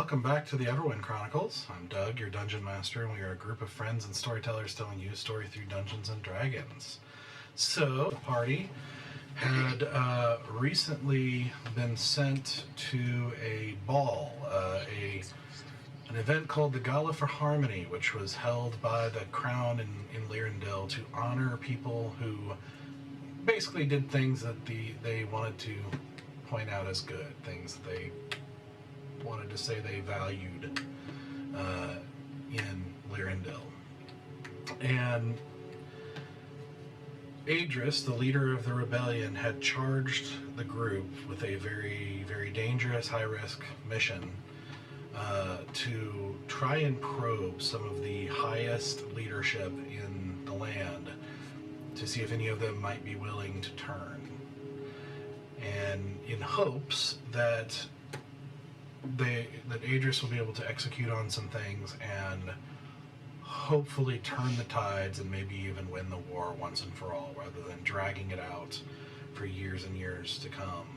Welcome back to the Everwind Chronicles. I'm Doug, your dungeon master, and we are a group of friends and storytellers telling you a story through Dungeons and Dragons. So, the party had recently been sent to a ball, an event called the Gala for Harmony, which was held by the Crown in Lirindil to honor people who basically did things that they wanted to point out as good, things that they wanted to say they valued in Lirindil. And Adris, the leader of the rebellion, had charged the group with a very, very dangerous, high-risk mission to try and probe some of the highest leadership in the land to see if any of them might be willing to turn. And in hopes that Adris will be able to execute on some things and hopefully turn the tides and maybe even win the war once and for all, rather than dragging it out for years and years to come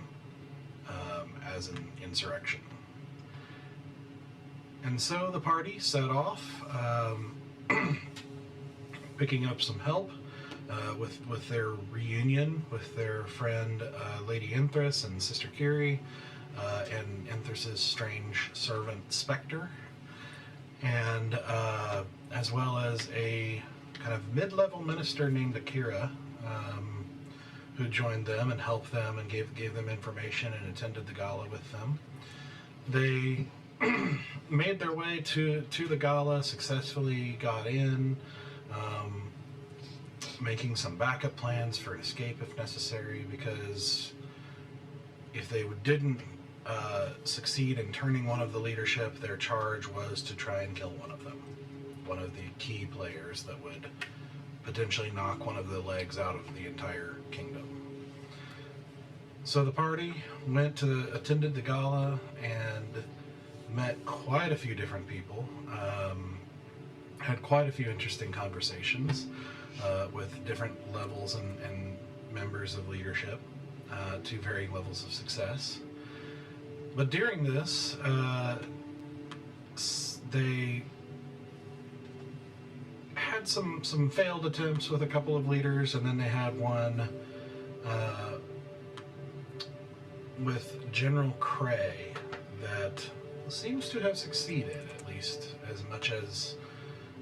as an insurrection. And so the party set off, picking up some help with their reunion with their friend Lady Inthrys and Sister Kiri, and Inthrys's strange servant Spectre, and as well as a kind of mid-level minister named Akira, who joined them and helped them and gave them information and attended the gala with them. They made their way to the gala, successfully got in, making some backup plans for an escape if necessary, because if they didn't succeed in turning one of the leadership, their charge was to try and kill one of them, one of the key players that would potentially knock one of the legs out of the entire kingdom. So the party attended the gala and met quite a few different people, had quite a few interesting conversations with different levels and members of leadership to varying levels of success. But during this, they had some failed attempts with a couple of leaders, and then they had one with General Cray that seems to have succeeded, at least as much as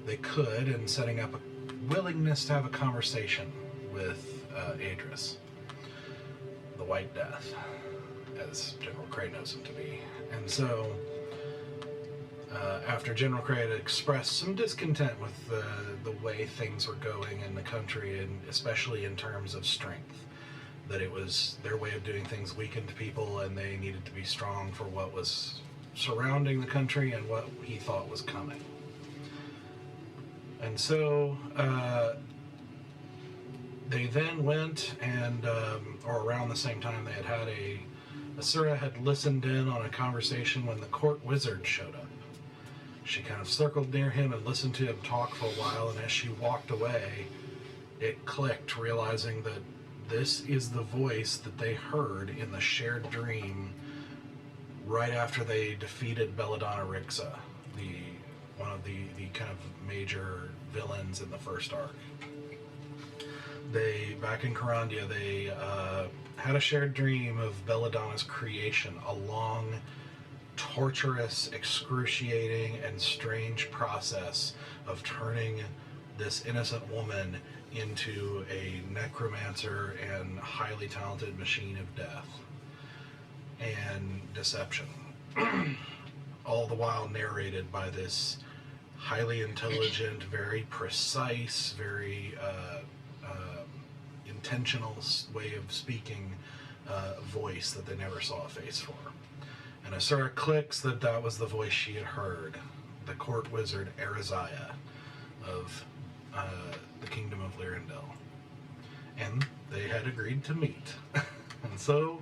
they could, in setting up a willingness to have a conversation with Adris, the White Death, as General Cray knows him to be. And so, after General Cray had expressed some discontent with the way things were going in the country, and especially in terms of strength, that it was their way of doing things weakened people, and they needed to be strong for what was surrounding the country and what he thought was coming. And so, they then went and, or around the same time, they had Asura had listened in on a conversation when the court wizard showed up. She kind of circled near him and listened to him talk for a while, and as she walked away, it clicked, realizing that this is the voice that they heard in the shared dream right after they defeated Belladonna Rixa, one of the kind of major villains in the first arc. Back in Carandia, they had a shared dream of Belladonna's creation, a long, torturous, excruciating, and strange process of turning this innocent woman into a necromancer and highly talented machine of death and deception. All the while narrated by this highly intelligent, very precise, very intentional way of speaking voice that they never saw a face for. And Asura clicks that was the voice she had heard, the court wizard Ariziah of the kingdom of Lirindil. And they had agreed to meet. And so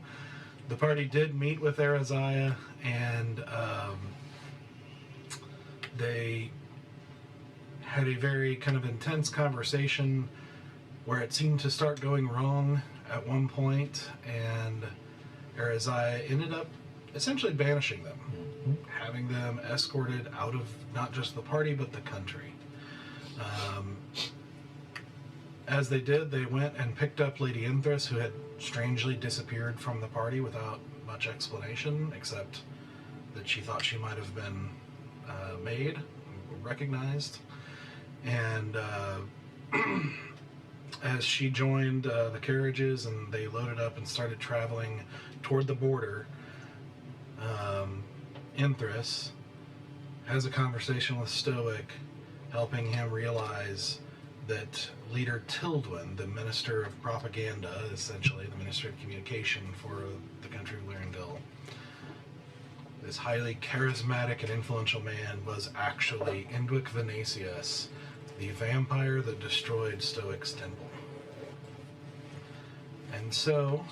the party did meet with Ariziah, and they had a very kind of intense conversation where it seemed to start going wrong at one point, and Ariziah ended up essentially banishing them, having them escorted out of not just the party but the country. As they did, they went and picked up Lady Imthrus, who had strangely disappeared from the party without much explanation, except that she thought she might have been recognized. And as she joined the carriages and they loaded up and started traveling toward the border, Imthrus has a conversation with Stoic, helping him realize that Leader Tildwyn, the Minister of Propaganda, essentially the Minister of Communication for the country of Lirindil, this highly charismatic and influential man was actually Indwick VENATUS, the vampire that destroyed Stoic's temple. And so,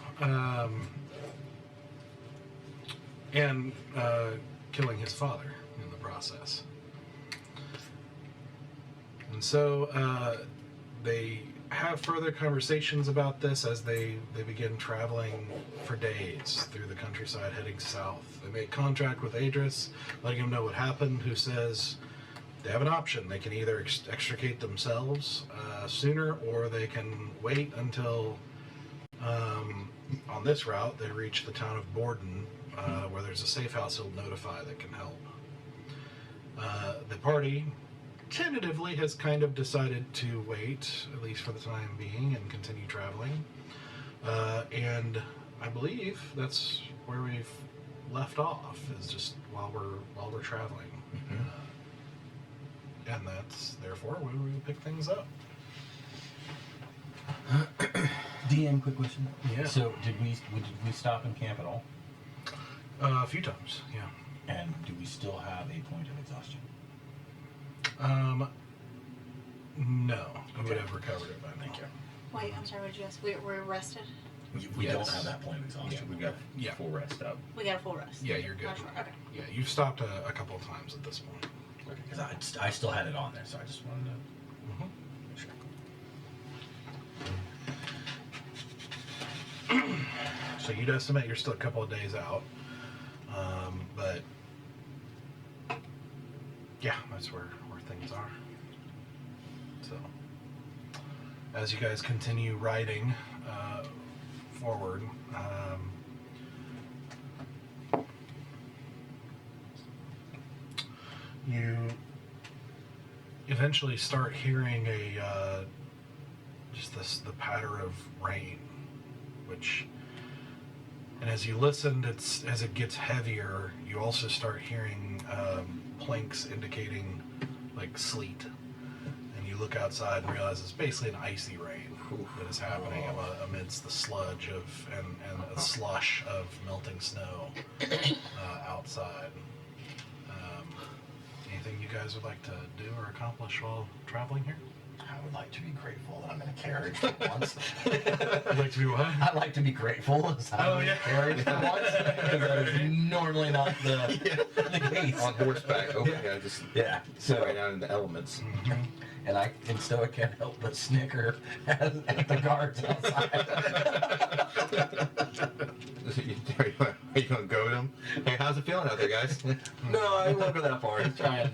killing his father in the process. And so they have further conversations about this as they begin traveling for days through the countryside heading south. They make contact with Adris, letting him know what happened, who says they have an option. They can either extricate themselves sooner, or they can wait until, on this route, they reach the town of Borden, where there's a safe house he'll notify that can help. The party tentatively has kind of decided to wait, at least for the time being, and continue traveling. And I believe that's where we've left off, is just while we're traveling. And that's therefore where we pick things up. DM, quick question. Yeah. So did we stop and camp at all? A few times, yeah. And do we still have a point of exhaustion? No. We would have recovered it by now. Thank you. Wait, I'm sorry, what did you ask? We're rested? We Yes. don't have that point of exhaustion. We got Yeah. full rest up. We got a full rest. Yeah, you're good. Not sure. Okay. Yeah, you've stopped a couple of times at this point. Because I still had it on there, so I just wanted to make sure. So you'd estimate you're still a couple of days out. But yeah, that's where things are. So as you guys continue riding forward, you eventually start hearing the patter of rain, and as you listen, as it gets heavier, you also start hearing plinks indicating like sleet, and you look outside and realize it's basically an icy rain that is happening amidst the sludge and a slush of melting snow outside. Anything you guys would like to do or accomplish while traveling here? I would like to be grateful that I'm in a carriage for once. You'd like to be what? I'd like to be grateful that I'm in a carriage for once, because that is normally not the case. On horseback, Yeah. So right out in the elements. And Stoic can't help but snicker at the guards outside. Are you gonna go with him? Hey, how's it feeling out there, guys? No, I won't go that far.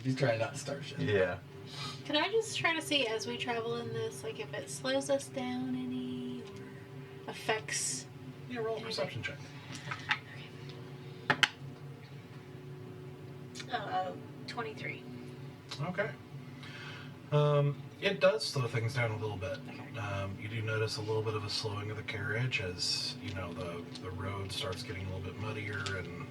He's trying not to start shit. Yeah. Can I just try to see as we travel in this, like if it slows us down any or affects? Yeah, roll a perception check. 23. Okay. It does slow things down a little bit. You do notice a little bit of a slowing of the carriage as, you know, the road starts getting a little bit muddier, and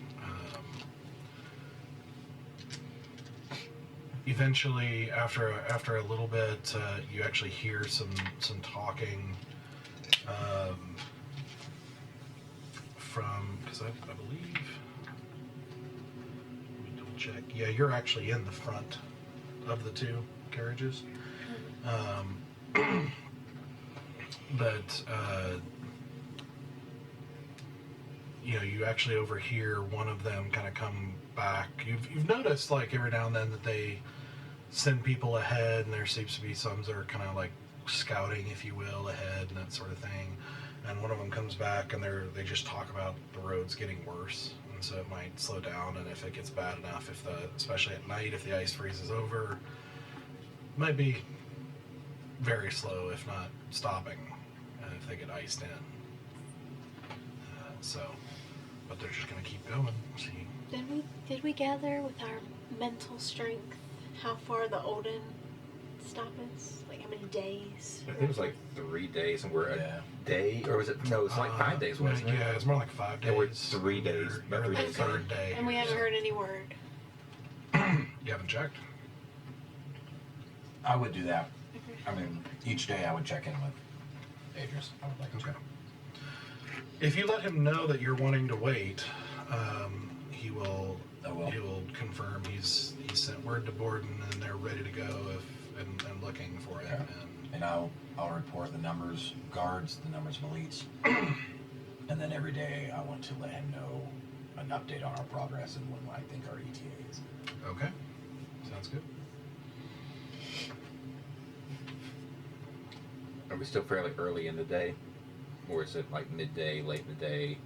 eventually, after a little bit, you actually hear some talking from, because I believe, let me double check. Yeah, you're actually in the front of the two carriages. But you know, you actually overhear one of them kind of come back. You've noticed, like, every now and then that they send people ahead, and there seems to be some that are kind of like scouting, if you will, ahead and that sort of thing. And one of them comes back, and they just talk about the roads getting worse, and and so it might slow down. And if it gets bad enough, especially at night, if the ice freezes over, it might be very slow, if not stopping, if they get iced in. But they're just going to keep going. See. Did we gather with our mental strength how far the Olden stop is? Like how many days? I think it was like 3 days, and we're a day, or was it? No, it's like 5 days, wasn't it? Yeah, it's more like 5 days. And we're 3 days, about 3 the days. third day. And we haven't heard any word. You haven't checked? I would do that. Okay. I mean, each day I would check in with Adris. I would like to. Okay. If you let him know that you're wanting to wait, he will. I will. He will confirm he's sent word to Borden and they're ready to go and looking for him. Okay. And I'll report the numbers of guards, the numbers of elites, and then every day I want to let him know an update on our progress and when I think our ETA is. Okay, sounds good. Are we still fairly early in the day? Or is it like midday, late in the day?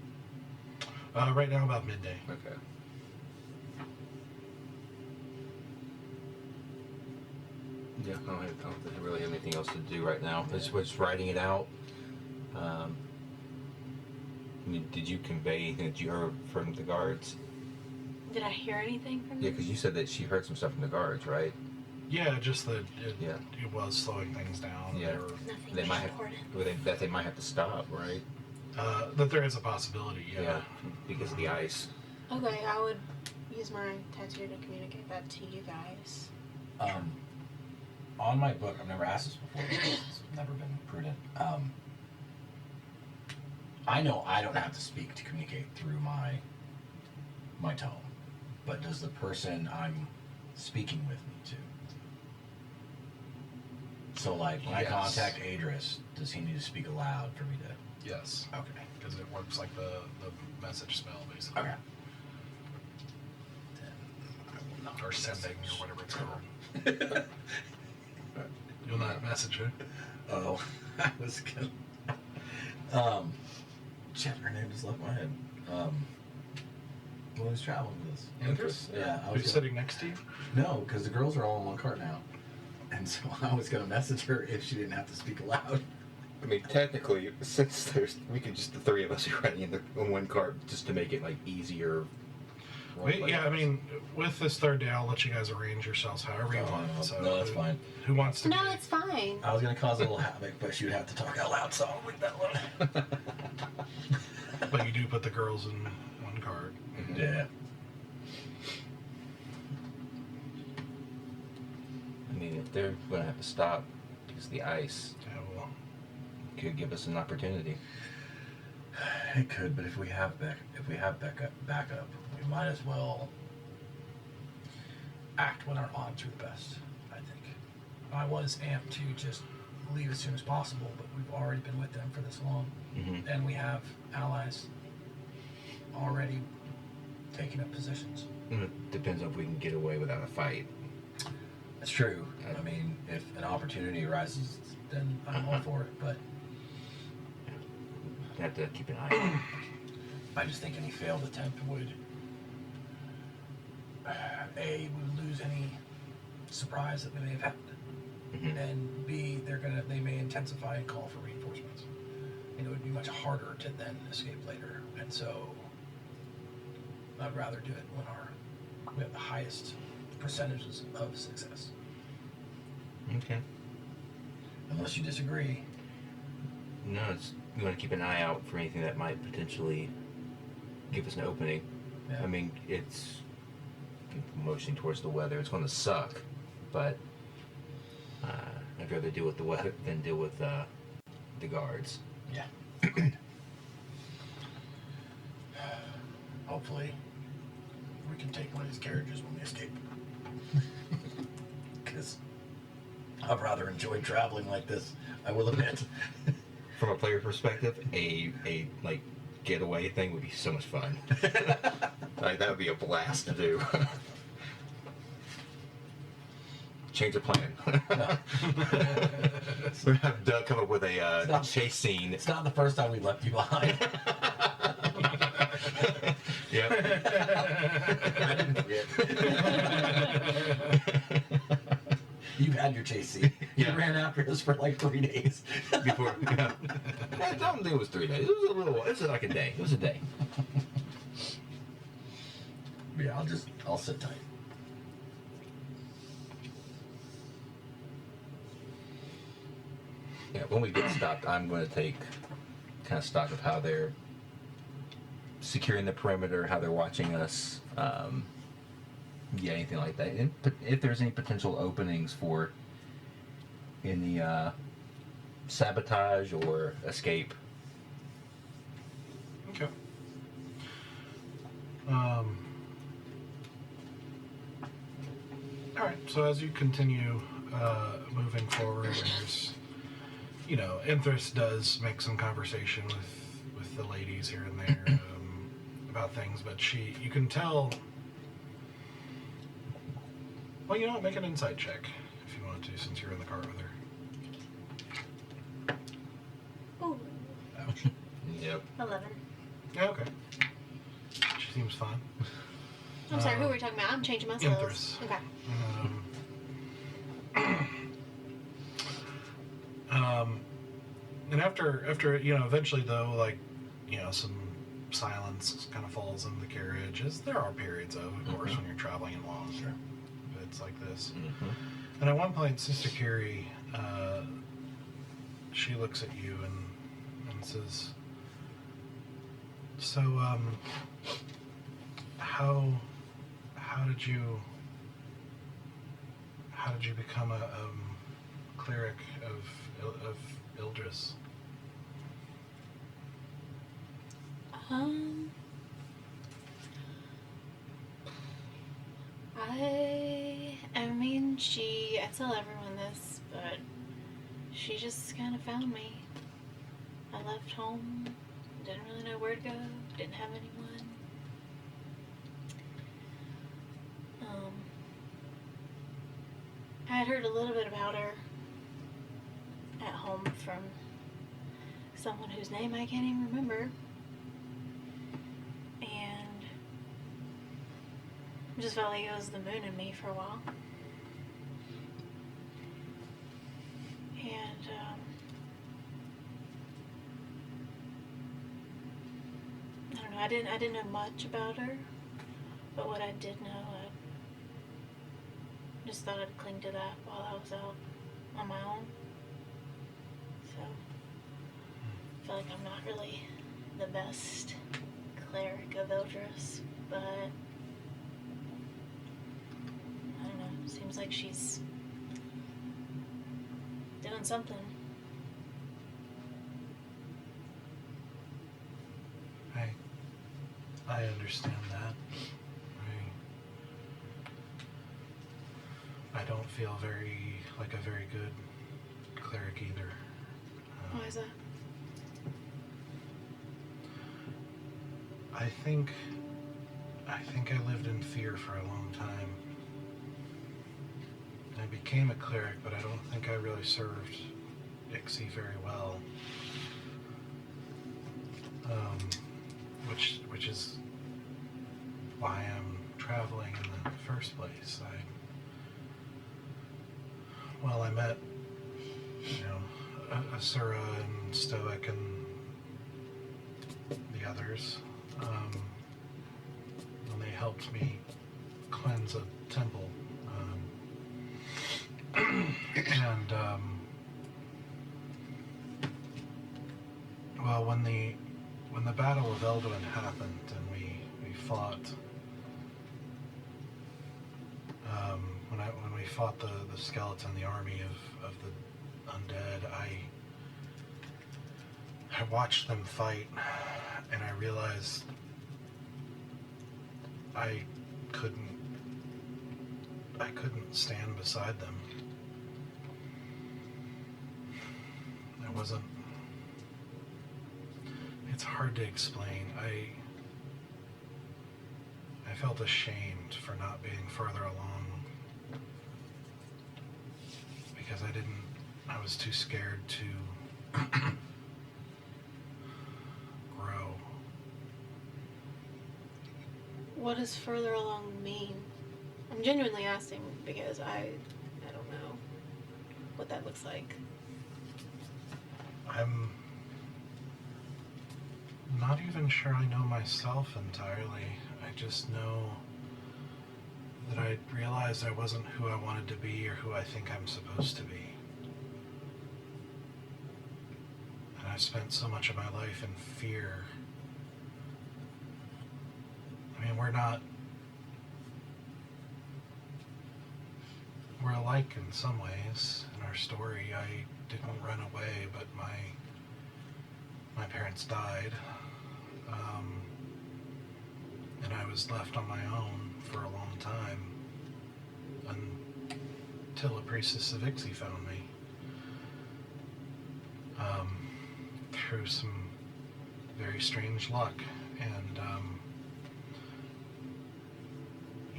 Right now about midday. Okay. Yeah, I don't really have anything else to do right now. It's just writing it out. I mean, did you convey anything that you heard from the guards? Did I hear anything from Yeah, them? because you said that she heard some stuff from the guards, right? Yeah, just that Yeah. it was slowing things down. Yeah. They were, Nothing They might have, important. that they might have to stop, right? that there is a possibility, yeah. because of the ice. Okay, I would use my tattoo to communicate that to you guys. On my book, I've never asked this before. It's never been prudent. I know I don't have to speak to communicate through my tone, but does the person I'm speaking with need to? So, like, when I Yes. contact Adris, does he need to speak aloud for me to? Yes, Okay. because it works like the message spell, basically. Okay. Then I will not Or sending, message. or whatever it's called. You'll not message her. Oh, I was gonna. Shit, her name just left my head. Who's traveling with us? Interest? Yeah, I was Who's gonna, sitting next to you? no, because the girls are all in one cart now, and so I was gonna message her if she didn't have to speak aloud. I mean, technically, since we could just, the three of us are riding in one cart just to make it, like, easier. Yeah, I mean, with this third day, I'll let you guys arrange yourselves however you want. So no, that's fine. Who wants to No, be- it's fine. I was gonna cause a little havoc, but she would have to talk out loud, so I'll leave that alone. But you do put the girls in one cart. Yeah. I mean, if they're going to have to stop because of the ice, Yeah, well, could give us an opportunity. It could, but if we have backup, we might as well act when our odds are the best. I think. I was amped to just leave as soon as possible, but we've already been with them for this long, Mm-hmm. and we have allies already taking up positions. It depends on if we can get away without a fight. That's true. I mean, if an opportunity arises, then I'm all for it. But We have to keep an eye on it. I just think any failed attempt would, A, we would lose any surprise that we may have had, Mhm. and B, they may intensify and call for reinforcements. And it would be much harder to then escape later. And so I'd rather do it when we have the highest percentages of success. Okay. Unless you disagree. No, we want to keep an eye out for anything that might potentially give us an opening. Yeah. I mean, it's motioning towards the weather. It's going to suck, but I'd rather deal with the weather than deal with the guards. Yeah. Hopefully, we can take one of these carriages when we escape. Because I've rather enjoyed traveling like this, I will admit. From a player perspective, a like getaway thing would be so much fun. Like that would be a blast to do. Change of plan. We have Doug come up with a chase scene. It's not the first time we left you behind. Yeah. I didn't forget. You've had your chase scene. You Yeah. ran after us for like 3 days. Before. Yeah. I don't think it was 3 days. It was a little. It was like a day. It was a day. Yeah, I'll sit tight. Yeah. When we get stopped, I'm going to take kind of stock of how they're securing the perimeter, how they're watching us. Yeah, anything like that. And if there's any potential openings for any sabotage or escape. Okay. All right. So as you continue moving forward, there's, Interest does make some conversation with the ladies here and there about things, but you can tell. Well, make an insight check if you want to, since you're in the car with her. Ooh, Ouch. Yep. 11. Yeah, okay. She seems fine. I'm sorry, who are we talking about? I'm changing my skills. Interest. Okay. And after eventually though, some silence kind of falls into the carriage, as there are periods of course, when you're traveling in long. Sure. It's like this. Mm-hmm. And at one point, Sister Carrie, she looks at you and says, "So, how did you become a cleric of Ildris?" I tell everyone this, but she just kind of found me. I left home, didn't really know where to go, didn't have anyone. I had heard a little bit about her at home from someone whose name I can't even remember. And I just felt like it was the moon in me for a while. And I don't know, I didn't know much about her, but what I did know, I just thought I'd cling to that while I was out on my own. So I feel like I'm not really the best cleric of Ildris, but I don't know, seems like she's doing something. I understand that. I don't feel like a very good cleric either. Why is that? I think I lived in fear for a long time. I became a cleric, but I don't think I really served Ixie very well. Which is why I'm traveling in the first place. I met, Asura and Stoic and the others, and they helped me cleanse a temple. And when the Battle of Elduin happened and we fought, when we fought the skeleton, the army of the undead, I watched them fight, and I realized I couldn't stand beside them. I wasn't. It's hard to explain. I felt ashamed for not being further along because I was too scared to grow. What does further along mean? I'm genuinely asking because I don't know what that looks like. I'm not even sure I know myself entirely. I just know that I realized I wasn't who I wanted to be or who I think I'm supposed to be. And I've spent so much of my life in fear. I mean, we're alike in some ways. In our story, I didn't run away, but my parents died. And I was left on my own for a long time until a priestess of Ixie found me. Through some very strange luck. And,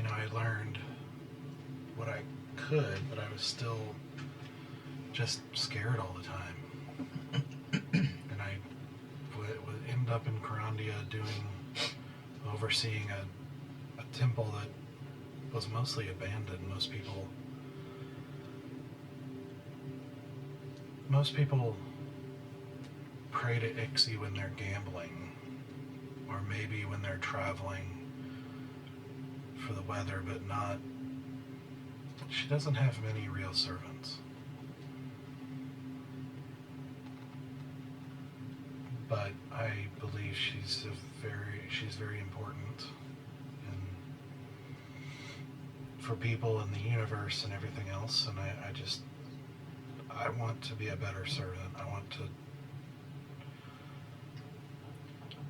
I learned what I could, but I was still just scared all the time. And I would end up in Corandia overseeing a temple that was mostly abandoned. Most people pray to Ixie when they're gambling, or maybe when they're traveling for the weather, but not. She doesn't have many real servants. But I believe she's very important for people in the universe and everything else, and I want to be a better servant. I want to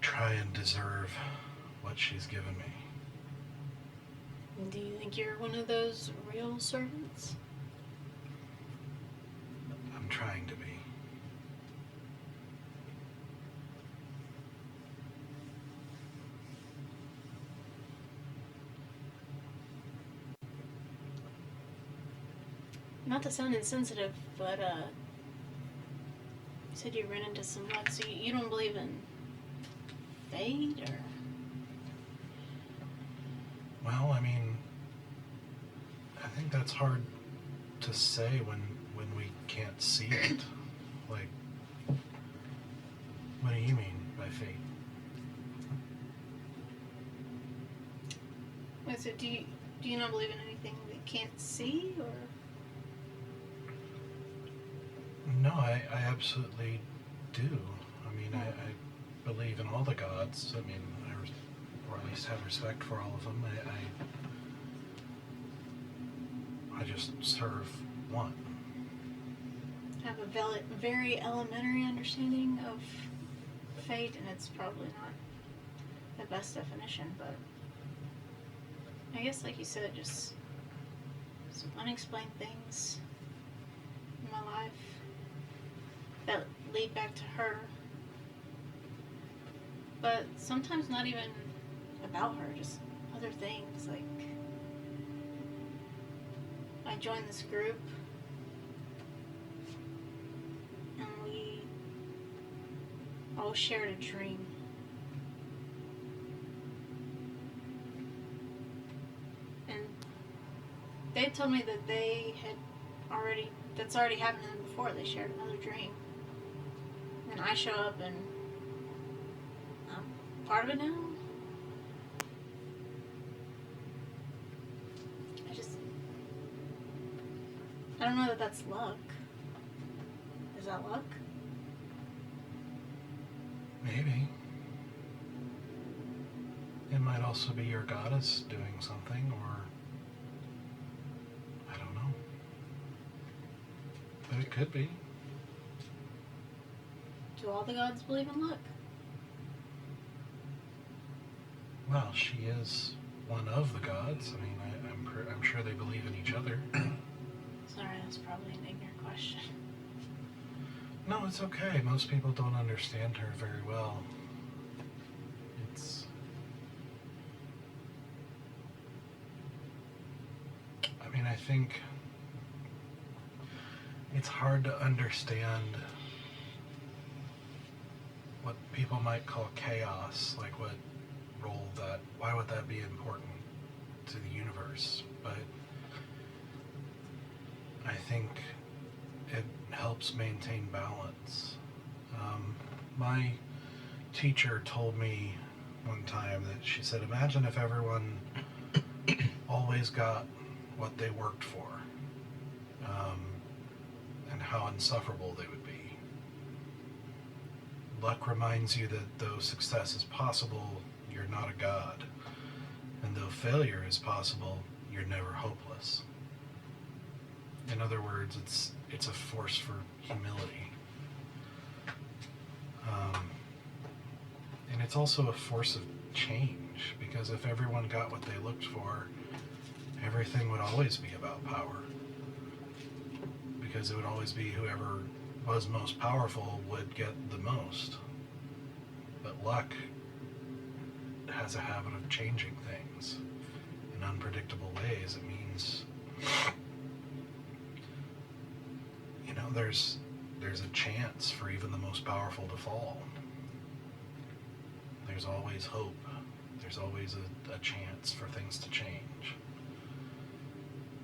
try and deserve what she's given me. Do you think you're one of those real servants? I'm trying to be. Not to sound insensitive, but you said you ran into some luck, so you don't believe in fate, or? Well, I mean, I think that's hard to say when we can't see it. Like, what do you mean by fate? Wait, so do you not believe in anything we can't see, or? No, I absolutely do. I mean, I believe in all the gods. I mean, or at least have respect for all of them. I just serve one. I have a very elementary understanding of fate, and it's probably not the best definition, but I guess, like you said, just some unexplained things in my life that lead back to her, but sometimes not even about her, just other things. Like, I joined this group and we all shared a dream. And they told me that that's already happened to them before. They shared another dream. And I show up and I'm part of it now. I don't know that that's luck. Is that luck? Maybe. It might also be your goddess doing something, or I don't know. But it could be. Do all the gods believe in luck? Well, she is one of the gods. I mean, I'm sure they believe in each other. Sorry, that's probably an ignorant question. No, it's okay. Most people don't understand her very well. I think it's hard to understand what people might call chaos, like what role that, why would that be important to the universe? But I think it helps maintain balance. My teacher told me one time that she said, imagine if everyone always got what they worked for, and how insufferable they would be. Luck reminds you that though success is possible, you're not a god. And though failure is possible, you're never hopeless. In other words, it's a force for humility. And it's also a force of change, because if everyone got what they looked for, everything would always be about power. Because it would always be whoever was most powerful would get the most. But luck has a habit of changing things in unpredictable ways. It means, you know, there's a chance for even the most powerful to fall. There's always hope. There's always a chance for things to change.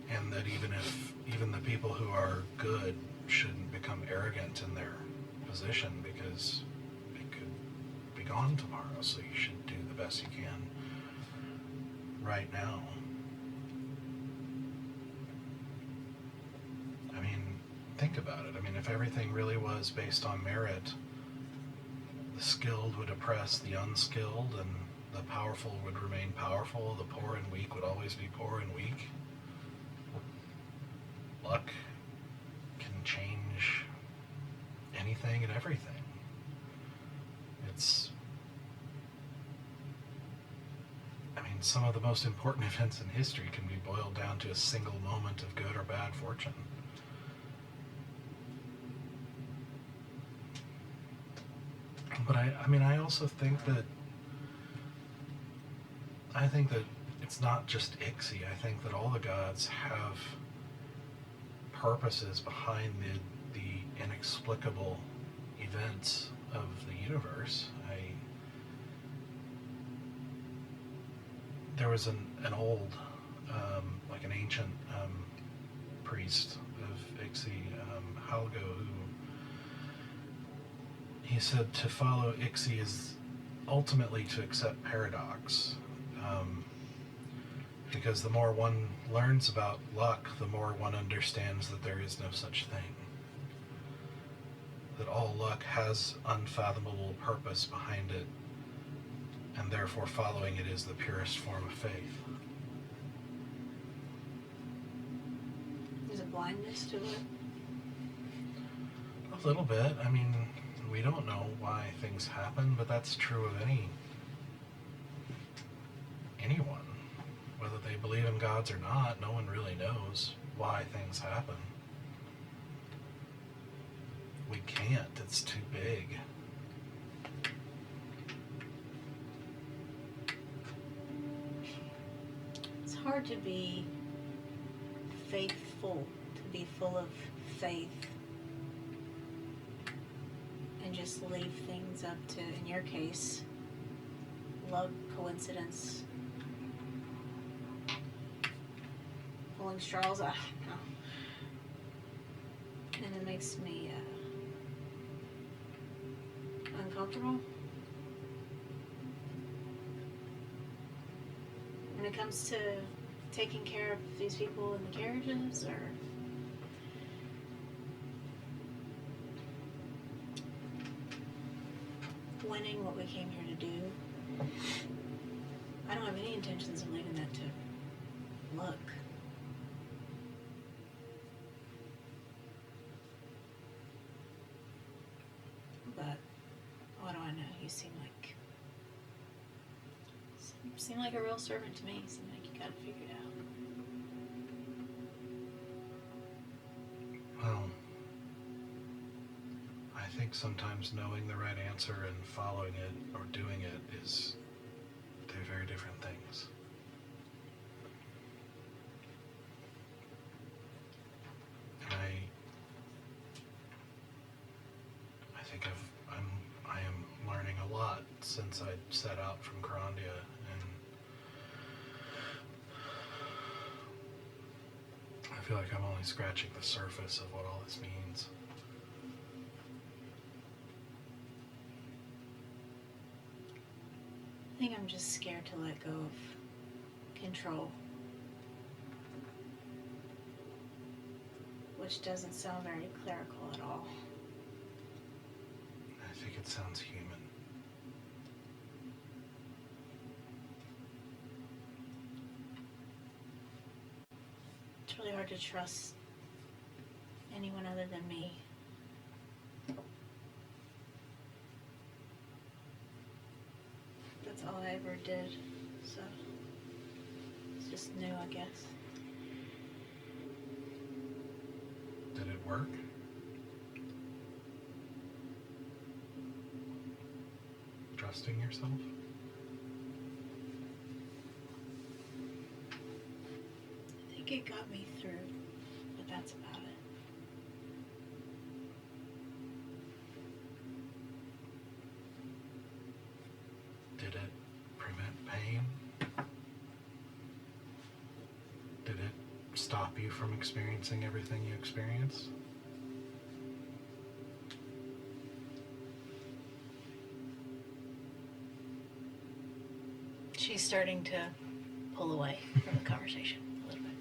And that even the people who are good shouldn't become arrogant in their position, because it could be gone tomorrow, so you should do the best you can right now. I mean, think about it. I mean, if everything really was based on merit, the skilled would oppress the unskilled, and the powerful would remain powerful, the poor and weak would always be poor and weak. Luck can change anything and everything. Some of the most important events in history can be boiled down to a single moment of good or bad fortune. But I also think that it's not just Ixie. I think that all the gods have purposes behind the inexplicable events of the universe. There was an old, like an ancient priest of Ixie, Halgo, who he said to follow Ixie is ultimately to accept paradox. Because the more one learns about luck, the more one understands that there is no such thing. That all luck has unfathomable purpose behind it, and therefore following it is the purest form of faith. There's a blindness to it. A little bit. I mean, we don't know why things happen, but that's true of anyone. Whether they believe in gods or not, no one really knows why things happen. We can't. It's too big. It's hard to be faithful, to be full of faith, and just leave things up to, in your case, luck, coincidence, pulling straws. I don't know. And it makes me uncomfortable. When it comes to taking care of these people in the carriages, or winning what we came here to do, I don't have any intentions of leaving that to luck. But what do I know? You seem like a real servant to me. Seem like you got it figured out. Well, I think sometimes knowing the right answer and following it or doing it they're very different things. And I think I am learning a lot, so since I set out from Carandia, and I feel like I'm only scratching the surface of what all this means. I think I'm just scared to let go of control. Which doesn't sound very clerical at all. I think it sounds human. It's really hard to trust anyone other than me. That's all I ever did, so it's just new, I guess. Did it work? Trusting yourself? I think it got me through, but that's about it. Did it prevent pain? Did it stop you from experiencing everything you experienced? She's starting to pull away from the conversation a little bit.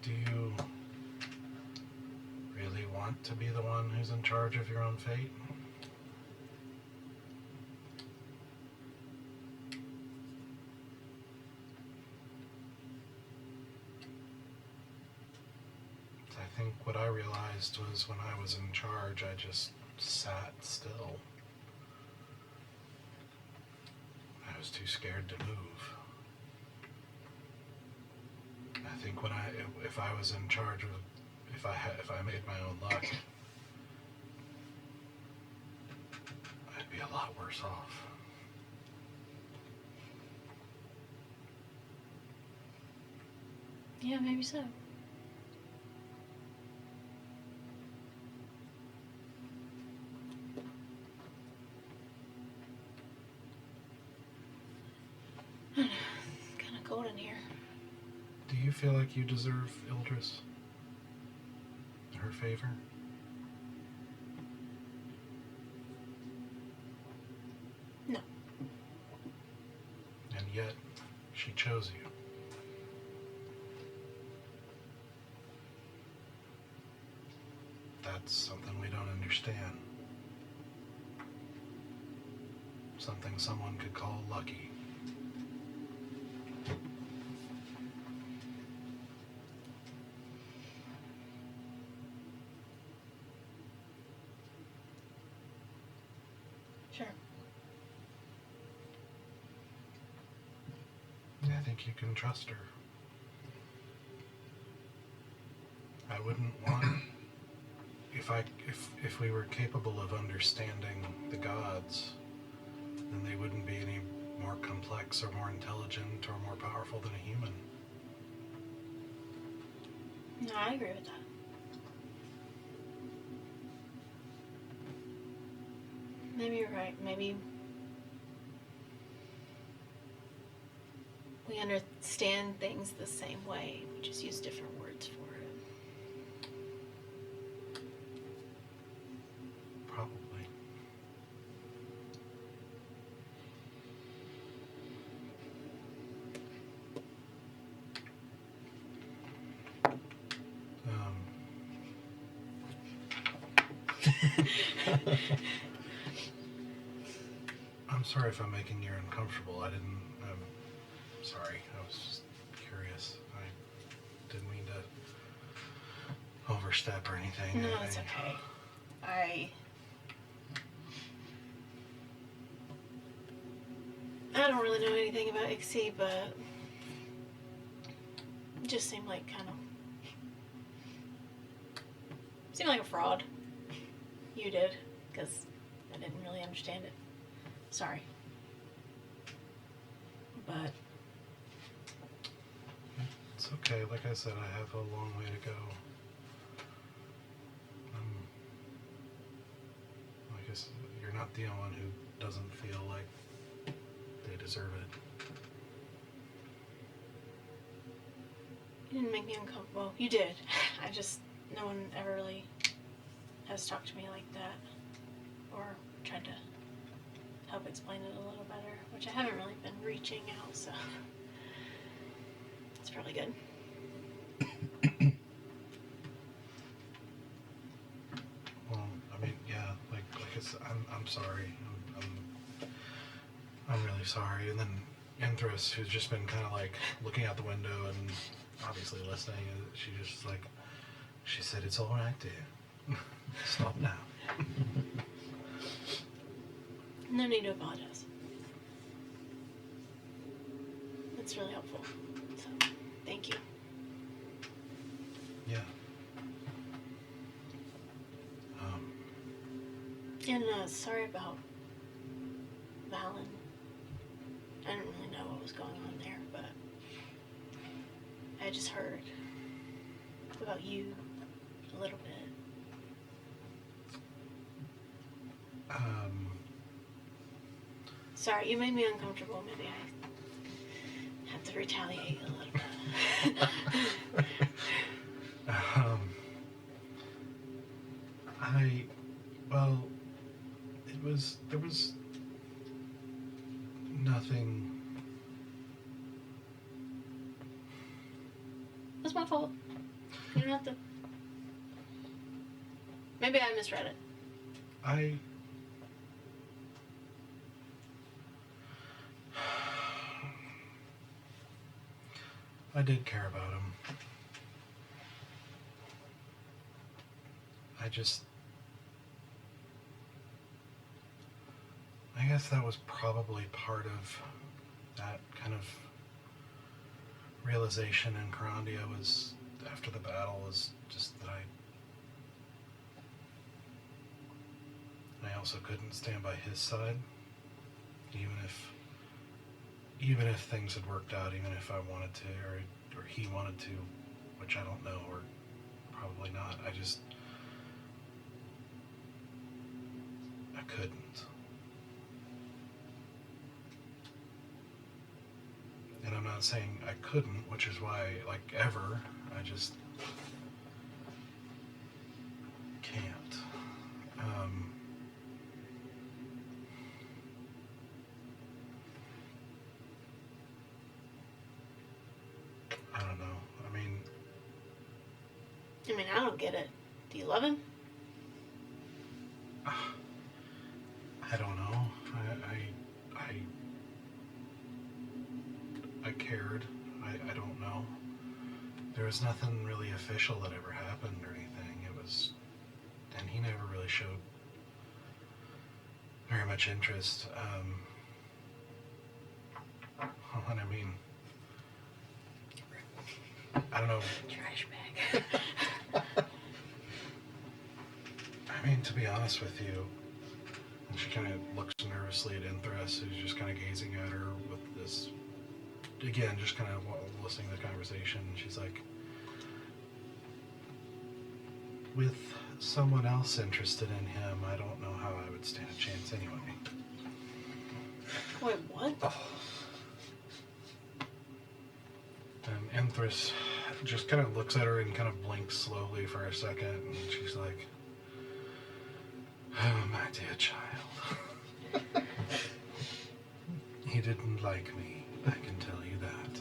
Do you really want to be the one who's in charge of your own fate? I think what I realized was when I was in charge, I just sat still. I was too scared to move. I think if I was in charge of, if I made my own luck, I'd be a lot worse off. Yeah, maybe so. It's kind of cold in here. Do you feel like you deserve Ildris? Her favor? No. And yet, she chose you. That's something we don't understand. Something someone could call lucky. Sure. I think you can trust her. I wouldn't want, if we were capable of understanding the gods, then they wouldn't be any more complex or more intelligent or more powerful than a human. No, I agree with that. Maybe you're right. Maybe we understand things the same way. We just use different words for it. Probably. I'm sorry if I'm making you uncomfortable. I'm sorry. I was just curious. I didn't mean to overstep or anything. No, it's okay. I don't really know anything about Ixie, but it just seemed like seemed like a fraud. You did, because I didn't really understand it. Sorry. But It's okay. Like I said, I have a long way to go. not the only one who doesn't feel like they deserve it. You didn't make me uncomfortable. You did. I just, no one ever really has talked to me like that. Or tried to help explain it a little better, which I haven't really been reaching out, so it's probably good. Well, I mean, yeah, like it's, I'm sorry. I'm really sorry. And then Enthris, who's just been kind of like looking out the window and obviously listening, she said, "It's all right, dear. Stop now." No need to apologize. That's really helpful. So, thank you. Yeah. And sorry about Valen. I didn't really know what was going on there, but I just heard about you a little bit. Sorry, you made me uncomfortable. Maybe I have to retaliate a little bit. Well, there was nothing. It's my fault. You don't have to. Maybe I misread it. I did care about him. I guess that was probably part of that kind of realization in Carandia was after the battle was just that I also couldn't stand by his side, even if things had worked out, even if I wanted to or he wanted to, which I don't know, or probably not. I couldn't. And I'm not saying I couldn't, which is why, like, ever, I just can't. I don't know. I mean, I don't get it. Do you love him? I don't know. I cared. I don't know. There was nothing really official that ever happened or anything. And he never really showed very much interest. And I mean, I don't know. Trash bag. I mean, to be honest with you, and she kind of looks nervously at Enthris, who's just kind of gazing at her with this, again, just kind of listening to the conversation. She's like, with someone else interested in him, I don't know how I would stand a chance anyway. Wait, what? Oh. And Enthris just kind of looks at her and kind of blinks slowly for a second, and she's like, "Oh, my dear child. He didn't like me, I can tell you that."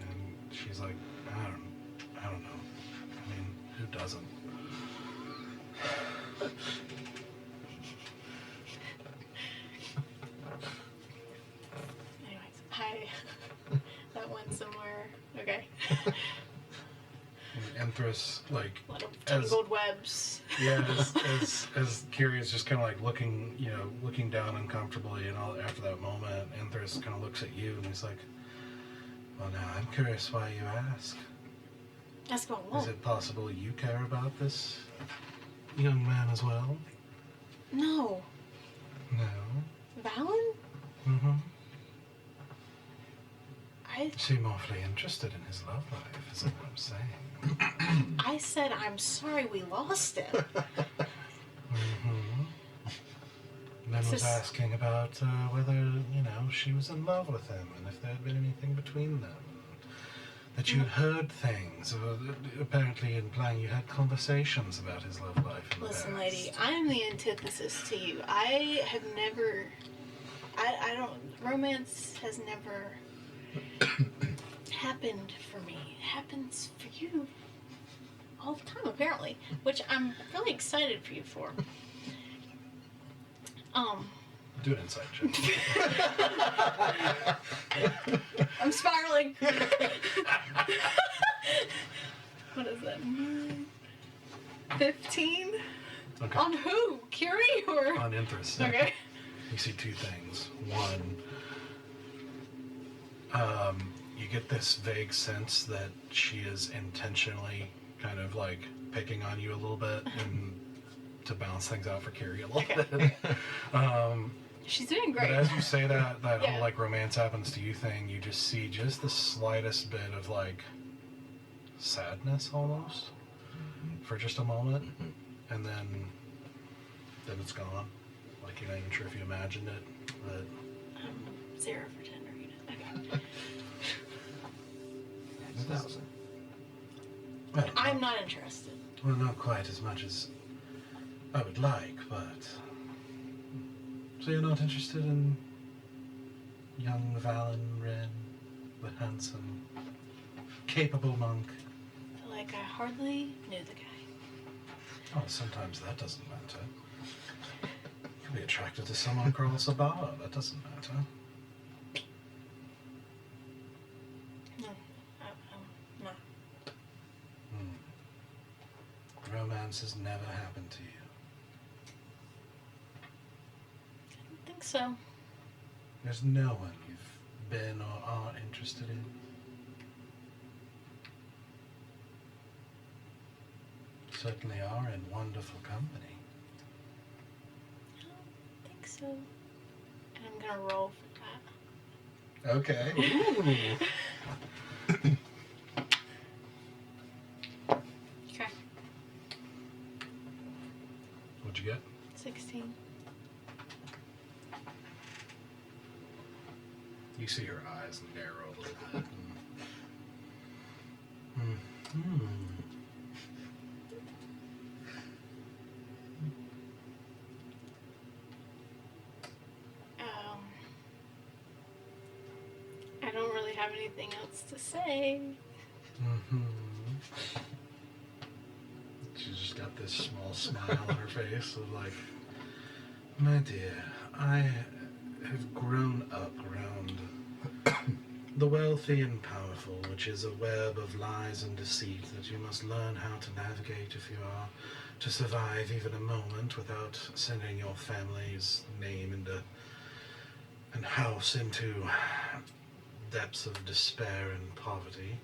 And she's like, I don't know. I mean, who doesn't? Anyways, that went somewhere. Okay. And Enthris, like, A lot of tangled webs. yeah, as Kiri is just kind of like looking down uncomfortably, and all after that moment, Enthris kind of looks at you and he's like, "Well, now I'm curious why you ask. Ask about what? Is it possible you care about this young man as well?" No. No. Valen? Mm-hmm. I Seem awfully interested in his love life, is what I'm saying. I said I'm sorry we lost him. Mm-hmm. And then was Just- asking about whether, you know, she was in love with him and if there had been anything between them. That you'd heard things, or apparently implying you had conversations about his love life in the Listen, past. lady, I'm the antithesis to you. I have never. I don't. Romance has never happened for me. It happens for you all the time, apparently, which I'm really excited for you for. Do an insight check. I'm spiraling. What is that? 15? Okay. On who? Curie or? On interest. Okay. You see two things. One, you get this vague sense that she is intentionally kind of like picking on you a little bit and to balance things out for Carrie a little Okay. bit. She's doing But great. as you say that Yeah. whole like romance happens to you thing, you just see just the slightest bit of like sadness almost for just a moment, and then it's gone. Like you're not even sure if you imagined it, but 0 for 10 read. Okay. 1,000. well, I'm not interested. well, not quite as much as I would like, but so you're not interested in young Valen Wren, the handsome, capable monk? I feel like I hardly knew the guy. Oh, sometimes that doesn't matter. You could be attracted to someone across a bar. That doesn't matter. No, I'm not. Romance has never happened to you. I don't think so. There's no one you've been or are interested in. Certainly are in wonderful company. I don't think so. And I'm gonna roll for that. Okay. Okay. What'd you get? 16. You see her eyes narrow a little bit. I don't really have anything else to say. She's just got this small smile on her face of like, my dear, I have grown up around the wealthy and powerful, which is a web of lies and deceit that you must learn how to navigate if you are to survive even a moment without sending your family's name and house into depths of despair and poverty.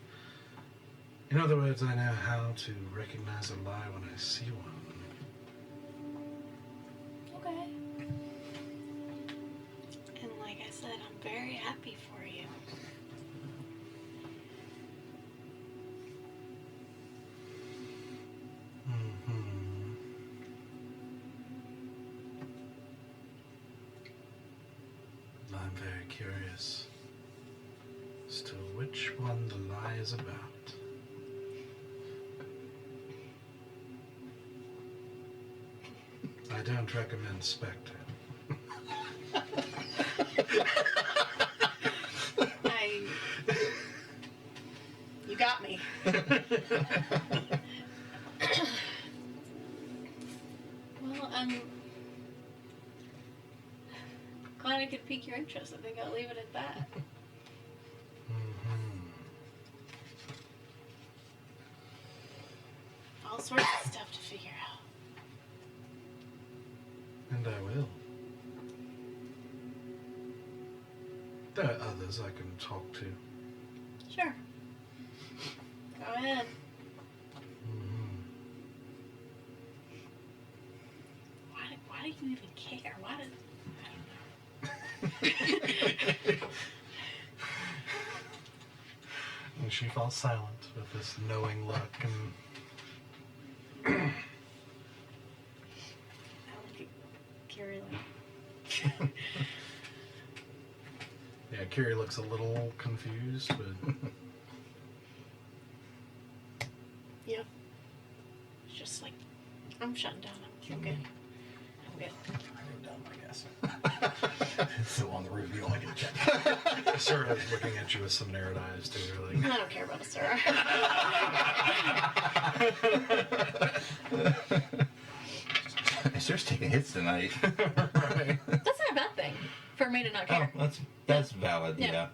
In other words, I know how to recognize a lie when I see one. Okay. And like I said, I'm very happy for you. I'm very curious as to which one the lie is about. I don't recommend Spectre. You got me. Well, I'm glad I could pique your interest. I think I'll leave it at that. All sorts of stuff to figure out. And I will. There are others I can talk to. Sure. Go ahead. Why do you even care? Why did I don't know. And she falls silent with this knowing look, and I look at Kiri like, yeah, Kiri looks a little confused, but yeah. It's just like, I'm shutting down. I'm good. I'm good. I wrote down my guess. So on the roof, you only get to check. Sora is looking at you with some narrowed eyes too. Like, I don't care about a Sarah. Sir's taking hits tonight. right. That's not a bad thing for me to not Oh, care. that's valid. Yeah.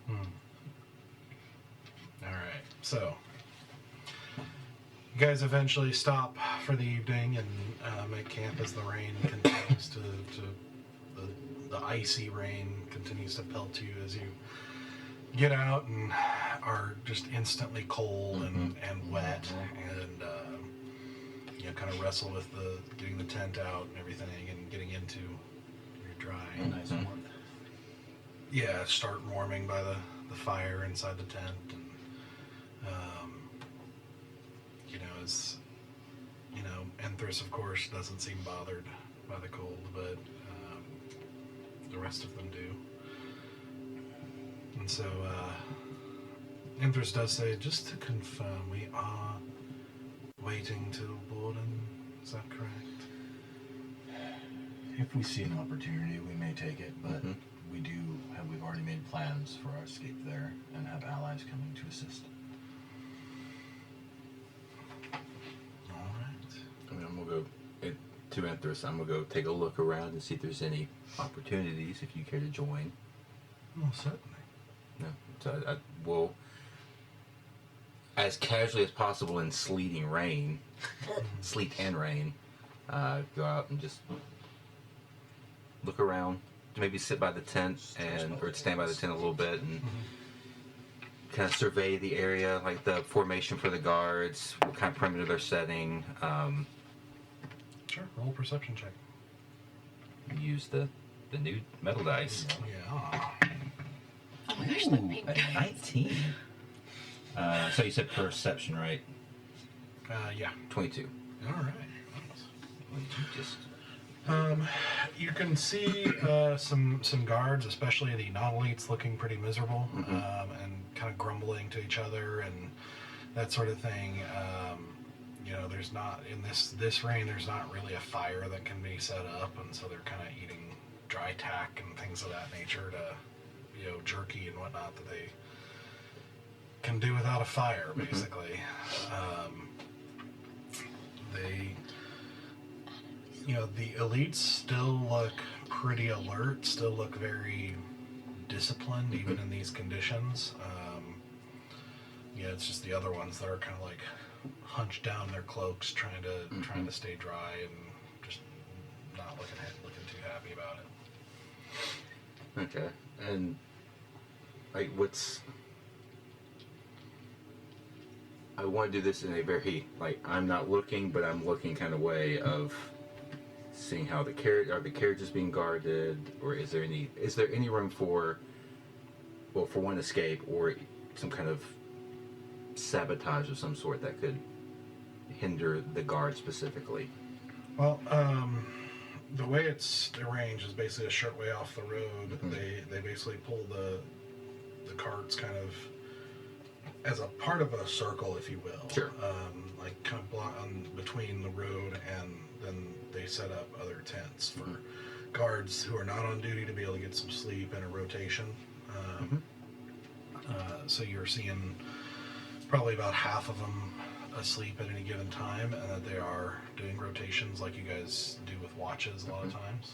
Yeah. All right, so you guys eventually stop for the evening and make camp as the rain continues to the icy rain continues to pelt you as you get out and are just instantly cold and wet and you know, kind of wrestle with the getting the tent out and everything and getting into your dry. Nice and warm. Yeah, start warming by the fire inside the tent, and you know, as you know, Enthris of course doesn't seem bothered by the cold, but the rest of them do. And so Enthris does say, just to confirm, we are waiting till Borden. Is that correct? If we see an opportunity, we may take it, but Mhm. we've already made plans for our escape there and have allies coming to assist. All right. I mean, I'm gonna go to Enthris. I'm gonna go take a look around and see if there's any opportunities. If you care to join, Well, certainly. no. So I will, as casually as possible in sleeting rain, sleet and rain, go out and just look around. Maybe sit by the tent or stand by the tent a little bit and kind of survey the area, like the formation for the guards, what kind of perimeter they're setting. Sure. Roll perception check. Use the new metal dice. Yeah. Oh my gosh, that pink. A 19. So you said perception, right? Yeah. 22. All right. Well, you just You can see some guards, especially the non-elites, looking pretty miserable and kind of grumbling to each other and that sort of thing. You know, there's not in this rain. There's not really a fire that can be set up, and so they're kind of eating dry tack and things of that nature to, you know, jerky and whatnot that they can do without a fire, basically. They. You know, the elites still look pretty alert, still look very disciplined, even in these conditions. Yeah, it's just the other ones that are kind of like hunched down their cloaks, trying to stay dry and just not looking too happy about it. okay. And like, I want to do this in a very I'm not looking, but I'm looking kind of way of seeing how the carriages being guarded, or is there any room for one escape or some kind of sabotage of some sort that could hinder the guard specifically? Well, the way it's arranged is basically a short way off the road. They basically pull the carts kind of as a part of a circle, if you will. Sure. Like kind of block on between the road, and then they set up other tents for guards who are not on duty to be able to get some sleep and a rotation. So you're seeing probably about half of them asleep at any given time, and that they are doing rotations like you guys do with watches a lot of times,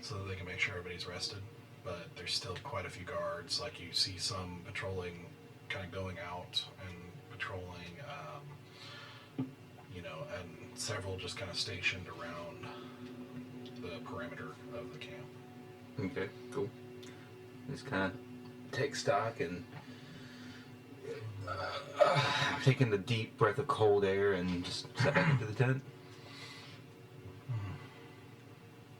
so that they can make sure everybody's rested. But there's still quite a few guards. Like you see some patrolling, kind of going out and patrolling, you know, and several just kind of stationed around the perimeter of the camp. Okay, cool. Just kind of take stock and taking the deep breath of cold air and just step back into the tent.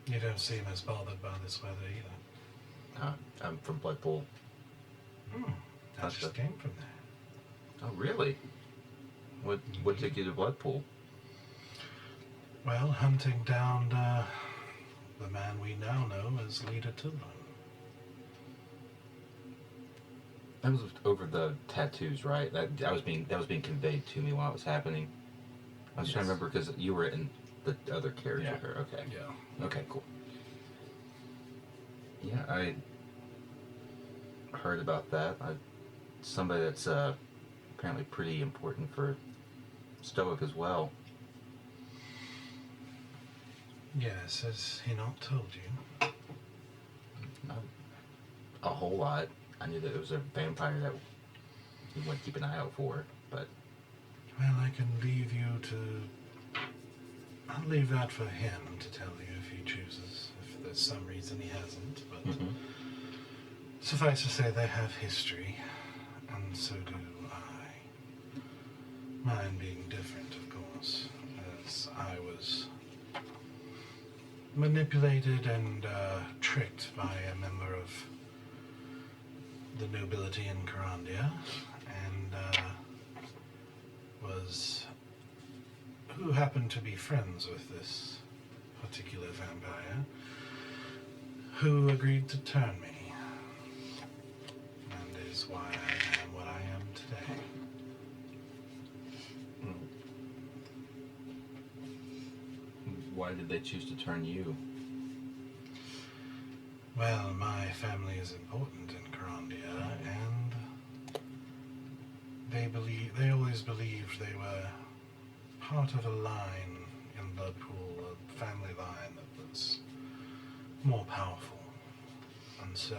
You don't seem as bothered by this weather either. I'm from Bloodpool. I That's just the- came from there. Oh, really? What took you to Bloodpool? Well, hunting down the man we now know as Leader Tilman. That was over the tattoos, right? That was being conveyed to me while it was happening. I was trying to remember because you were in the other character. Yeah. Okay. Yeah. Okay. Cool. Yeah, I heard about that. Somebody that's apparently pretty important for Stoic as well. Yes, has he not told you? Not a whole lot. I knew that it was a vampire that you want to keep an eye out for, but Well, I can leave you to... I'll leave that for him to tell you if he chooses, if there's some reason he hasn't, but suffice to say they have history, and so do I. Mine being different, of course, as I was manipulated and tricked by a member of the nobility in Carandia, and who happened to be friends with this particular vampire, who agreed to turn me, and is why I am what I am today. why did they choose to turn you? Well, my family is important in Carandia, and they always believed they were part of a line in Bloodpool, a family line that was more powerful. And so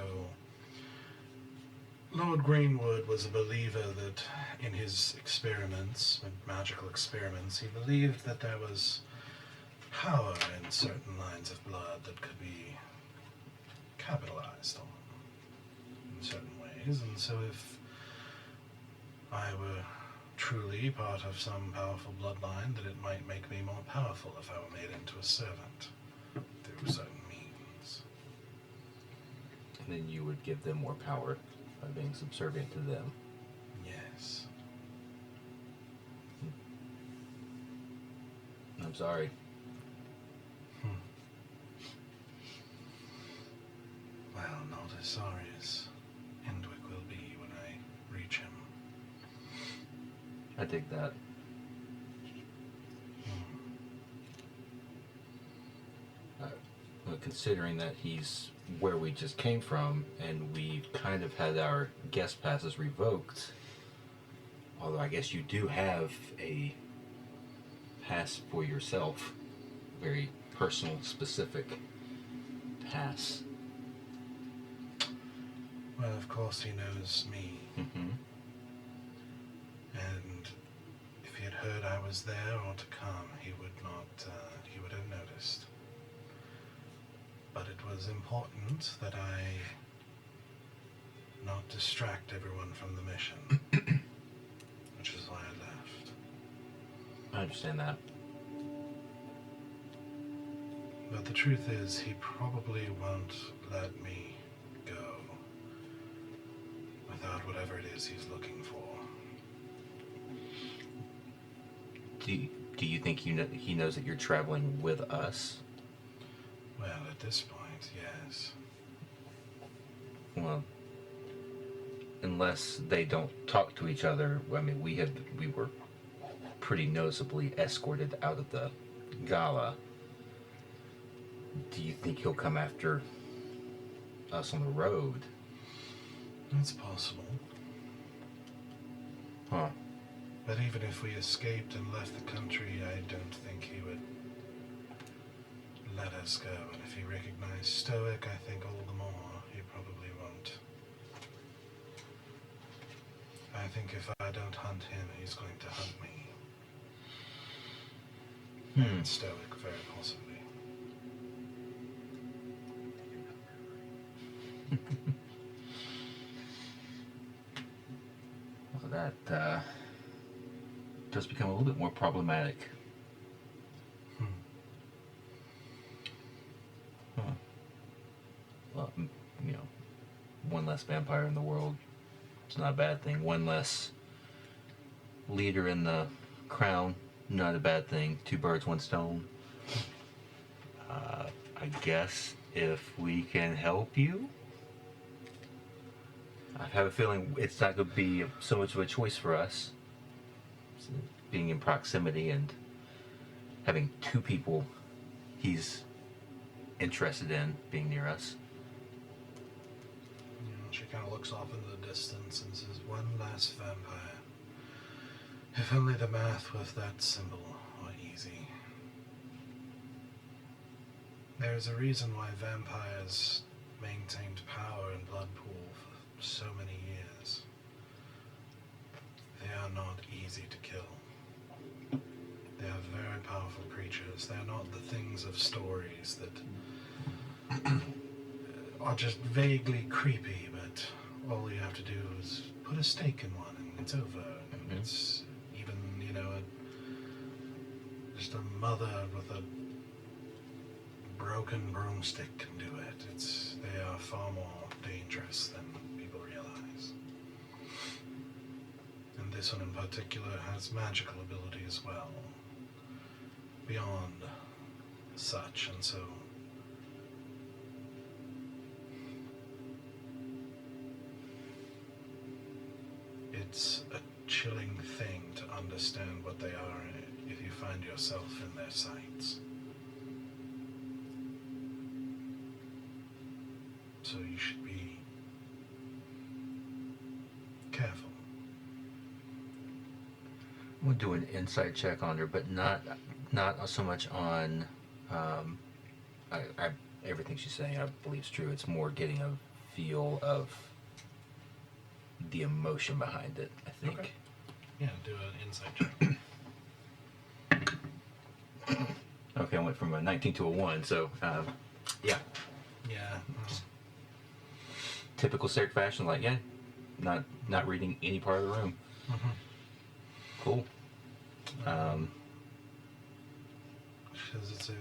Lord Greenwood was a believer that in his experiments, magical experiments, he believed that there was power in certain lines of blood that could be capitalized on in certain ways. And so if I were truly part of some powerful bloodline, that it might make me more powerful if I were made into a servant through certain means. And then you would give them more power by being subservient to them. Yes. I'm sorry. Well, not as sorry as Hendwick will be when I reach him. I dig that. Well, considering that he's where we just came from, and we kind of had our guest passes revoked, although I guess you do have a pass for yourself, very personal, specific pass. Well, of course he knows me, Mm-hmm. and if he had heard I was there or to come, he would have noticed. But it was important that I not distract everyone from the mission, which is why I left. I understand that. But the truth is, he probably won't let me go without whatever it is he's looking for. Do you think he knows that you're traveling with us? Well, at this point, yes. Well, unless they don't talk to each other. I mean, we were pretty noticeably escorted out of the gala. Do you think he'll come after us on the road? It's possible. Huh. But even if we escaped and left the country, I don't think he would let us go. And if he recognized Stoic, I think all the more he probably won't. I think if I don't hunt him, he's going to hunt me. And Stoic, very possibly. Well, that does become a little bit more problematic. Huh. Well, you know, one less vampire in the world It's not a bad thing. One less leader in the crown, not a bad thing. Two birds, one stone. I guess if we can help you, I have a feeling it's not going to be so much of a choice for us. Being in proximity and having two people he's interested in being near us. You know, she kind of looks off into the distance and says, "One last vampire. If only the math was that simple or easy." There's a reason why vampires maintained power in Bloodpool for so many years. They are not easy to kill. They are very powerful creatures. They are not the things of stories that are just vaguely creepy, but all you have to do is put a stake in one and it's over. And it's even, you know, just a mother with a broken broomstick can do it. They are far more dangerous than people realize. And this one in particular has magical ability as well, beyond such, and so it's a chilling thing to understand what they are if you find yourself in their sights. So you should be careful. I'm gonna do an insight check on her, but not so much on. Everything she's saying, I believe is true. It's more getting a feel of the emotion behind it. I think. Okay. Yeah, do an insight check. Okay, I went from a 19 to a 1, so yeah. Yeah. Typical Sarek fashion, like not reading any part of the room. Cool. She says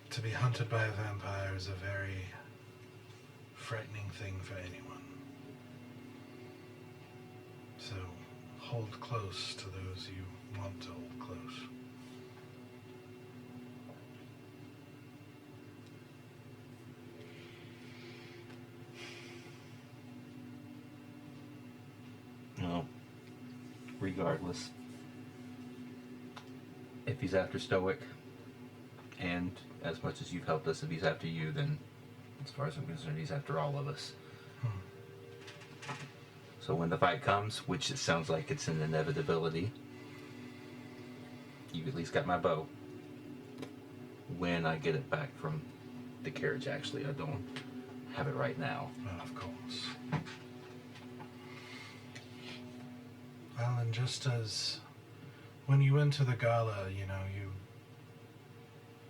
to be hunted by a vampire is a very frightening thing for anyone. So hold close to those you want to hold close. No. Regardless, if he's after Stoic, and as much as you've helped us, if he's after you, then as far as I'm concerned, he's after all of us. So when the fight comes, which it sounds like it's an inevitability, you've at least got my bow. When I get it back from the carriage, actually, I don't have it right now. Well, of course. Well, and just as when you went to the gala, you know, you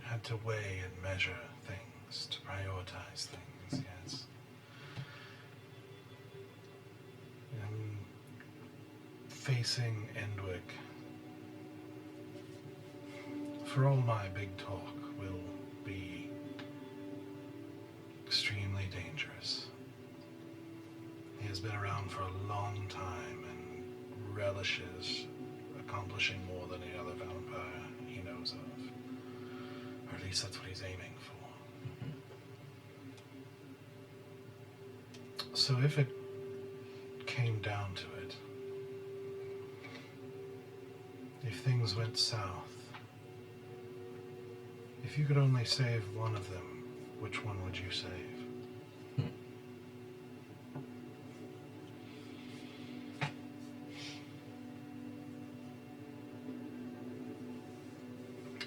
had to weigh and measure things, to prioritize things, yes. And facing Endwick, for all my big talk, will be extremely dangerous. He has been around for a long time and relishes accomplishing more than any other vampire he knows of. Or at least that's what he's aiming for. So if it came down to it, if things went south, if you could only save one of them, which one would you save?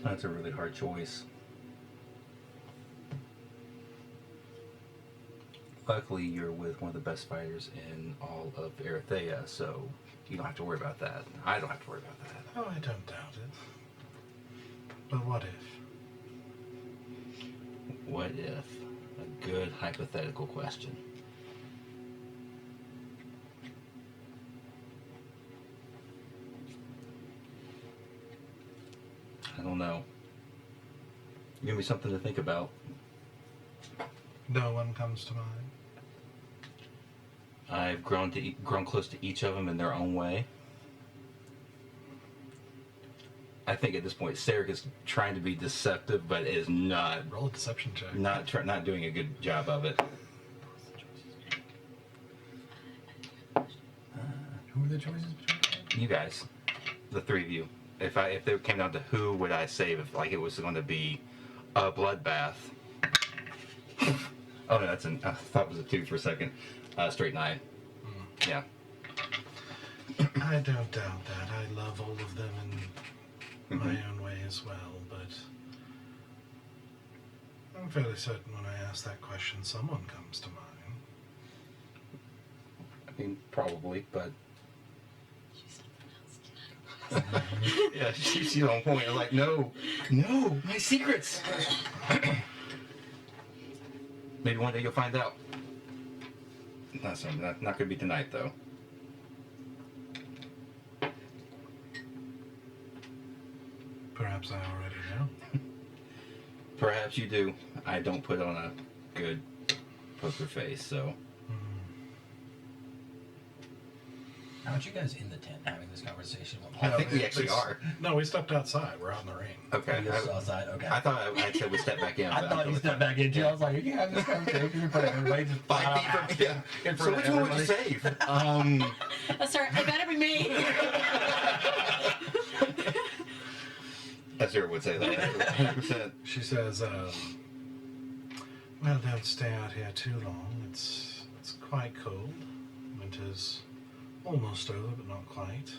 That's a really hard choice. Luckily, you're with one of the best fighters in all of Erythea, so you don't have to worry about that. I don't have to worry about that. Oh, I don't doubt it. But what if? What if? A good hypothetical question. I don't know. Give me something to think about. No one comes to mind. I've grown close to each of them in their own way. I think at this point, Sarek is trying to be deceptive, but is not Roll a deception check. not doing a good job of it. Who are the choices between? You guys, the three of you. If they came down to who would I save, if like it was going to be a bloodbath. Oh no, I thought it was a 2 for a second. Straight 9. Yeah. I don't doubt that. I love all of them in my own way as well, but I'm fairly certain when I ask that question, someone comes to mind. I mean, probably, but She said something else. yeah, she's on point. I'm like, no, my secrets. Maybe one day you'll find out. Not going to be tonight, though. Perhaps I already know. Perhaps you do. I don't put on a good poker face, so. Aren't you guys in the tent having this conversation? I think we actually are. No, we stepped outside. We're out in the rain. Okay. You guys outside? Okay. I thought I said we stepped back in. I thought you stepped back in too. I was like, you have this conversation in front of everybody. Just 5 feet from yeah. in So front which of one would you everybody. save? Oh, sorry, it better be me. As Sarah would say that. 100%. She says, well, don't stay out here too long. It's quite cold. Winter's almost over, but not quite.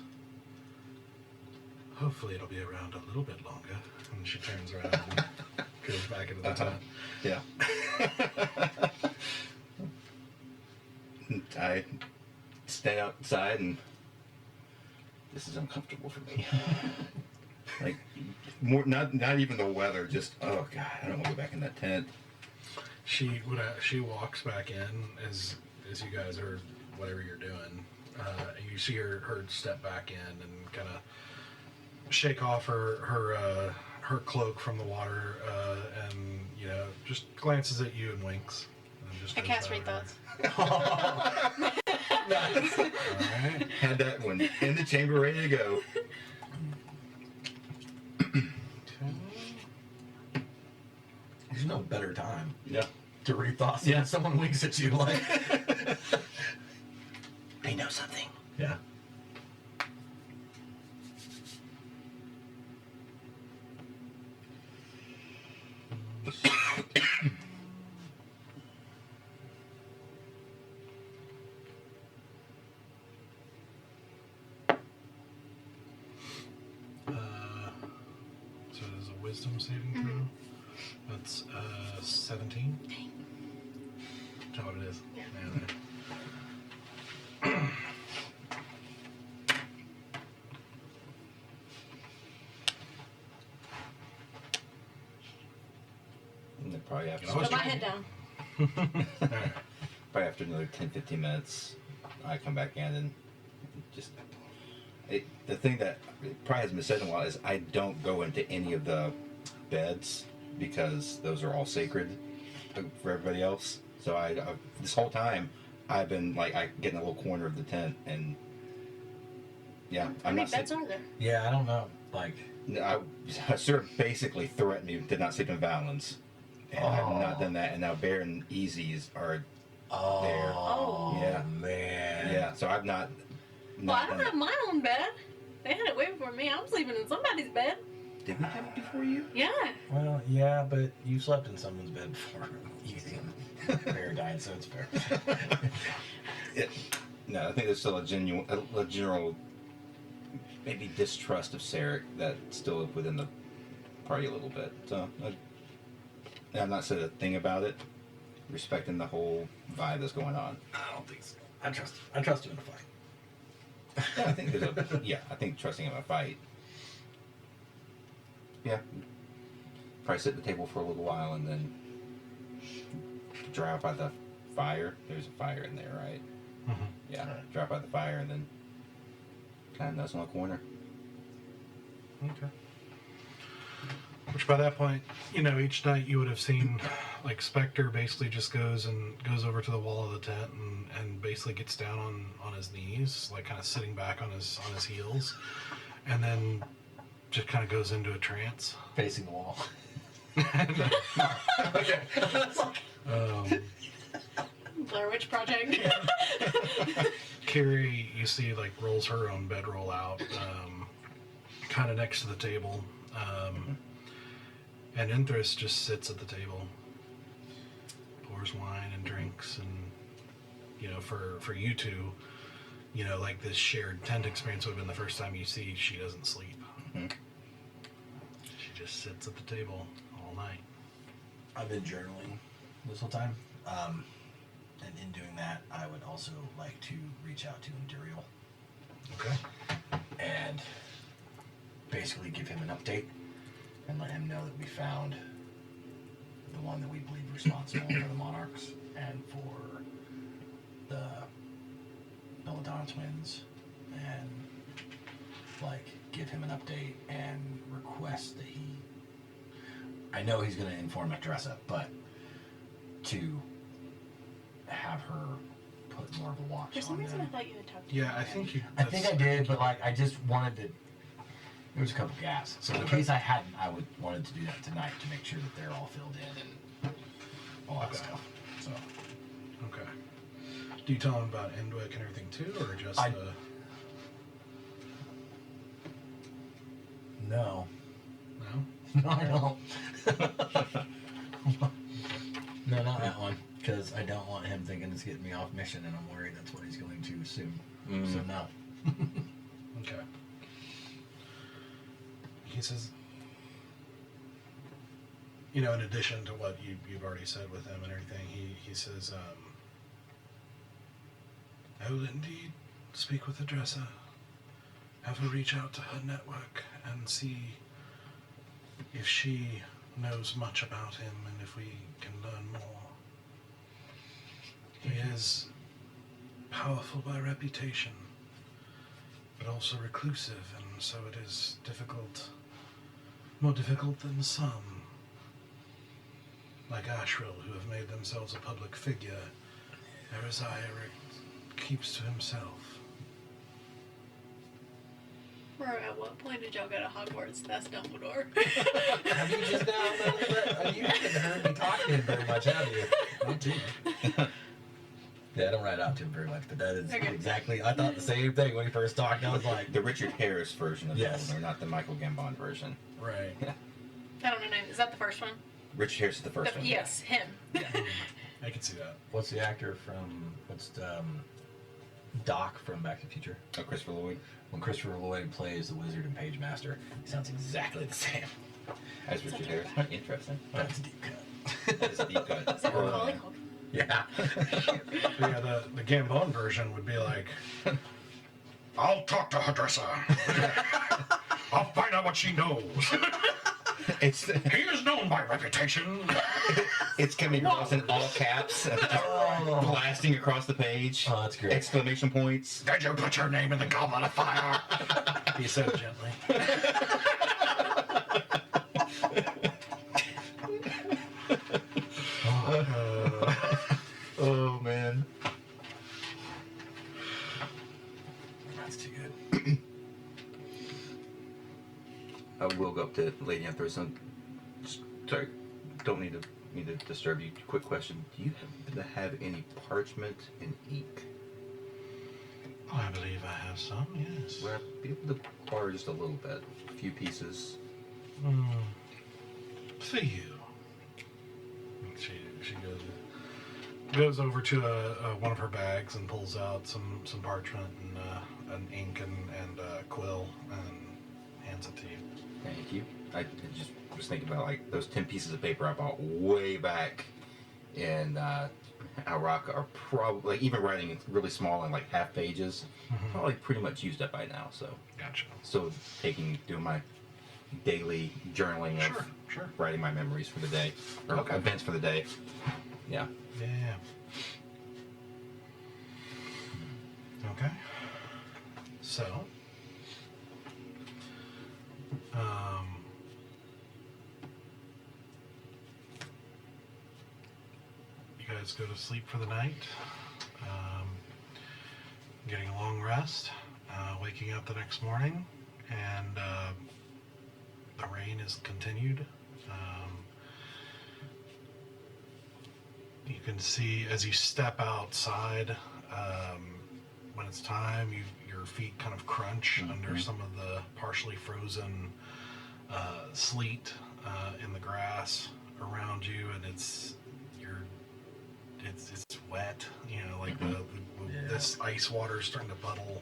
Hopefully it'll be around a little bit longer. And she turns around and goes back into the tent. Yeah. I stay outside and this is uncomfortable for me. Like more not even the weather, just oh god, I don't want to go back in that tent. She walks back in as you guys are whatever you're doing. You see her step back in and kind of shake off her cloak from the water, and just glances at you and winks. And just I goes cast over. read thoughts. Nice. All right. Had that one in the chamber ready to go. There's no better time Yeah. to read thoughts than when someone winks at you like. They know something. Yeah. So there's a wisdom saving throw. That's 17. Is that what it is? Yeah. And then probably after I was Put my head down. All right. probably after another 10-15 minutes, I come back in and just the thing that probably hasn't been said in a while is I don't go into any of the beds because those are all sacred for everybody else. So I this whole time I've been like I get in a little corner of the tent and yeah, How I'm many not. beds are there? Yeah, I don't know. Like, Sir basically threatened me to not sleep in Valens, and I've not done that. And now Bear and Easies are oh, there. Oh. Yeah. man. Yeah, so I've not. Well, I done don't have my own bed. They had it way before me. I'm sleeping in somebody's bed. Did we have it before you? Yeah. Well, yeah, but you slept in someone's bed before Easy and Bear died, so it's fair. No, I think there's still a general, maybe distrust of Sarek that's still within the party a little bit. So I've not said a thing about it, respecting the whole vibe that's going on. I don't think so. I trust you in a fight. Yeah, I think I think trusting him in a fight. Yeah. Probably sit at the table for a little while and then dry out by the fire. There's a fire in there, right? Mhm. Yeah. Dry out by the fire and then kind of nuzzle in a corner. Okay. Well, Which by that point, each night you would have seen, like, Spectre basically just goes over to the wall of the tent and basically gets down on his knees, like kind of sitting back on his heels, and then just kind of goes into a trance. Facing the wall. Okay. Blair Witch Project. Carrie, you see, like, rolls her own bedroll out, kind of next to the table. And Inthris just sits at the table, pours wine and drinks, and for you two, like, this shared tent experience would have been the first time you see she doesn't sleep. Mm-hmm. She just sits at the table all night. I've been journaling this whole time. And in doing that, I would also like to reach out to Endurial Okay. and basically give him an update and let him know that we found the one that we believe responsible for the Monarchs and for the Belladonna twins, and like give him an update and request that he, I know he's going to inform Dressa, but to have her put more of a watch For some on reason, them. I thought you had talked to Yeah, me I already. think you. I think I did, but like I just wanted to. There was a couple gaps, so in case I hadn't, I wanted to do that tonight to make sure that they're all filled in and all that Okay. stuff. So Okay. Do you tell him about Endwick and everything too, or just I- the? no, No. no, I don't. No, not that one, because I don't want him thinking it's getting me off mission, and I'm worried that's what he's going to assume. So no. Okay. He says, in addition to what you've already said with him and everything, he says, I will indeed speak with Adressa, have her reach out to her network and see if she knows much about him and if we can learn more. He is powerful by reputation, but also reclusive, and so it is more difficult than some, like Ashril, who have made themselves a public figure. Erizaya keeps to himself. Or at what point did y'all go to Hogwarts? That's Dumbledore. Have you just now noticed that? You haven't heard me talk to him very much, have you? Not too much. Yeah, I don't write out to him very much, but that is Okay. exactly. I thought the same thing when he first talked. I was like, The Richard Harris version of Yes. Dumbledore, not the Michael Gambon version. Right. I don't know name. Is that the first one? Richard Harris is the first one. Yes, him. I can see that. what's the actor from? Doc from Back to the Future? Oh, Christopher Lloyd. When Christopher Lloyd plays the Wizard and Page Master, he sounds exactly the same. As Richard Harris. Interesting. That's a deep cut. That is a deep cut. Is that Macaulay Culkin? Yeah. Yeah, the Gambon version would be like, I'll talk to Hadressa. I'll find out what she knows. It's He is known by reputation. it's coming across in all caps, blasting across the page. Oh, that's great. Exclamation points. Did you put your name in the goblet of fire? He said gently. Oh man. That's too good. I will go up to Lady Empress and sorry, don't need to disturb you. Quick question: do you happen to have any parchment and ink? I believe I have some, yes. Would I be able to borrow just a little bit, a few pieces? For you. She goes over to one of her bags and pulls out some parchment and an ink and a quill and hands it to you. Thank you. I just was thinking about like those 10 pieces of paper I bought way back in Alraka are probably, like, even writing really small and like half pages, probably pretty much used up by now. So Gotcha. still doing my daily journaling of Sure. writing my memories for the day or Okay. events for the day. Yeah. Yeah. Okay. So, guys go to sleep for the night, getting a long rest, waking up the next morning, and the rain is continued. You can see as you step outside, when it's time, your feet kind of crunch under some of the partially frozen sleet in the grass around you, and it's wet. You know, like this ice water is starting to puddle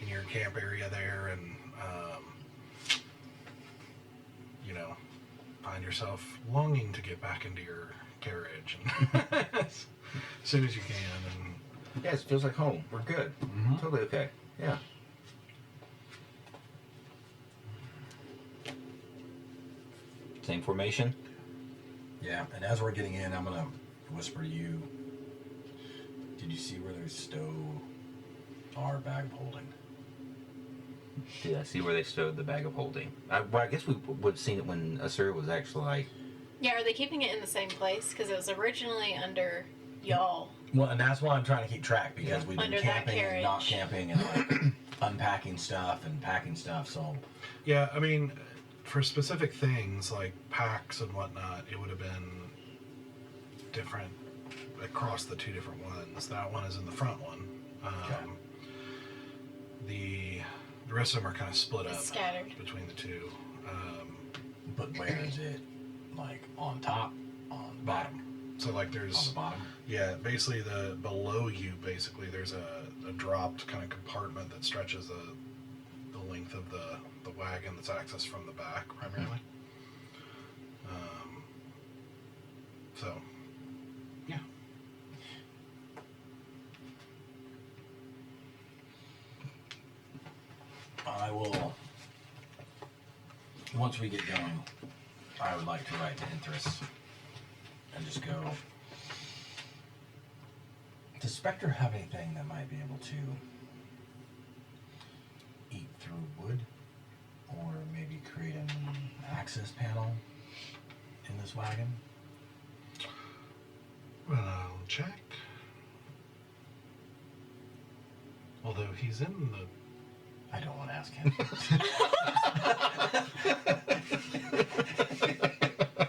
in your camp area there, and you know, find yourself longing to get back into your carriage and as soon as you can. And Yeah, it feels like home. We're good. Totally okay. Yeah. Same formation? Yeah, and as we're getting in, I'm gonna whisper to you. Did you see where they stowed our bag of holding? Did I see where they stowed the bag of holding? Well, I guess we would have seen it when Asura was actually like... Yeah, are they keeping it in the same place? Because it was originally under y'all. Well, and that's why I'm trying to keep track, because we've been Under that camping and not carriage. camping and like unpacking stuff and packing stuff, so... yeah, I mean, for specific things like packs and whatnot, it would have been different across the two different ones. That one is in the front one. The rest of them are kind of split It's up scattered. between the two. But where is it? Like on top? On the bottom? So like On there's the bottom? yeah, basically below you basically there's a dropped kind of compartment that stretches the length of the wagon that's accessed from the back primarily. So yeah. I will... Once we get going, I would like to write to Interest and just go... Does Spectre have anything that might be able to eat through wood? Or maybe create an access panel in this wagon? Well, I'll check. Although he's in the... I don't want to ask him.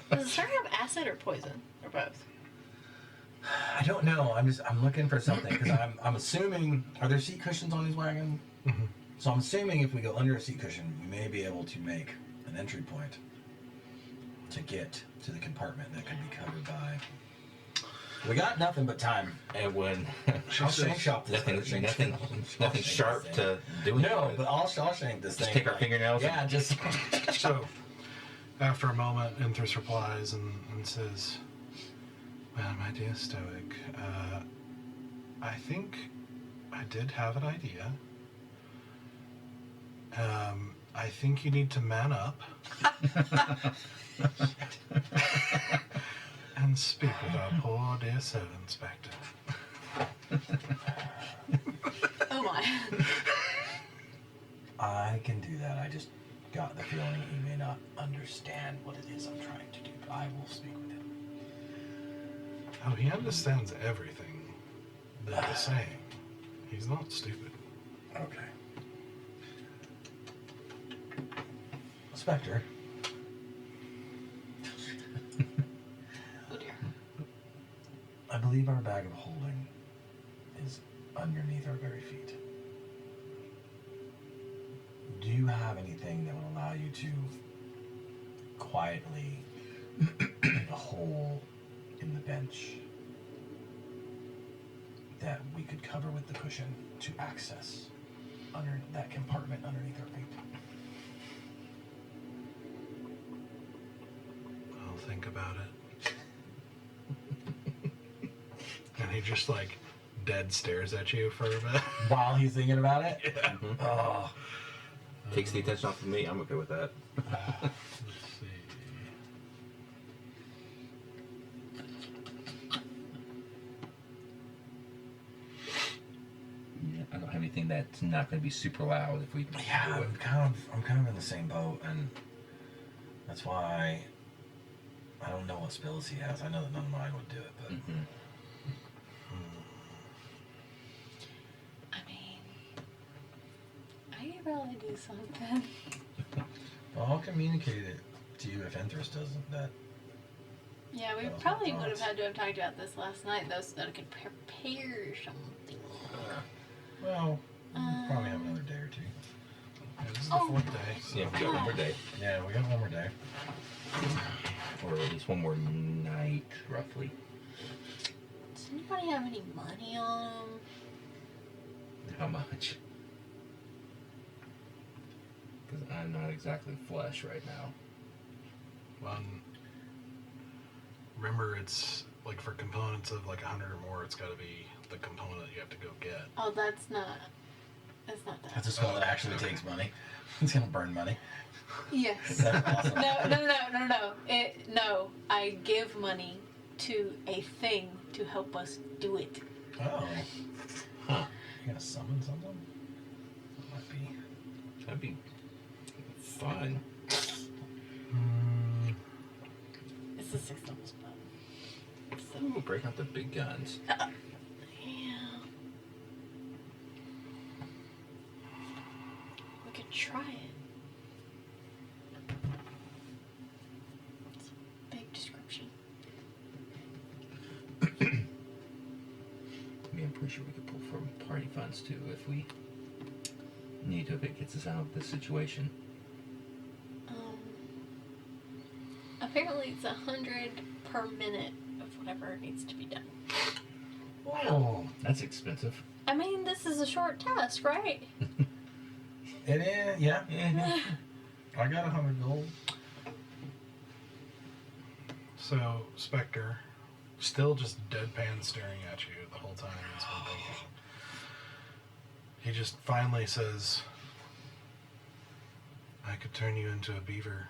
Does it start have acid or poison? Or both? I don't know. I'm looking for something because I'm assuming, are there seat cushions on these wagons? Mm-hmm. So I'm assuming if we go under a seat cushion, we may be able to make an entry point to get to the compartment that could be covered by. We got nothing but time. And when... I'll shank shop this thing. nothing sharp to do with No, it. but I'll shank this Just thing. take our fingernails Yeah, and- just. So, after a moment, Enthras replies and says, well, my dear Stoic, I think I did have an idea. I think you need to man up and speak with our poor dear servant, Spectre. Oh my. I can do that. I just got the feeling he may not understand what it is I'm trying to do. But I will speak with him. Oh, he understands everything that you're saying. He's not stupid. Okay. Spectre. Oh dear. I believe our bag of holding is underneath our very feet. Do you have anything that would allow you to quietly make a hole in the bench that we could cover with the cushion to access under that compartment underneath our feet? I'll think about it. And he just like dead stares at you for a bit. While he's thinking about it? Yeah. Oh. Takes the attention off of me. I'm okay with that. Let's see. Yeah, I don't have anything that's not going to be super loud if we Yeah, do it. I'm kind of in the same boat, and that's why I don't know what spells he has. I know that none of mine would do it, but probably do something. Well, I'll communicate it to you if Enthros doesn't. That Yeah, we That was my probably would have thoughts. had to have talked about this last night, though, so that I could prepare something. well, we'll probably have another day or two. Yeah, this is the Oh. 4th day. So. Yeah, we got one more day, Yeah, we got one more day. or at least one more night, roughly. Does anybody have any money on them? How much? Because I'm not exactly flush right now. Well, remember, it's like for components of like 100 or more, it's got to be the component you have to go get. Oh, that's not. That's not that. That's a spell that actually takes money. It's gonna burn money. Yes. That's awesome. No. I give money to a thing to help us do it. Oh. Huh. You gonna summon something? That might be. That'd be fun. It's a 6th level spell. So, Ooh, break out the big guns. yeah. We could try it. It's a big description. I mean, I'm pretty sure we could pull from party funds too if we need to, if it gets us out of this situation. Apparently it's 100 per minute of whatever needs to be done. Oh, That's expensive. I mean, this is a short task, right? it is. Yeah, Yeah. I got 100 gold. So, Spectre, still just deadpan staring at you the whole time he's been thinking. He just finally says, I could turn you into a beaver.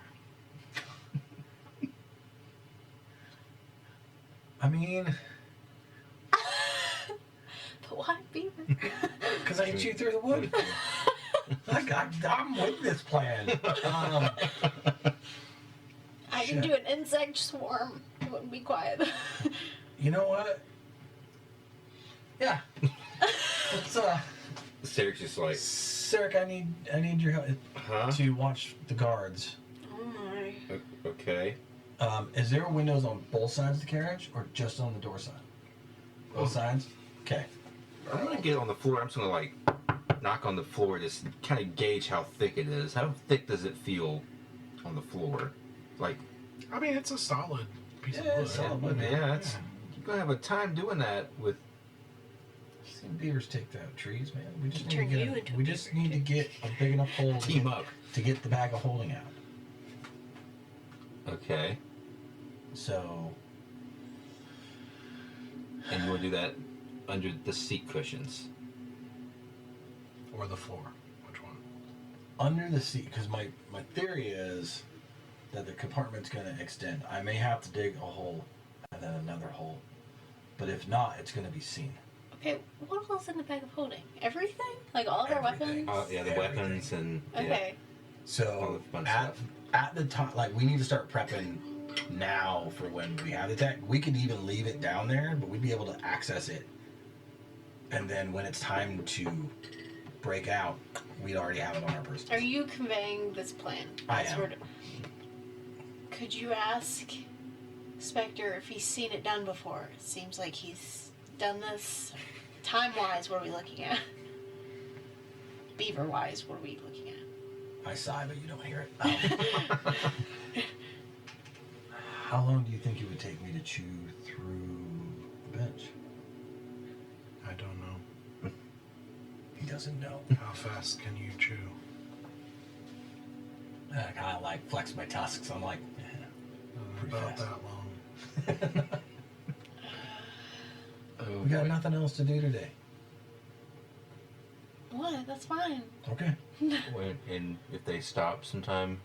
I mean, But why beaver? because I can shoot through the wood. I'm with this plan. I can do an insect swarm. It wouldn't be quiet. You know what? Yeah. Let's Sarah's just like, Sarek, I need your help huh? to watch the guards. Oh my. Okay. Is there windows on both sides of the carriage or just on the door side? Both sides? Okay. I'm gonna get on the floor. I'm just gonna like knock on the floor, just kind of gauge how thick it is. How thick does it feel on the floor? Like, I mean, it's a solid piece Yeah, of wood. it's solid wood. yeah, it's you're gonna have a time doing that with. I've seen beavers take down trees, man. We just Turn need to you get into a we just beaver, need to get a big enough hole Team up. to get the bag of holding out. Okay. So And you want to do that under the seat cushions. Or the floor. Which one? under the seat, because my theory is that the compartment's going to extend. I may have to dig a hole and then another hole, but if not, it's going to be seen. Okay, what else in the bag of holding? Everything? Like all of our Everything. weapons? Yeah, the Everything. weapons and yeah. Okay. All So the fun at stuff. the time, like we need to start prepping now for when we have the tech. We could even leave it down there, but we'd be able to access it, and then when it's time to break out, we'd already have it on our person. Are you conveying this plan? I As am. we're- Could you ask Spectre if he's seen it done before? It seems like he's done this. Time-wise, what are we looking at? Beaver-wise, what are we looking at? I sigh, but you don't hear it. How long do you think it would take me to chew through the bench? I don't know. He doesn't know. How fast can you chew? I kind of like flex my tusks. I'm like, Pretty About fast. that long. Oh, we got boy. nothing else to do today. What? That's fine. Okay. And if they stop sometime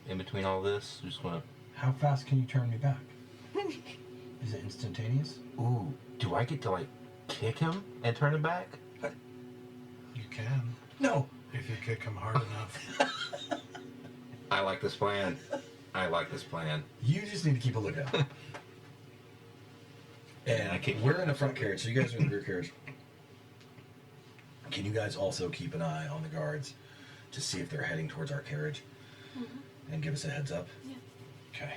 in between all this, just want How fast can you turn me back? Is it instantaneous? to. Ooh, do I get to like kick him and turn him back? You can, No. if you kick him hard enough. I like this plan. I like this plan. You just need to keep a lookout. And I keep- we're in the front carriage, so you guys are in the rear carriage. Can you guys also keep an eye on the guards to see if they're heading towards our carriage, and give us a heads up. Yeah. Okay.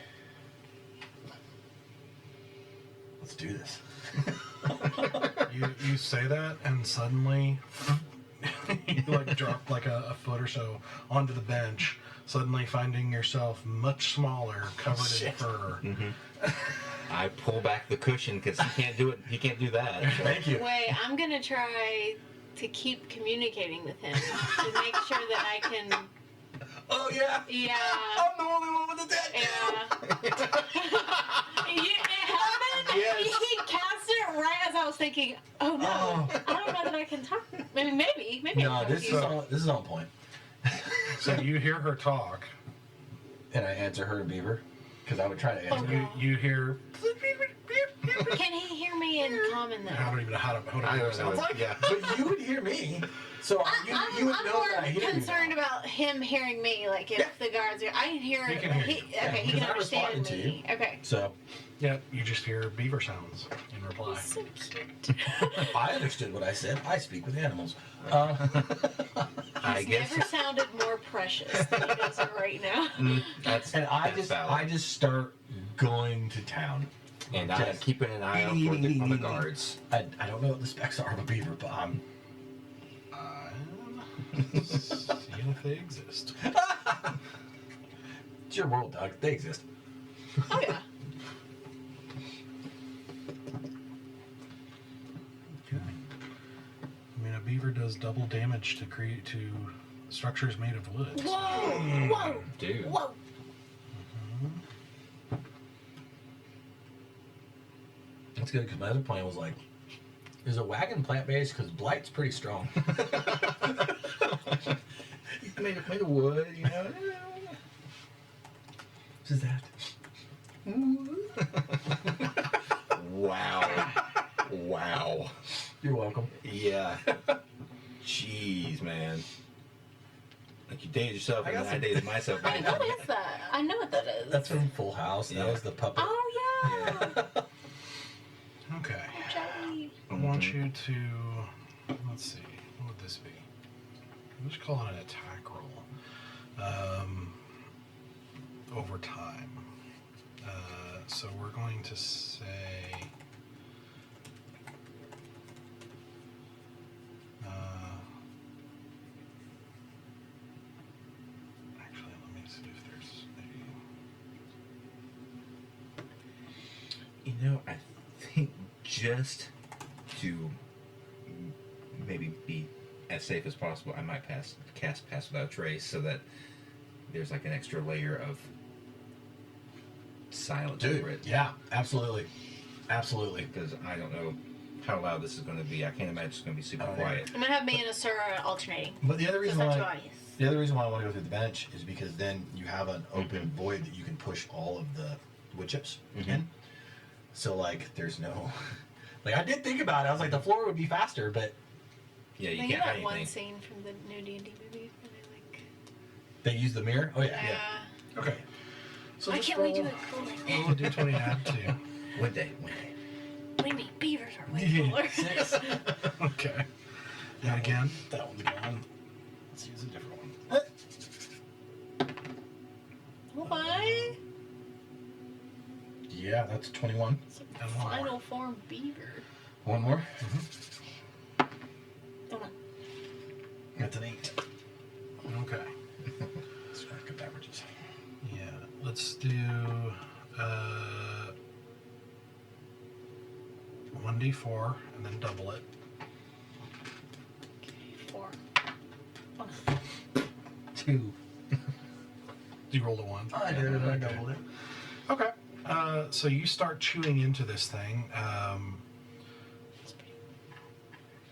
Let's do this. You say that, and suddenly you like drop like a foot or so onto the bench, suddenly finding yourself much smaller, covered in fur. I pull back the cushion because he can't do it. He can't do that. Thank you. Wait, I'm gonna try to keep communicating with him to make sure that I can. Oh yeah. Yeah. I'm the only one with a tattoo. Yeah. It happened. Yes. He cast it right as I was thinking. Oh no! Oh. I don't know that I can talk. I mean, maybe. No, I can this is on point. So you hear her talk. And I answer her, Beaver, because I would try to answer. Oh, her. God. You hear. Can he hear me in common though? I don't even know how to. I don't know. sounds like. Yeah. But you would hear me, so you would I'm know more that I hear concerned you. about him hearing me. Like if the guards are, I can hear. He can hear you. Okay, he because can I responded understand to me. Okay. So Yeah, you just hear beaver sounds in reply. He's so cute. I understood what I said. I speak with animals. I He's guess. never sounded more precious than he does right now. That's And I that's just valid. I just start going to town. and I'm just keeping an eye out for on the guards. I don't know what the specs are of a beaver, but I'm Seeing if they exist. it's your world, Doug. They exist. Oh yeah. Okay. I mean, a beaver does double damage to structures made of wood. Whoa! Whoa! Dude. Whoa! That's good because my other plan was like, is a wagon plant based? Because blight's pretty strong. made of wood, you know. What's that? Wow. Wow. You're welcome. Yeah. Jeez, man. Like you dated yourself, I and got then I some- dated myself. I know what is that? I know what that is. That's from Full House. Yeah. That was the puppet. Oh yeah. Okay. Jelly. I want you to. Let's see. What would this be? We'll just call it an attack roll. Over time. So we're going to say. Actually, let me see if there's maybe. You know, I think just to maybe be as safe as possible, I might cast Pass Without a Trace so that there's like an extra layer of silence over it. Yeah, absolutely. Absolutely. Because I don't know how loud this is going to be. I can't imagine it's going to be super Oh, yeah. quiet. I'm gonna have me and Asura alternating. But the other So reason that's why why. Yes. the other reason why I want to go through the bench is because then you have an open void that you can push all of the wood chips in. So like there's no like I did think about it. I was like the floor would be faster, but Yeah, you Think can't of hide that one anything. scene from the new D&D movie when they like. they use the mirror. Oh yeah, Yeah. Okay. So Why just can't we do roll- it cool like Roll a that? d20 add 2. One day. What do you mean? Beavers are way cooler. 6. Okay. And again. That one's gone. Let's use a different one. Why? Yeah, that's 21. It's a And one more. final form beaver. One more. Oh no. That's an 8. Okay. Stack of averages. Yeah. Let's do 1d4 and then double it. Okay, 4. Oh no. 2. You rolled a 1. I did it. I doubled it. Okay. So you start chewing into this thing,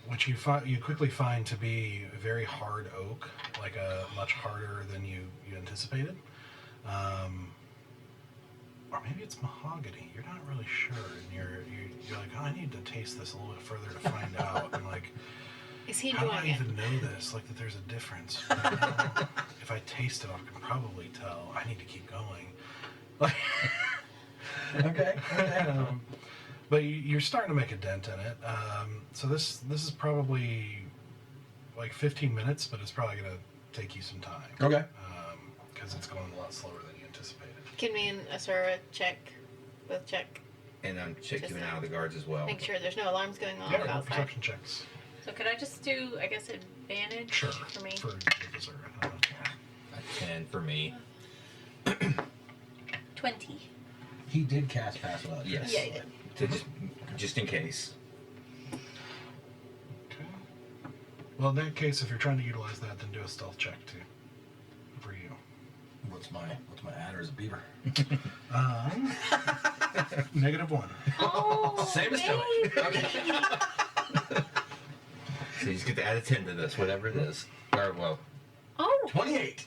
which you quickly find to be very hard oak, like much harder than you anticipated. Or maybe it's mahogany. You're not really sure, and you're like, oh, I need to taste this a little bit further to find out. And like, Is he how do I doing it? even know this? Like that there's a difference. But I know if I taste it, I can probably tell. I need to keep going. Like, Okay. but you're starting to make a dent in it. So this is probably like 15 minutes, but it's probably gonna take you some time. Okay. Because it's going a lot slower than you anticipated. Can me and Asura both check, And I'm Just checking out the guards as well. make sure there's no alarms going on Yeah, roll outside. perception checks. So could I just do, I guess, advantage Sure. for me? For Azura. A 10 for me. 20. He did cast Pass Without Trace. Yes. Yeah, he did. To just in case. Okay. Well, in that case, if you're trying to utilize that, then do a stealth check too. For you. What's my adder as a beaver? -1. Oh, Same as Stoic. Okay. So you just get to add a 10 to this, whatever it is. Or, well, Oh, 28.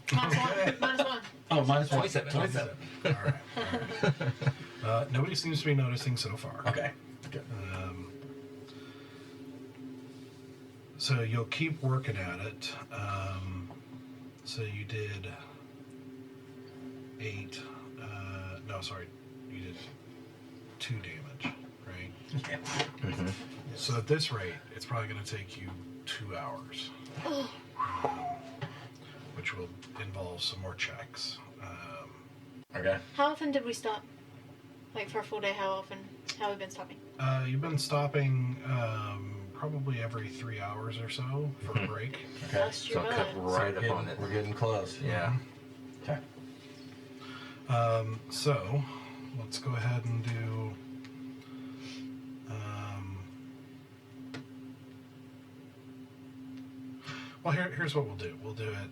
-1. -1. Oh, minus 1. 27. 27. All right. Nobody seems to be noticing so far. Okay. Okay. So you'll keep working at it. So you did 8. No, sorry. You did 2 damage, right? Yeah. So at this rate, it's probably going to take you 2 hours. Which will involve some more checks. Okay. How often did we stop? Like for a full day, how often? How have we been stopping? You've been stopping probably every 3 hours or so for a break. Okay. Bust your so I'll cut butt. right up on it. We're getting close. Yeah. Okay. So let's go ahead and do. Well, here's what we'll do. We'll do it.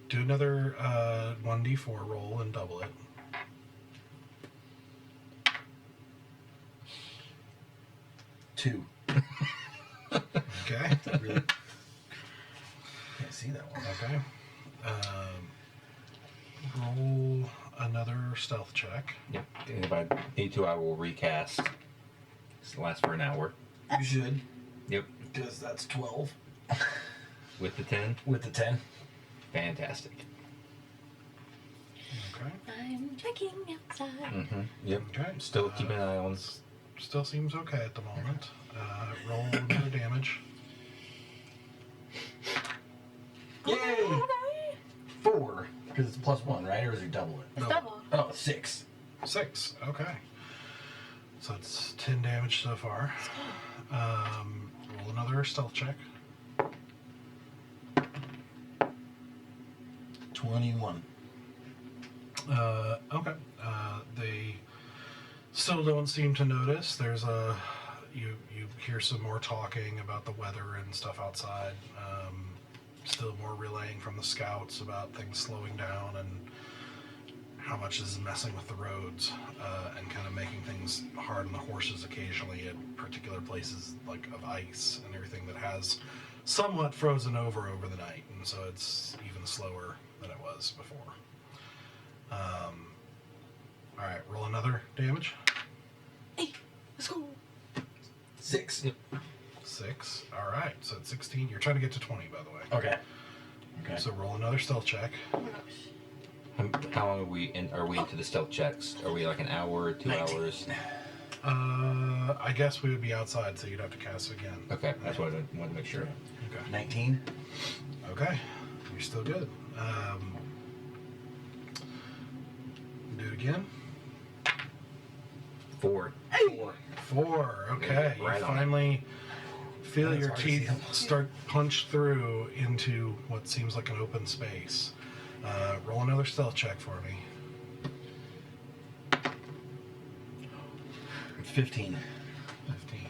Do another 1d4 roll and double it. Two. Okay. Really can't see that one. Okay. Roll another stealth check. Yep. And if I need to, I will recast. This lasts for an hour. You should, Yep. because that's 12 With the 10. with the 10. Fantastic. Okay. I'm checking outside. Mm-hmm. Yep. Okay. Still keeping an eye on. Still seems okay at the moment. Roll another damage. Yay! 4, because it's +1, right? Or is it double it? It's No. double. Oh, 6. 6. Okay. So it's 10 damage so far. Roll another stealth check. 21. Okay. They still don't seem to notice. There's you hear some more talking about the weather and stuff outside. Still more relaying from the scouts about things slowing down and how much this is messing with the roads and kind of making things hard on the horses occasionally at particular places like of ice and everything that has somewhat frozen over the night, and so it's even slower than it was before. All right, roll another damage. Hey, let's go. 6. 6. All right, so it's 16. You're trying to get to 20, by the way. Okay. Okay. So roll another stealth check. Oh my gosh. How long are we in? Are we into the stealth checks? Are we like an hour, 2 19. hours? I guess we would be outside, so you'd have to cast again. Okay, that's what I wanted to make sure. Okay. 19. Okay, you're still good. Do it again. 4. 4. Okay, Right you on it. finally feel That's your hard to see teeth them. start punch through into what seems like an open space. Roll another stealth check for me. 15. 15.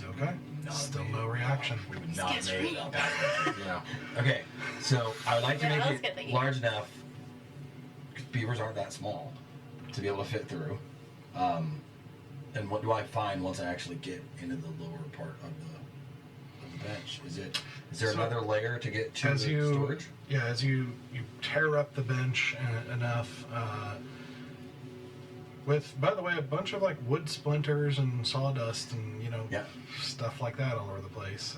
Okay. Still no reaction. We would not Gets have made it real. without that. Yeah. Okay, so I would like to Yeah, make I was it thinking. large enough, because beavers aren't that small, to be able to fit through. And what do I find once I actually get into the lower part of the bench? Is there So, another layer to get to as the you storage? Yeah, as you tear up the bench enough, with, by the way, a bunch of like wood splinters and sawdust and Yeah. stuff like that all over the place.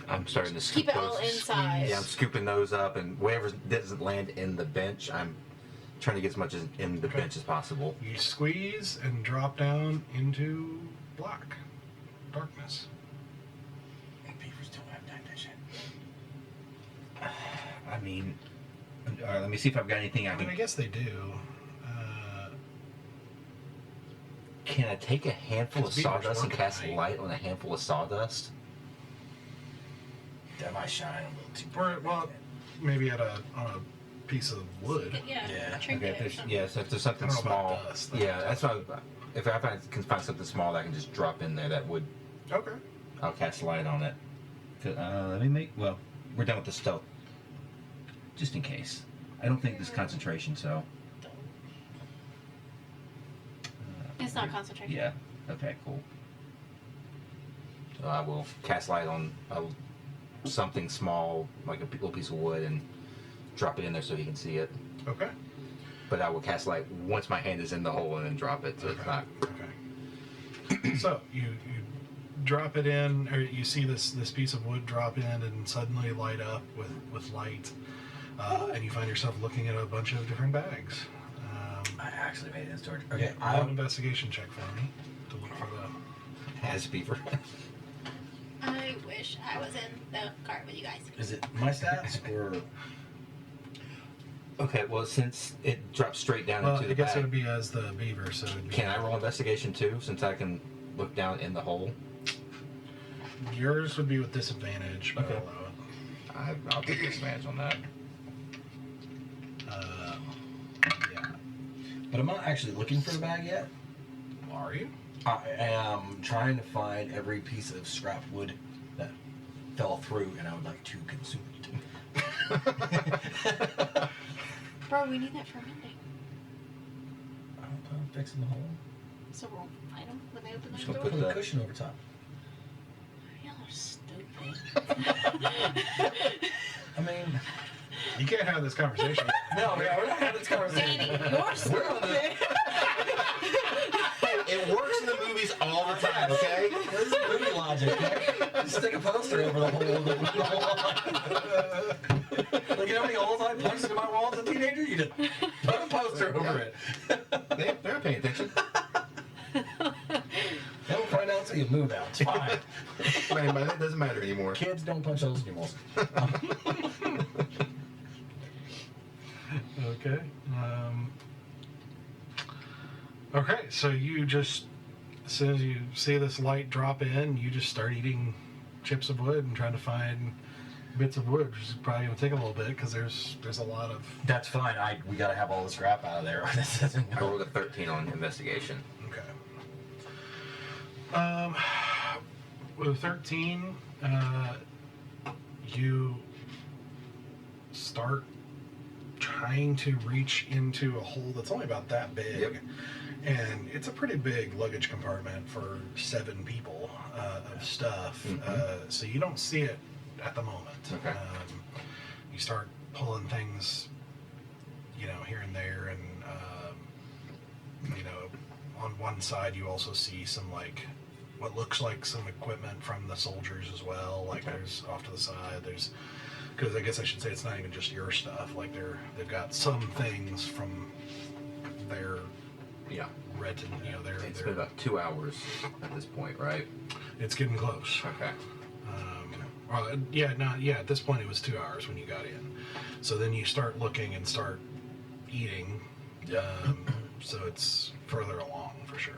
I'm starting to scoop Keep it all those. inside. Yeah, I'm scooping those up, and whatever doesn't land in the bench, I'm trying to get as much as in the Okay. bench as possible. You squeeze and drop down into black darkness. mean, all right, let me see if I've got anything I I mean, can. I guess they do. Can I take a handful of It's beavers sawdust and working cast night. light on a handful of sawdust? That might shine a little too Or, bright. well, maybe on a piece of wood. Yeah. Yeah. Trinket Okay, or if something. there's, so if there's something I don't know small, about dust, though. yeah, that's what. If I can find something small that I can just drop in there, that would. Okay. I'll cast light on it. Let me make. Well, we're done with the stealth. Just in case. I don't think this concentration, so. It's not concentration. Yeah. Okay. Cool. So I will cast light on something small, like a little piece of wood, and drop it in there so he can see it. Okay. But I will cast light once my hand is in the hole and then drop it, so it's not. Okay. So you drop it in, or you see this piece of wood drop in and suddenly light up with light, and you find yourself looking at a bunch of different bags. I actually made it in storage. Okay, Roll an investigation check for me to look for the. Has beaver. I wish I was in the cart with you guys. Is it my stats or? Okay, well, since it drops straight down Well, into I the guess it bag, would be as the beaver, so it'd be. can I roll investigation too, since I can look down in the hole? Yours would be with disadvantage, but Okay. I'll allow it. I'll take disadvantage on that. Yeah. But I'm not actually looking for the bag yet. Are you? I am trying to find every piece of scrap wood that fell through, and I would like to consume it. Bro, we need that for Monday. I'm fixing the hole. So we'll fight them when they open Just their gonna door. Put a the- cushion over top. Y'all are stupid. I mean, You can't have this conversation. no, we're not having this conversation. Danny, you're stupid. It works in the movies all the time, okay? This is movie logic. Okay? Just stick a poster over the hole of the wall. Like, you know how many holes I punched in my wall as a teenager? You just put a poster over it. They're paying attention. Don't find out until you move out. It's fine. Man, but that doesn't matter anymore. Kids don't punch holes in your walls. Okay. Okay, so you just, as soon as you see this light drop in, you just start eating chips of wood and trying to find bits of wood, which is probably going to take a little bit because there's a lot of. That's fine. We gotta have all the scrap out of there. This doesn't I work. rolled a 13 on investigation. Okay. With 13, you start trying to reach into a hole that's only about that big. Yep. And it's a pretty big luggage compartment for 7 people of stuff. So you don't see it at the moment. Okay. You start pulling things, here and there, and on one side you also see some what looks like some equipment from the soldiers as well. Like there's off to the side. Because I guess I should say it's not even just your stuff. Like they've got some things from their Yeah. It's It's been about 2 hours at this point, right? It's getting close. Okay. At this point it was 2 hours when you got in. So then you start looking and start eating. So it's further along for sure.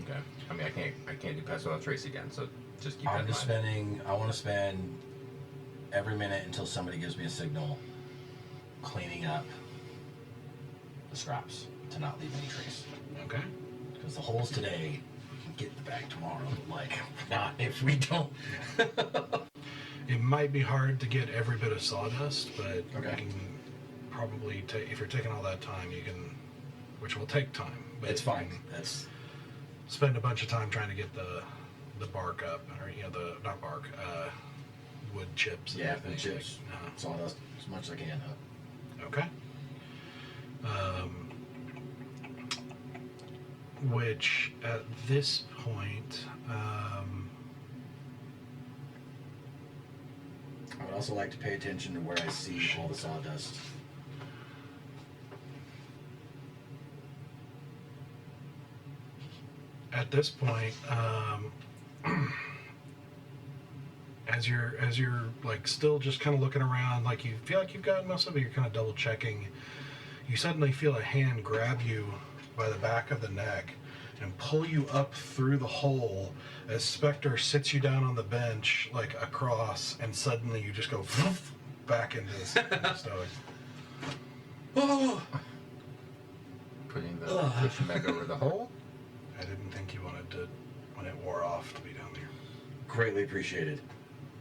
Okay. I mean, I can't do pass without trace again, so just keep that I'm in just mind. I want to spend every minute until somebody gives me a signal cleaning up the scraps to not leave any trace. Okay. Because the holes today, we can get the bag tomorrow, but not if we don't. It might be hard to get every bit of sawdust, but Okay. you can probably take, if you're taking all that time, you can, which will take time. But It's you fine. can That's spend a bunch of time trying to get the bark up, or not bark, wood chips. and yeah, everything. the chips, sawdust as much as I can. Okay. Which at this point, I would also like to pay attention to where I see all the sawdust. as you're like still just kind of looking around, like you feel like you've gotten most of it, you're kind of double checking. You suddenly feel a hand grab you by the back of the neck and pull you up through the hole as Spectre sits you down on the bench like across, and suddenly you just go back into the stowage. Oh, Putting the cushion back over the hole. I didn't think you wanted to, when it wore off, to be down there. greatly appreciated.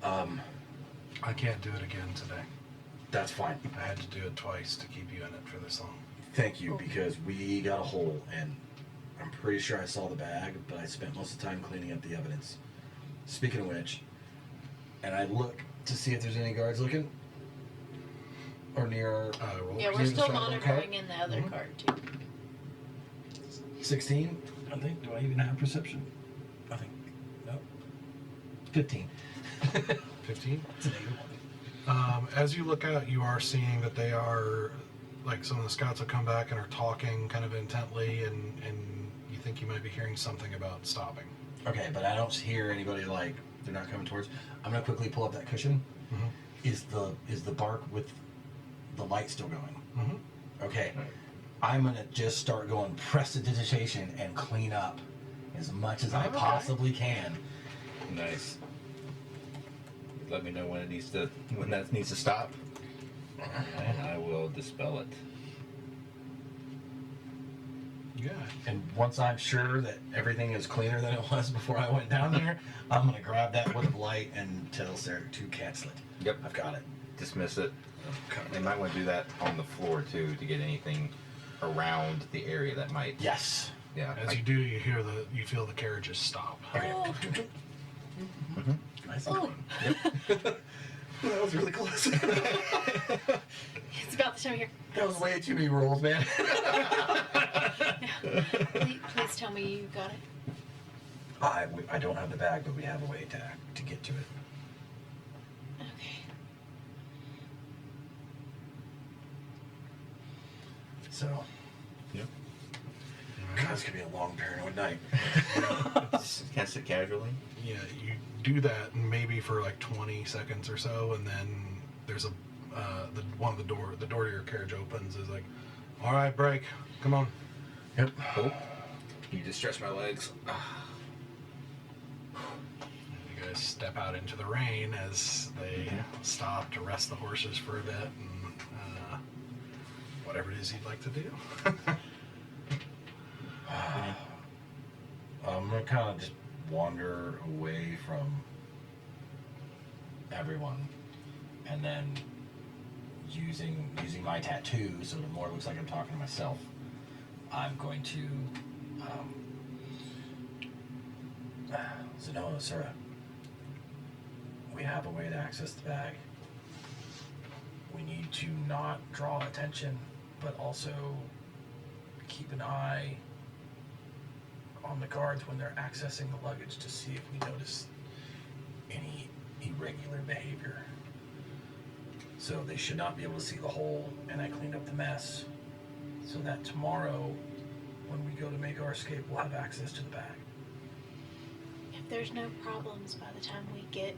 I can't do it again today. That's fine. I had to do it twice to keep you in it for this long. Thank you, because we got a hole, and I'm pretty sure I saw the bag, but I spent most of the time cleaning up the evidence. Speaking of which, and I look to see if there's any guards looking, or near Roll Yeah, we're Near the still side of the monitoring in the other Mhm. card too. 16. I think. Do I even have perception? I think. No. 15. 15. It's an 81. As you look out, you are seeing that they are, like, some of the scouts have come back and are talking kind of intently, and you think you might be hearing something about stopping. Okay, but I don't hear anybody like they're not coming towards. I'm gonna quickly pull up that cushion. Mm-hmm. Is the bark with the light still going? Mm-hmm. Okay. I'm gonna just start going prestidigitation and clean up as much as I Okay. possibly can. Nice. Let me know when that needs to stop, and I will dispel it. Yeah. And once I'm sure that everything is cleaner than it was before I went down there, I'm gonna grab that wood of light and tell Sarah to cancel it. Yep. I've got it. Dismiss it. They might want to do that on the floor too, to get anything around the area that might. Yes. Yeah. As you do, you feel the carriages stop. Okay. Oh. Nice. Oh. That was really close. It's about the time of year. That was way too many rolls, man. Please tell me you got it. I don't have the bag, but we have a way to get to it. Okay. So, Yep. God, it's gonna be a long paranoid night. Just kind of sit casually. Yeah, you do that maybe for like 20 seconds or so, and then there's a the door to your carriage opens. Is like, all right, break, come on. Yep. Oh, you just stretch my legs. You guys step out into the rain as they stop to rest the horses for a bit, and whatever it is you'd like to do. I'm gonna kind of just wander away from everyone, and then using my tattoo so it more looks like I'm talking to myself. I'm going to so no, Sarah, we have a way to access the bag. We need to not draw attention, but also keep an eye on the guards when they're accessing the luggage to see if we notice any irregular behavior. So they should not be able to see the hole, and I cleaned up the mess so that tomorrow when we go to make our escape, we'll have access to the bag. If there's no problems by the time we get,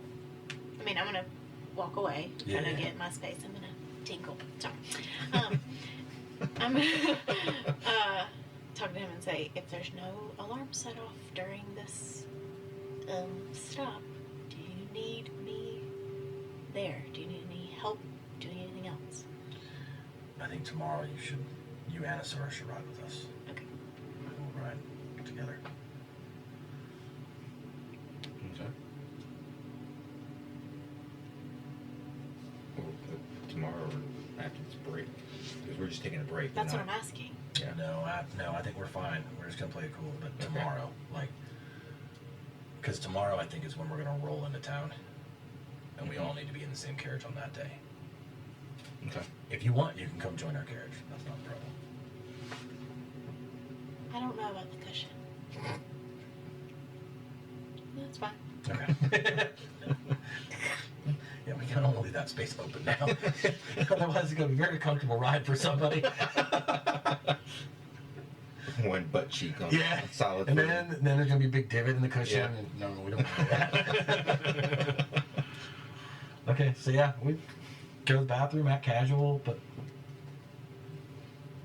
I mean, I'm gonna walk away, Yeah. kind of get my space. I'm gonna tinkle. Sorry. I'm gonna talk to him and say, if there's no alarm set off during this stop, do you need me there? Do you need any help doing anything else? I think tomorrow you and Sarah should ride with us. Okay. We'll ride together. Okay. Tomorrow or after this break, because we're just taking a break. That's we're what I'm not- asking. Yeah. No, I think we're fine. We're just gonna play it cool. But tomorrow, because tomorrow I think is when we're gonna roll into town, and we all need to be in the same carriage on that day. Okay. If you want, you can come join our carriage. That's not a problem. I don't know about the cushion. That's fine. Okay. Yeah, we can only leave that space open now. Otherwise, it's gonna be a very comfortable ride for somebody. One butt cheek on Yeah. solid. And footing. then there's gonna be a big divot in the cushion. Yeah. And no, we don't want that. Okay, so yeah, we go to the bathroom, act casual, but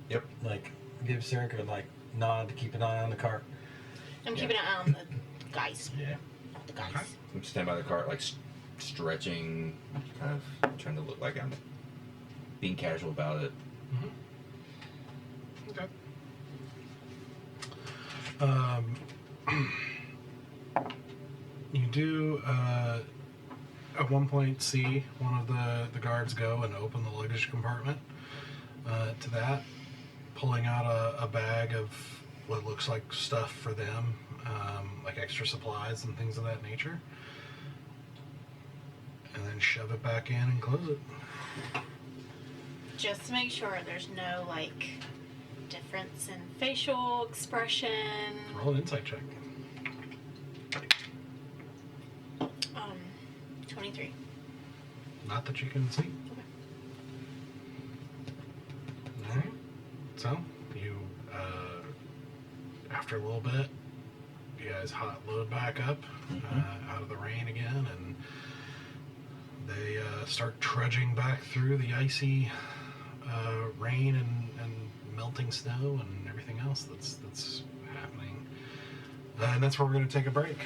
Yep. like give Sarah a like nod to keep an eye on the cart. I'm Yeah. keeping an eye on the guys. Yeah. The guys. Okay. I'm stand by the cart, like stretching, kind of trying to look like I'm being casual about it. Okay. You do at one point see one of the guards go and open the luggage compartment to that, pulling out a bag of what looks like stuff for them, like extra supplies and things of that nature, and then shove it back in and close it. Just to make sure there's no like difference in facial expression. Roll an insight check. 23. Not that you can see. Alright. So, you, after a little bit, you guys hot load back up out of the rain again, and they start trudging back through the icy rain and melting snow and everything else that's happening. And that's where we're going to take a break.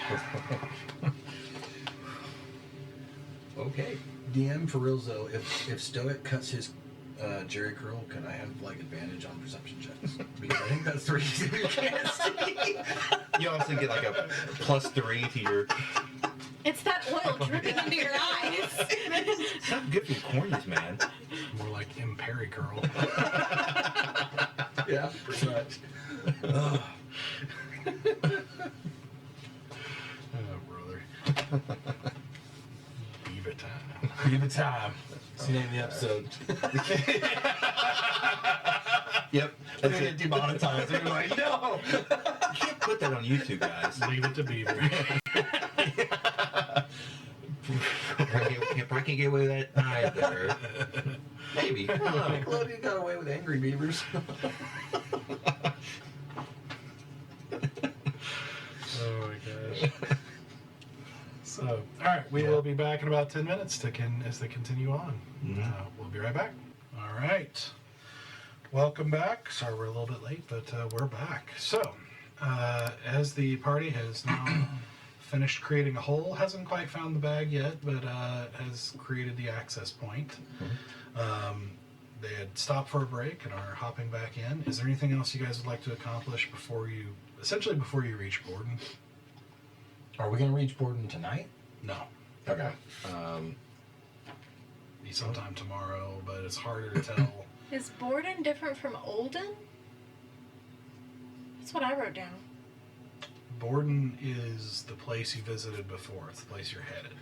Okay. DM for real though, if Stoic cuts his Jerry curl, can I have like advantage on perception checks? Because I think that's the reason you can't see. You also get like a +3 to your. It's that oil dripping into your eyes. It's not good for your corneas, man. More like Imperi Curl. Yeah, pretty much. Oh, brother. Beaver time. Give it time. It's the name of the episode. Yep. They're gonna demonetize. They're like, no. You can't put that on YouTube, guys. Leave it to Beaver. Probably can't get away with that either. Maybe. Oh, Nickelodeon got away with angry beavers. Oh my gosh. So, all right, we will be back in about 10 minutes as they continue on. We'll be right back. All right. Welcome back. Sorry we're a little bit late, but we're back. So, as the party has now finished creating a hole, hasn't quite found the bag yet, but has created the access point. They had stopped for a break and are hopping back in. Is there anything else you guys would like to accomplish before you reach Borden? Are we gonna reach Borden tonight? No. Okay. Be sometime tomorrow, but it's harder to tell. Is Borden different from Olden? That's what I wrote down. Borden is the place you visited before. It's the place you're headed.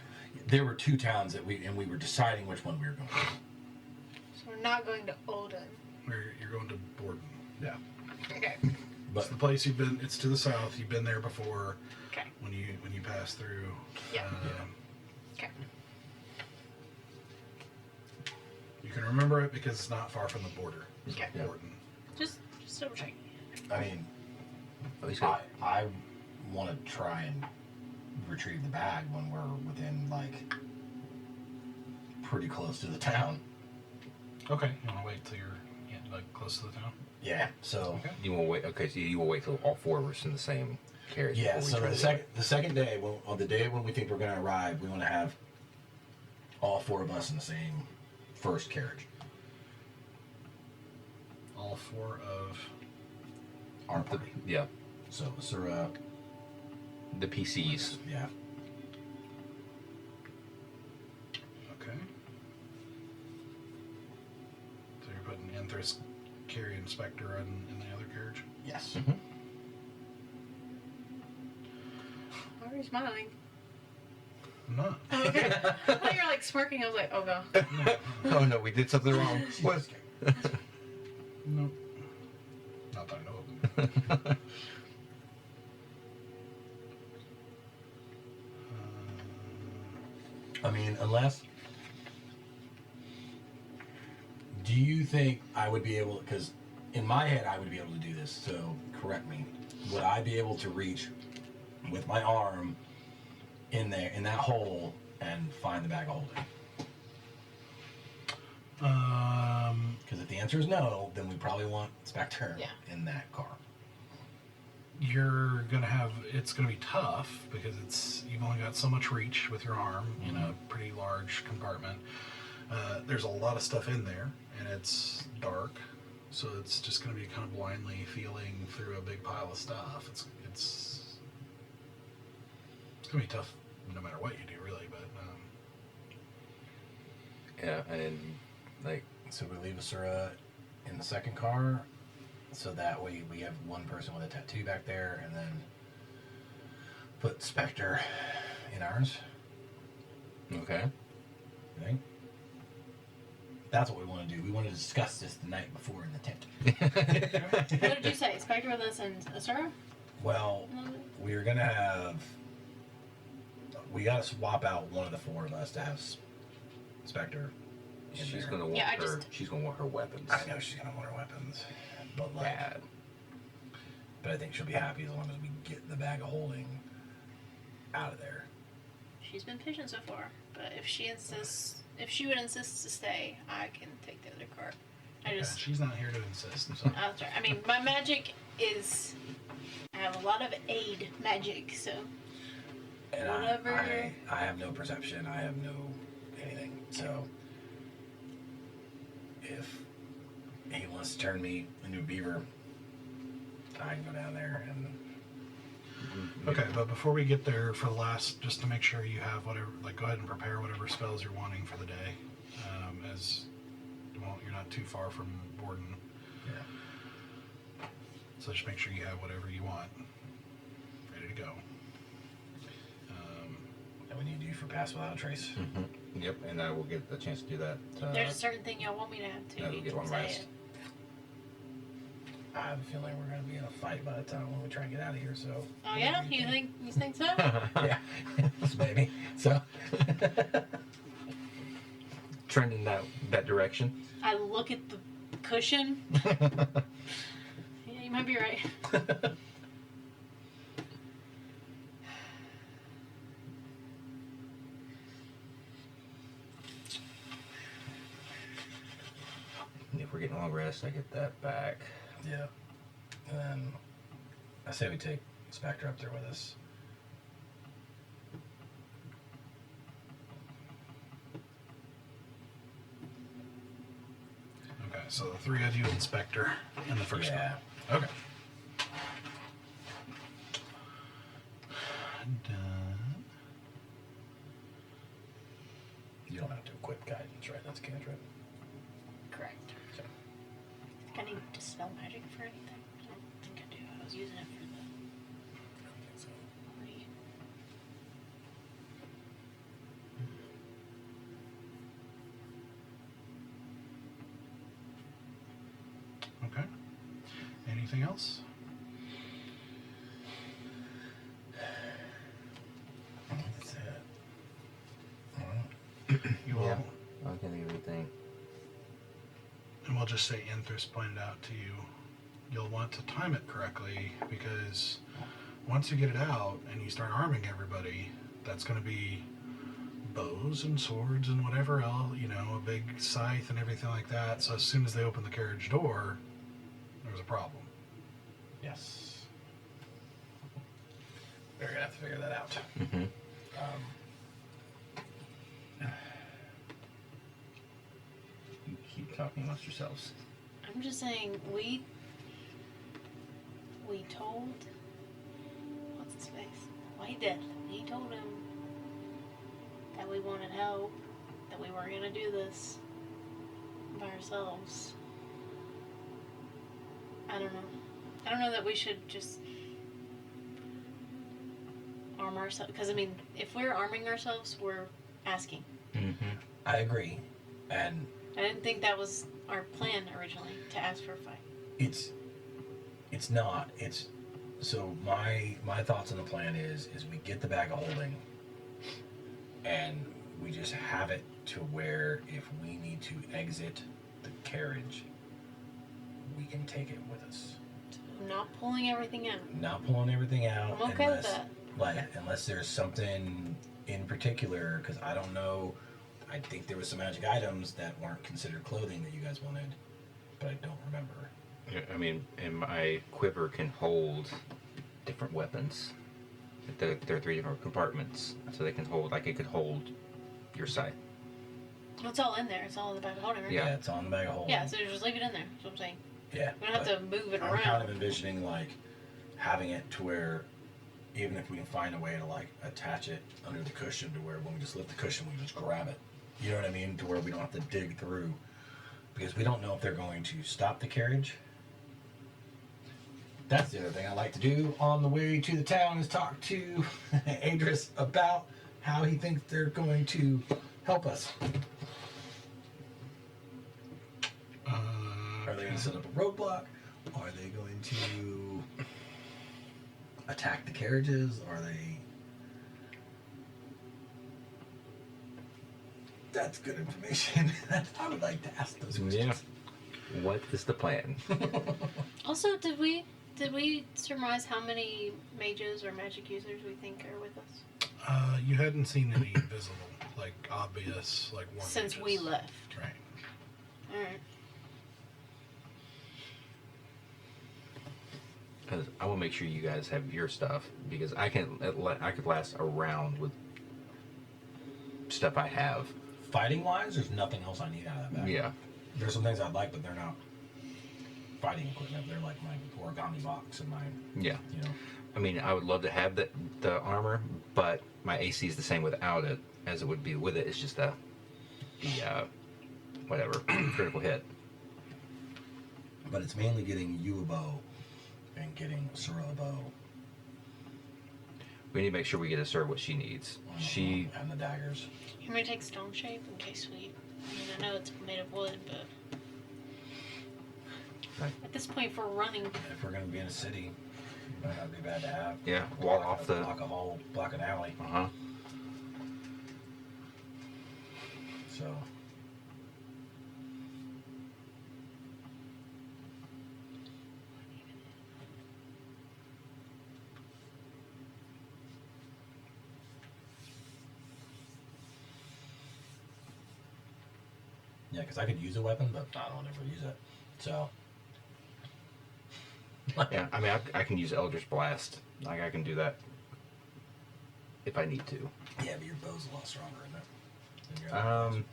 There were two towns that we were deciding which one we were going to. So we're not going to Olden. You're going to Borden. Yeah. Okay. It's the place you've been. It's to the south. You've been there before. Okay. When you pass through. Yeah. Okay. You can remember it because it's not far from the border. Okay. Yeah. Borden. Just double checking. I mean, At least I want to try and retrieve the bag when we're within like pretty close to the town. Okay. You want to wait till you're like close to the town? Yeah. So. Okay. you will wait. Okay, so you will wait till all four of us in the same carriage. Yeah. before we So try the to- second day, on the day when we think we're going to arrive, we want to have all four of us in the same first carriage. All four of. Our party. Yeah, So Surah. the PCs. Yeah. Okay. So you're putting Anthris, Carrie, and Spectre in the other carriage? Yes. Why are you smiling? I'm not. Oh, okay. I thought you were like smirking. I was like, oh god. Oh no, we did something wrong. What? No. Not that I know of. I mean, unless. Do you think I would be able? Because in my head, I would be able to do this. So correct me. Would I be able to reach with my arm in there in that hole and find the bag of holding? answer is no, then we probably want Spectre Yeah. in that car. You're gonna have, it's gonna be tough because you've only got so much reach with your arm in a pretty large compartment. There's a lot of stuff in there, and it's dark, so it's just gonna be kind of blindly feeling through a big pile of stuff. It's gonna be tough no matter what you do, really. But Yeah, and like, So we leave Asura in the second car, so that way we have one person with a tattoo back there, and then put Spectre in ours. okay. You think? That's what we want to do. We want to discuss this the night before in the tent. What did you say? Spectre with us and Asura? Well, we're gonna have. We gotta swap out one of the four of us to have Spectre. in She's there. gonna want Yeah, I her. just- She's gonna want her weapons. I know she's gonna want her weapons, but like, Bad. but I think she'll be happy as long as we get the bag of holding out of there. She's been patient so far, but if she would insist to stay, I can take the other car. she's not here to insist. So. I'll try. I mean, my magic is, I have a lot of aid magic, so And whatever. I have no perception. I have no anything. So if he wants to turn me into a beaver, I can go down there and. Okay, but before we get there, for the last, just to make sure you have whatever, like, go ahead and prepare whatever spells you're wanting for the day. As well, you're not too far from Borden, Yeah. so just make sure you have whatever you want ready to go. That we need you for Pass Without a Trace. Mm-hmm. Yep, and I will get a chance to do that. There's a certain thing y'all want me to have too. Yeah, You we'll get can one say rest. it. I have a feeling we're going to be in a fight by the time when we try and get out of here. So. Oh yeah, you think so? Yeah, maybe. So. Trending that direction. I look at the cushion. Yeah, you might be right. If we're getting a long rest, I get that back. Yeah. And then I say we take Spectre up there with us. Okay, so the three of you and Spectre in the first Yeah. one. Okay. Done. You don't have to equip guidance, right? That's a cantrip. Correct. Okay. I need to spell magic for anything. I don't think I do. I was using it for the I don't think so. party. Okay. Anything else? That's it. You will, Yeah. I can't think of anything. and we'll just say Anthus pointed out to you, you'll want to time it correctly because once you get it out and you start arming everybody, that's going to be bows and swords and whatever else, a big scythe and everything like that. So as soon as they open the carriage door, there's a problem. Yes. We're gonna have to figure that out. Mm-hmm. You keep talking amongst yourselves. I'm just saying we told what's his face? White Death. We told him that we wanted help, that we weren't gonna do this by ourselves. I don't know. I don't know that we should just arm ourselves, because I mean, if we're arming ourselves, we're asking. Mm-hmm. I agree, and I didn't think that was our plan originally, to ask for a fight. it's not. It's so my thoughts on the plan is we get the bag of holding, and we just have it to where if we need to exit the carriage, we can take it with us. Not pulling everything out. Not pulling everything out. I'm okay with unless, that. Like, unless there's something in particular, because I don't know. I think there was some magic items that weren't considered clothing that you guys wanted. but I don't remember. I mean, and my quiver can hold different weapons. There are 3 different compartments, so they can hold. Like it could hold your scythe. Well, it's all in there. It's all in the bag of holding, right? Yeah. Yeah, it's on the bag of holding. Yeah, so just leave it in there. That's what I'm saying. Yeah. We don't have to move it I'm around. kind of envisioning like having it to where even if we can find a way to like attach it under the cushion to where when we just lift the cushion we just grab it. You know what I mean? To where we don't have to dig through. Because we don't know if they're going to stop the carriage. That's the other thing I like to do on the way to the town is talk to Adris about how he thinks they're going to help us. Are they going to set up a roadblock? Are they going to attack the carriages? Are they... That's good information. I would like to ask those questions. Yeah. What is the plan? Also, did we surmise how many mages or magic users we think are with us You hadn't seen any visible, like obvious, like war since mages. we left? Right. All right. Because I will make sure you guys have your stuff because I could last a round with stuff I have. Fighting wise, there's nothing else I need out of that bag. Yeah. There's some things I'd like, but they're not fighting equipment. They're like my origami box and my, Yeah. you know. I mean, I would love to have the armor, but my AC is the same without it as it would be with it. It's just the whatever critical hit. But it's mainly getting you a bow and getting Sura a bow. We need to make sure we get Asura what she needs. She and the daggers. You may take stone shape in case we. I mean, I know it's made of wood, but Right. at this point, if we're running, If we're gonna be in a city, it might not be bad to have. Yeah, wall off the. block a hole, block an alley. Uh-huh. So yeah, because I could use a weapon, but I don't ever use it. So Yeah, I mean, I can use Eldritch Blast. Like, I can do that if I need to. yeah, but your bow's a lot stronger, isn't it? Than your other ones.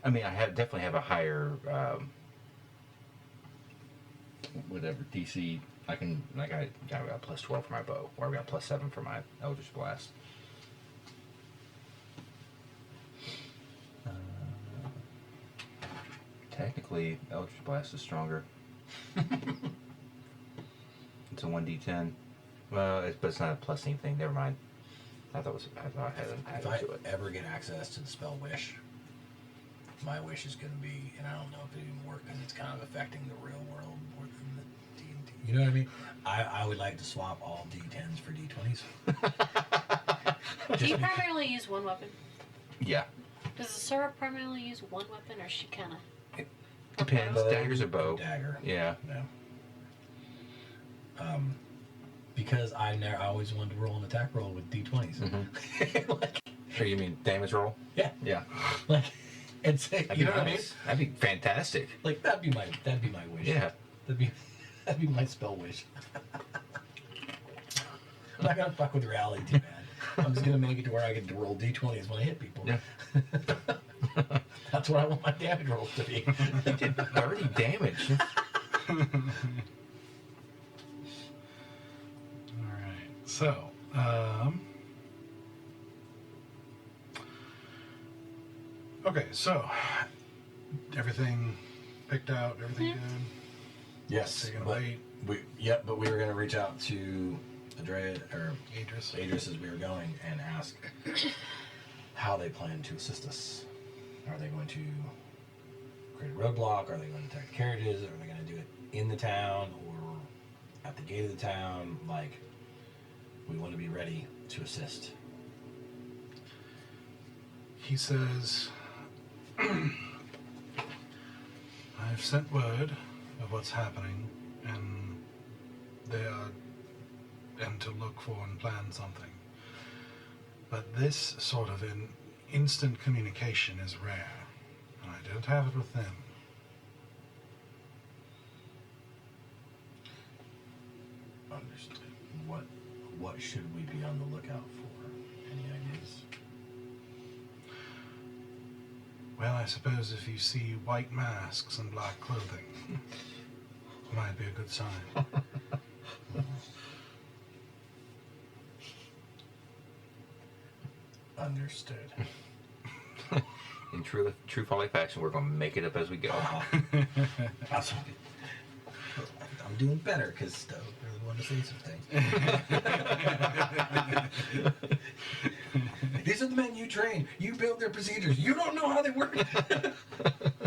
I mean, definitely have a higher, whatever DC. I got plus 12 for my bow, or I got plus 7 for my Eldritch Blast. Technically, Eldritch Blast is stronger. It's a 1d10. Well, but it's not a plus anything. Never mind. I thought I had an If added I to it. ever get access to the spell Wish, my wish is going to be, and I don't know if it even works because it's kind of affecting the real world more than the D&D. You know what I mean? I would like to swap all D10s for D20s. do you primarily use one weapon? Yeah. Does Asura primarily use one weapon, or she kind of? Depends. Daggers or bow. Dagger. Yeah. No. Because I always wanted to roll an attack roll with D20s. Mm-hmm. Like, Or you mean damage roll? yeah. Yeah. Like, and say, That'd you be know what I mean? nice. That'd be fantastic. Like that'd be my wish. Yeah. That'd be my spell wish. I'm not gonna fuck with reality too bad. I'm just gonna make it to where I get to roll D20s when I hit people. Yeah. That's what I want my damage rolls to be. You did 30 damage. Alright, so, okay, so, everything picked out, everything good? Yes. Taking a But bite? but we were gonna reach out to Adrea or Adris? Adris as we were going and ask how they plan to assist us. Are they going to create a roadblock? Are they going to attack the carriages? Are they going to do it in the town or at the gate of the town? Like, we want to be ready to assist. He says, I've sent word of what's happening, and and to look for and plan something. But this sort of instant communication is rare, and I I don't have it with them. Understood. What should we be on the lookout for? Any ideas? Well, I suppose if you see white masks and black clothing, might be a good sign. Understood. In true Folly fashion, we're going to make it up as we go. Awesome. I'm doing better because Stowe really wanted to say some things. These are the men you train. You build their procedures. You don't know how they work.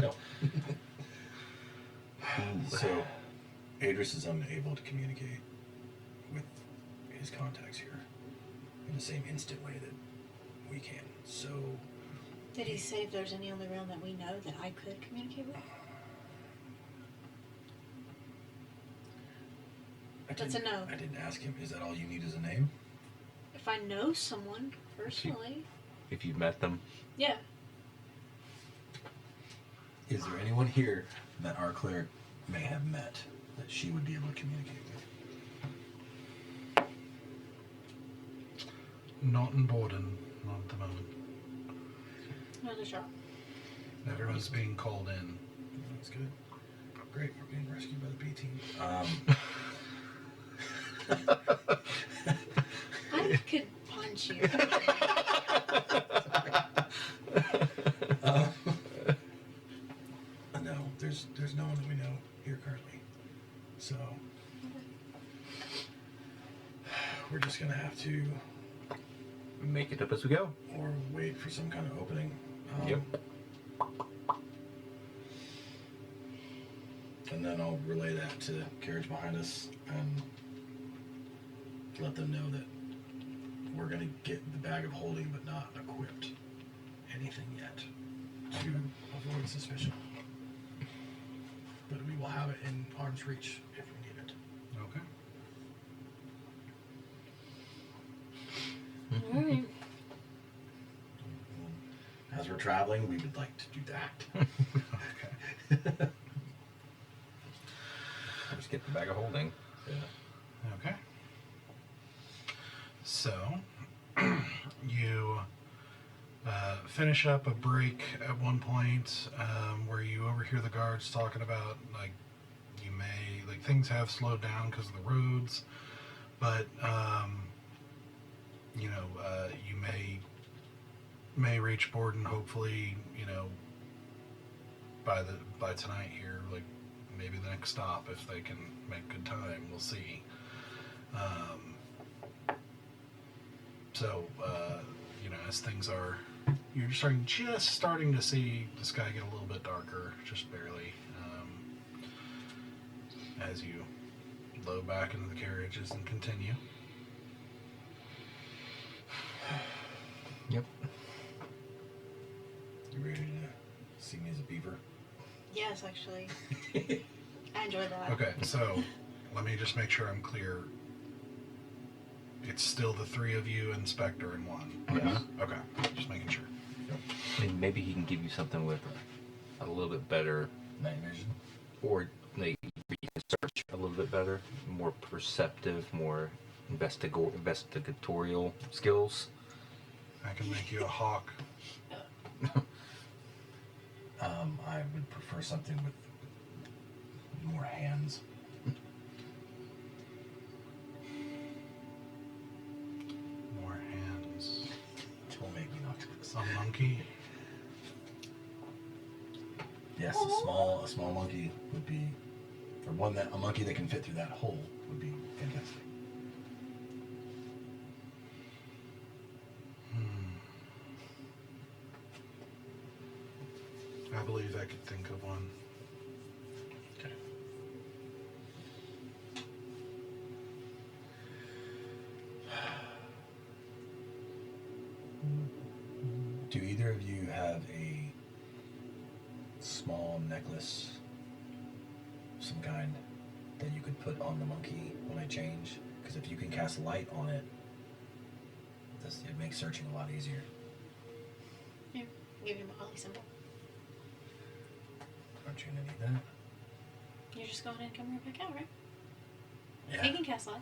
No. So, Adris is unable to communicate with his contacts here in the same instant way that we can. So, Did he say if there's any on the realm that we know that I could communicate with? That's a no. I didn't ask him. Is that all you need as a name? If I know someone personally, If you've met them, yeah. Is there anyone here that our cleric may have met that she would be able to communicate with? Not in Borden, not at the moment. Another shot. Everyone's being called in. That's good. Great, we're being rescued by the B team. I could punch you. No, there's no one that we know here currently. So we're just gonna have to make it up as we go. or wait for some kind of opening. Yep. And then I'll relay that to the carriage behind us and let them know that we're going to get the bag of holding but not equipped anything yet to avoid suspicion. But we will have it in arm's reach if we need it. Okay. Alright. As we're traveling, we would like to do that. Okay. Just get the bag of holding. Yeah. Okay. So, you finish up a break at one point where you overhear the guards talking about, like, things have slowed down because of the roads, but, you may reach Borden, hopefully, by tonight here, like, maybe the next stop, if they can make good time, we'll see. As things are, you're just starting to see the sky get a little bit darker, just barely, as you load back into the carriages and continue. Yep. You ready to see me as a beaver? Yes, actually. I enjoyed that. Okay, so let me just make sure I'm clear. It's still the three of you and Spectre in one. Yes. Okay, just making sure. And maybe he can give you something with a little bit better, Night vision? or like you can search a little bit better, more perceptive, more investigatorial skills. I can make you a hawk. I would prefer something with more hands. More hands. Don't make me not do this. A monkey. Yes, a small monkey would be, or a monkey that can fit through that hole would be fantastic. I believe I could think of one. Okay. Do either of you have a small necklace of some kind that you could put on the monkey when I change? Because if you can cast light on it, it makes searching a lot easier. Here, give you my Holly symbol. you gonna need that? You're just going in and coming right back out, right? Yeah. You can cast light.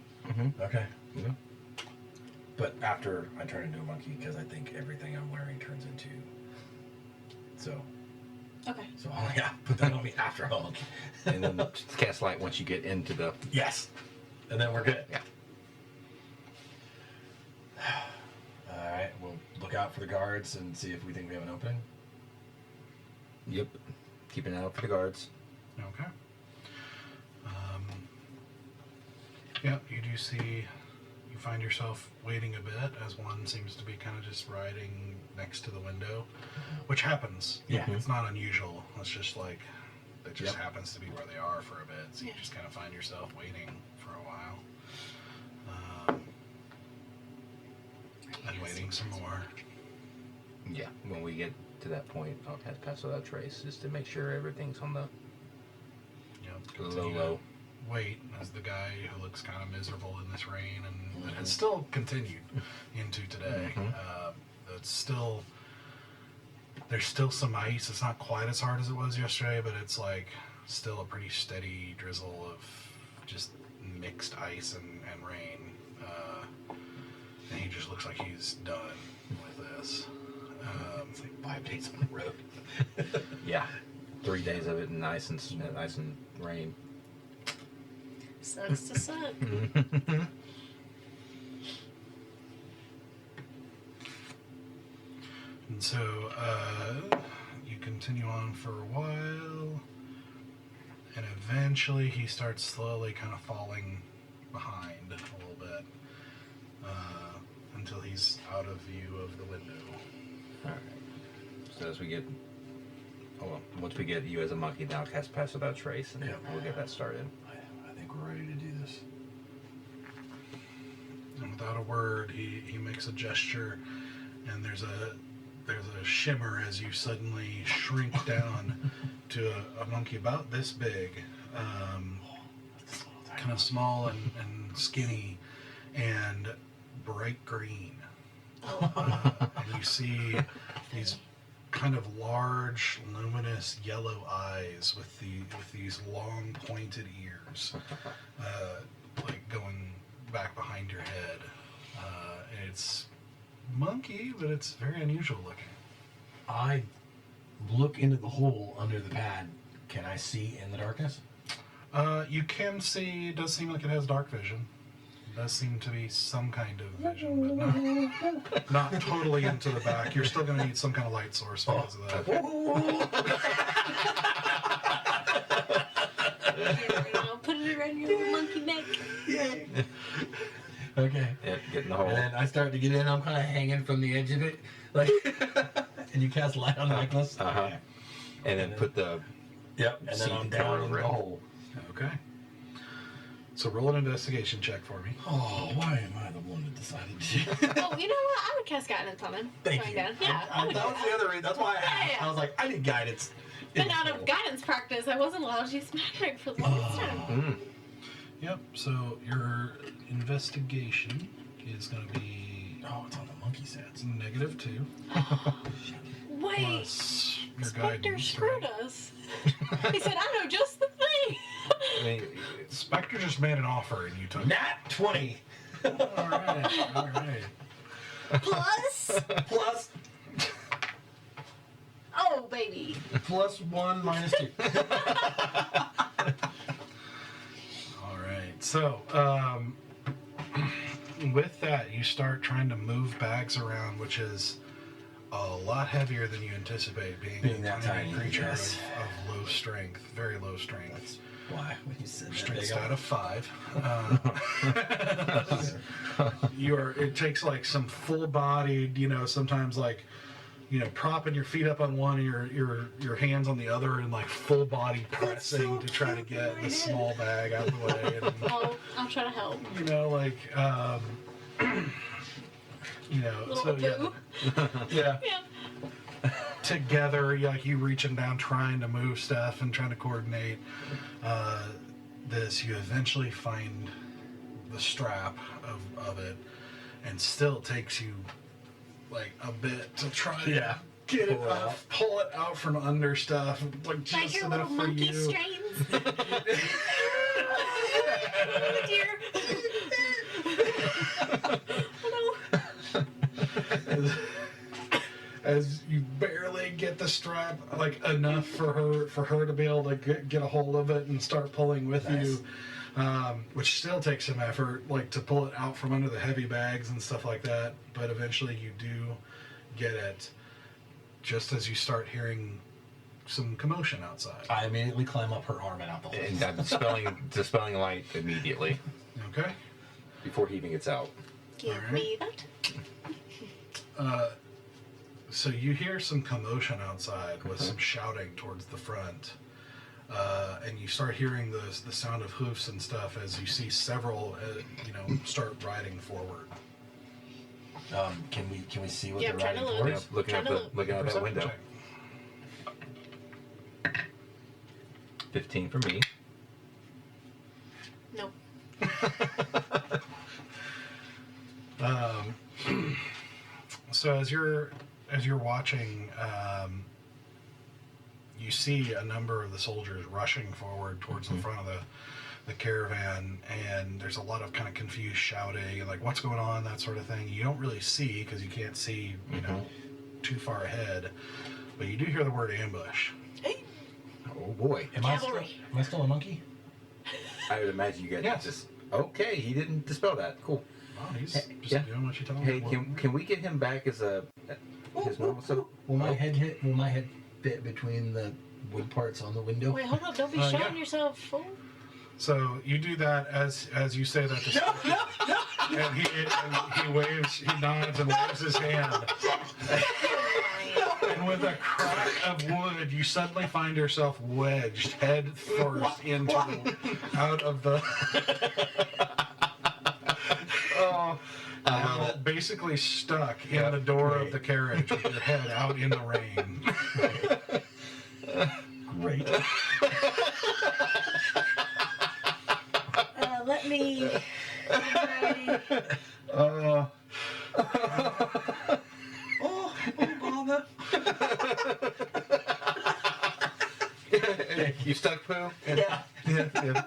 Okay. Yeah. But after I turn into a monkey, because I think everything I'm wearing turns into. So Okay. yeah, put that on me after I'm a monkey. And then just cast light once you get into the. Yes. And then we're good. Yeah. All right. We'll look out for the guards and see if we think we have an opening. Yep. Keep an eye out for the guards. Okay. Yeah, you do see, you find yourself waiting a bit as one seems to be kind of just riding next to the window, which happens. Yeah. It's not unusual. It's just like, it just Yep. happens to be where they are for a bit. So Yeah. you just kind of find yourself waiting for a while. And waiting some more. Yeah. When we get to that point, I'll cast Pass Without Trace just to make sure everything's on the Continue to low. wait as the guy who looks kind of miserable in this rain, and it's still continued into today. It's still, there's still some ice. It's not quite as hard as it was yesterday, but it's like still a pretty steady drizzle of just mixed ice and rain. And he just looks like he's done with this. It's like 5 days on the road. Yeah. 3 days of it in ice and rain. Sucks to suck. And so you continue on for a while, and eventually he starts slowly kind of falling behind a little bit until he's out of view of the window. Alright. So as we get. Oh, well, once we get you as a monkey, now cast Pass Without Trace, and Yep. we'll get that started. I think we're ready to do this. And without a word, he makes a gesture, and there's a shimmer as you suddenly shrink down to a monkey about this big, kind of small and skinny, and bright green. And you see these kind of large, luminous yellow eyes with these long, pointed ears, like going back behind your head. It's monkey, but it's very unusual looking. I look into the hole under the pad. Can I see in the darkness? You can see. It does seem like it has dark vision. It does seem to be some kind of vision, but not totally into the back. You're still going to need some kind of light source because of that. I'll put it around your little monkey neck. Yay! Okay. Yeah, get in the hole. And then I start to get in. I'm kind of hanging from the edge of it, like. And you cast light on the necklace. Uh-huh. And then put the. Yep. And then Seat I'm cover down in over the it. hole. Okay. So roll an investigation check for me. Oh, why am I the one that decided to? Oh, you know what? I would cast guidance on him. Thank Going you. down. Yeah, I, I would that do was that. the other reason. That's why I asked. Yeah. I was like, I need guidance. But out of guidance practice, I wasn't allowed to use magic for the longest time. Yep. So your investigation is going to be Oh, it's on the monkey sets. -2 Wait, plus your Spectre guidance. screwed us. He said, I know just the thing. I mean, Spectre just made an offer and you took it. Nat 20 All right. All right. Plus, plus oh, baby. plus 1 minus 2. All right. So, with that, you start trying to move bags around, which is a lot heavier than you anticipate being that a tiny tiny, creature yes. of low strength, very low strength. That's why when you said that Strength big, stat of 5. It takes like some full-bodied, sometimes like, propping your feet up on one and your hands on the other and like full body pressing so to try to cute, get the right? small bag out of the way. And, I'll try to help. Little so poo. yeah. Yeah. Together, like you reaching down, trying to move stuff and trying to coordinate this, you eventually find the strap of it, and still takes you like a bit to try Yeah. get it Pull it up, out. pull it out from under stuff, like Like just your enough little for monkey you. strains. Dear. Hello. As you barely get the strap like enough for her to be able to get a hold of it and start pulling with Nice. you, which still takes some effort, like to pull it out from under the heavy bags and stuff like that. But eventually you do get it, just as you start hearing some commotion outside. I immediately climb up her arm and out the hole. And I'm dispelling light immediately Okay. before he even gets out. Give Alright. me that. So you hear some commotion outside with some shouting towards the front, and you start hearing the sound of hoofs and stuff as you see several, start riding forward. Can we see what Yeah, they're I'm trying to riding look. towards? Looking Trying out to looking out that Perception window. check. 15 for me. Nope. So as you're watching, you see a number of the soldiers rushing forward towards the front of the caravan, and there's a lot of kind of confused shouting and like what's going on, that sort of thing. You don't really see because you can't see too far ahead, but you do hear the word ambush. Hey, Oh boy. Am I still a monkey? I would imagine you guys Yes. just. Okay, he didn't dispel that. Cool. Wow, he's Hey, just yeah. doing what you tell him. Hey, can we get him back as his normal self? Will my head fit between the wood parts on the window? wait, hold up. Don't be Yeah. shouting yourself, fool. So you do that as you say that. And he waves, he nods and waves his hand. And with a crack of wood, you suddenly find yourself wedged head first out of the. Now basically stuck in the door of the carriage with your head out in the rain. Great. Let me. Bother. You stuck, Pooh? Yeah. Yeah.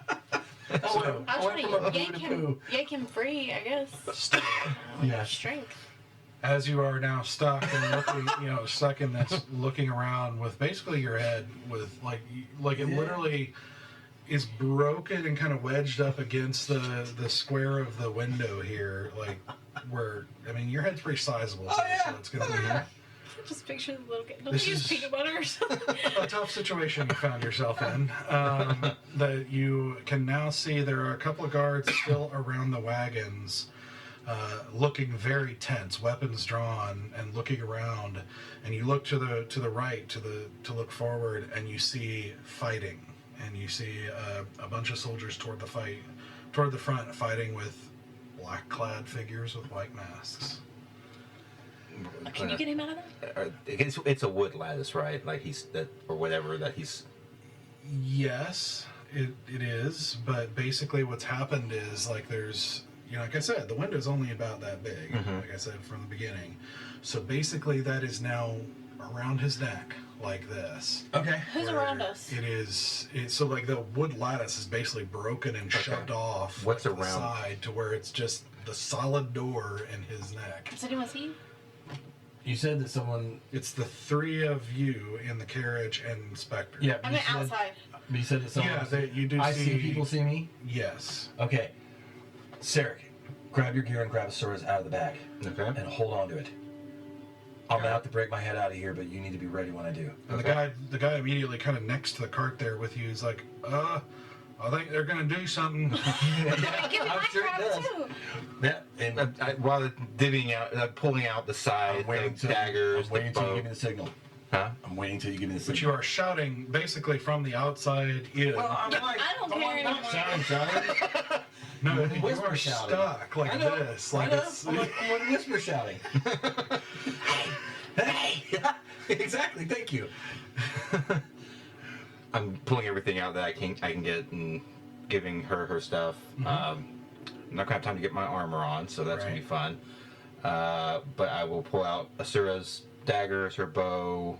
So, I was trying from a to poo yank to him, poo. yank him free, I guess. Yeah. Strength. as you are now stuck and looking, stuck in this, looking around with basically your head with like it literally is broken and kind of wedged up against the square of the window here, like where your head's pretty sizable, so it's gonna be Just picture the little kid. Don't This they use is- peanut butter or something? a tough situation you found yourself in. That you can now see there are a couple of guards still around the wagons, looking very tense, weapons drawn, and looking around. And you look to the right, to look forward, and you see fighting, and you see a bunch of soldiers toward the front, fighting with black-clad figures with white masks. Can you get him out of there? It's a wood lattice, right? Like or whatever that he's. Yes, it is, but basically what's happened is like there's, like I said, the window's only about that big, like I said from the beginning. So basically that is now around his neck like this. Okay. Who's where around us? So like the wood lattice is basically broken and shoved off What's like, to the around? side to where it's just the solid door in his neck. Does anyone see you? You said that someone. It's the three of you in the carriage and Spectre. Yeah. I you mean, said- outside. You said that someone. Yeah, you do I see see people see me. Yes. Okay. Sarek, grab your gear and grab a sword out of the bag Okay. and hold on to it. I'm gonna have to break my head out of here, but you need to be ready when I do. And the guy immediately kind of next to the cart there with you is like, I think they're gonna do something. Give me I'm my sure it crap does. too. Yeah. And While divvying out, pulling out the side, I'm waiting the till daggers, I'm waiting the till you bow. give me the signal. Huh? I'm waiting till you give me the But signal. you are shouting basically from the outside in. I'm like, I don't care anymore. shouting. No, you whisper are shouting. stuck like I know. this. I Like know. it's, I'm like whisper shouting. Hey! Exactly. Thank you. I'm pulling everything out that I can get and giving her stuff. I'm not gonna have time to get my armor on, so that's gonna be Right. fun. But I will pull out Asura's daggers, her bow.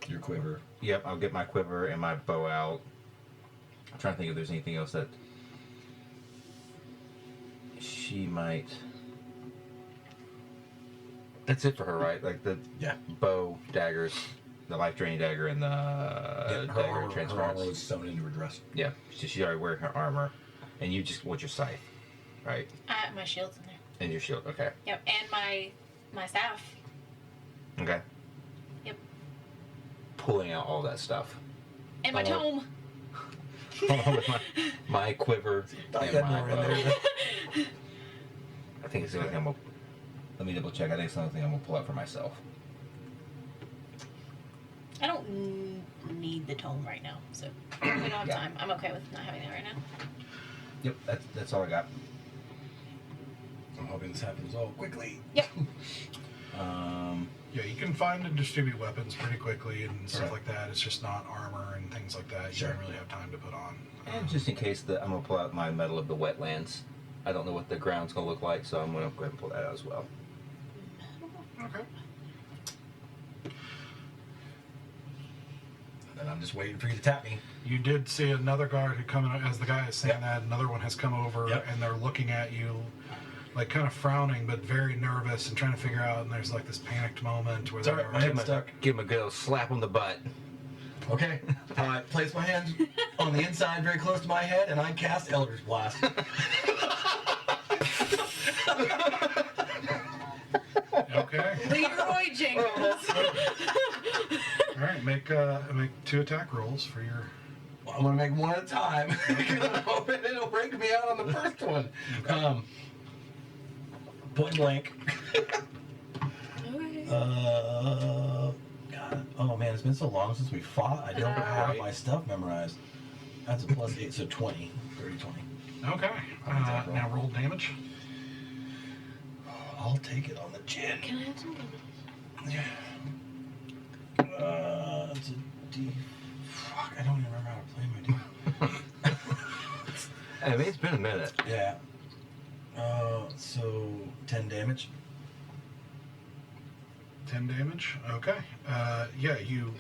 Your quiver. Yep, I'll get my quiver and my bow out. I'm trying to think if there's anything else that she might. That's it for her, right? Like the Yeah. bow, daggers, the life draining dagger, and the Her dagger armor, her transference. armor was sewn into her dress. Yeah, she's already wearing her armor, and you just want your scythe, right? My shield's in there. And your shield. Okay. Yep, and my staff. Okay. Yep. Pulling out all that stuff. And my tome. Along with my quiver Thought and you had my more in bow. there. I think it's the only thing I'm gonna. Let me double check. I think it's the only thing I'm gonna pull out for myself. I don't need the tome right now, so we don't have Yeah. time. I'm okay with not having that right now. Yep, that's all I got. I'm hoping this happens all quickly. Yep. Yeah, you can find and distribute weapons pretty quickly and stuff Right. like that. It's just not armor and things like that. Sure. You don't really have time to put on. And just in case I'm gonna pull out my Medal of the Wetlands. I don't know what the ground's gonna look like, so I'm gonna go ahead and pull that out as well. Okay. And then I'm just waiting for you to tap me. You did see another guard who come in, as the guy is saying Yep. that, another one has come over Yep. and they're looking at you like kind of frowning but very nervous and trying to figure out, and there's like this panicked moment where It's all right, my head's stuck. Give him a good old slap on the butt. Okay. I place my hand on the inside very close to my head and I cast Eldritch Blast. Okay. Leroy Jenkins. All right, make 2 attack rolls for your. Well, I'm going to make one at a time because I'm hoping it'll break me out on the first one. Point blank. Okay. God. Oh man, it's been so long since we fought. I don't have my stuff memorized. That's a +8, so 20. 30, 20. Okay. Now roll damage. I'll take it on the chin. Can I have some damage? It's a D. Fuck, I don't even remember how to play my D. I mean, it's been a minute. Yeah. So 10 damage. 10 damage. Okay. Yeah, you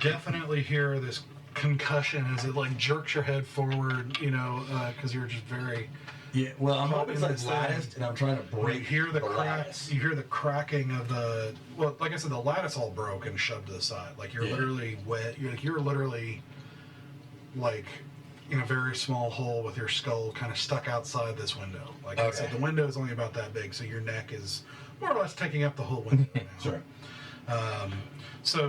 definitely hear this concussion as it like jerks your head forward, because you're just very. Yeah. Well, I'm Caught hoping in it's this latticed, and I'm trying to You break. hear the lattice. You hear the cracking of the. Well, like I said, the lattice all broke and shoved to the side. Like you're Yeah. literally wet. You're literally like in a very small hole with your skull kind of stuck outside this window. Like I said, Okay. the window is only about that big, so your neck is more or less taking up the whole window now. Sure. So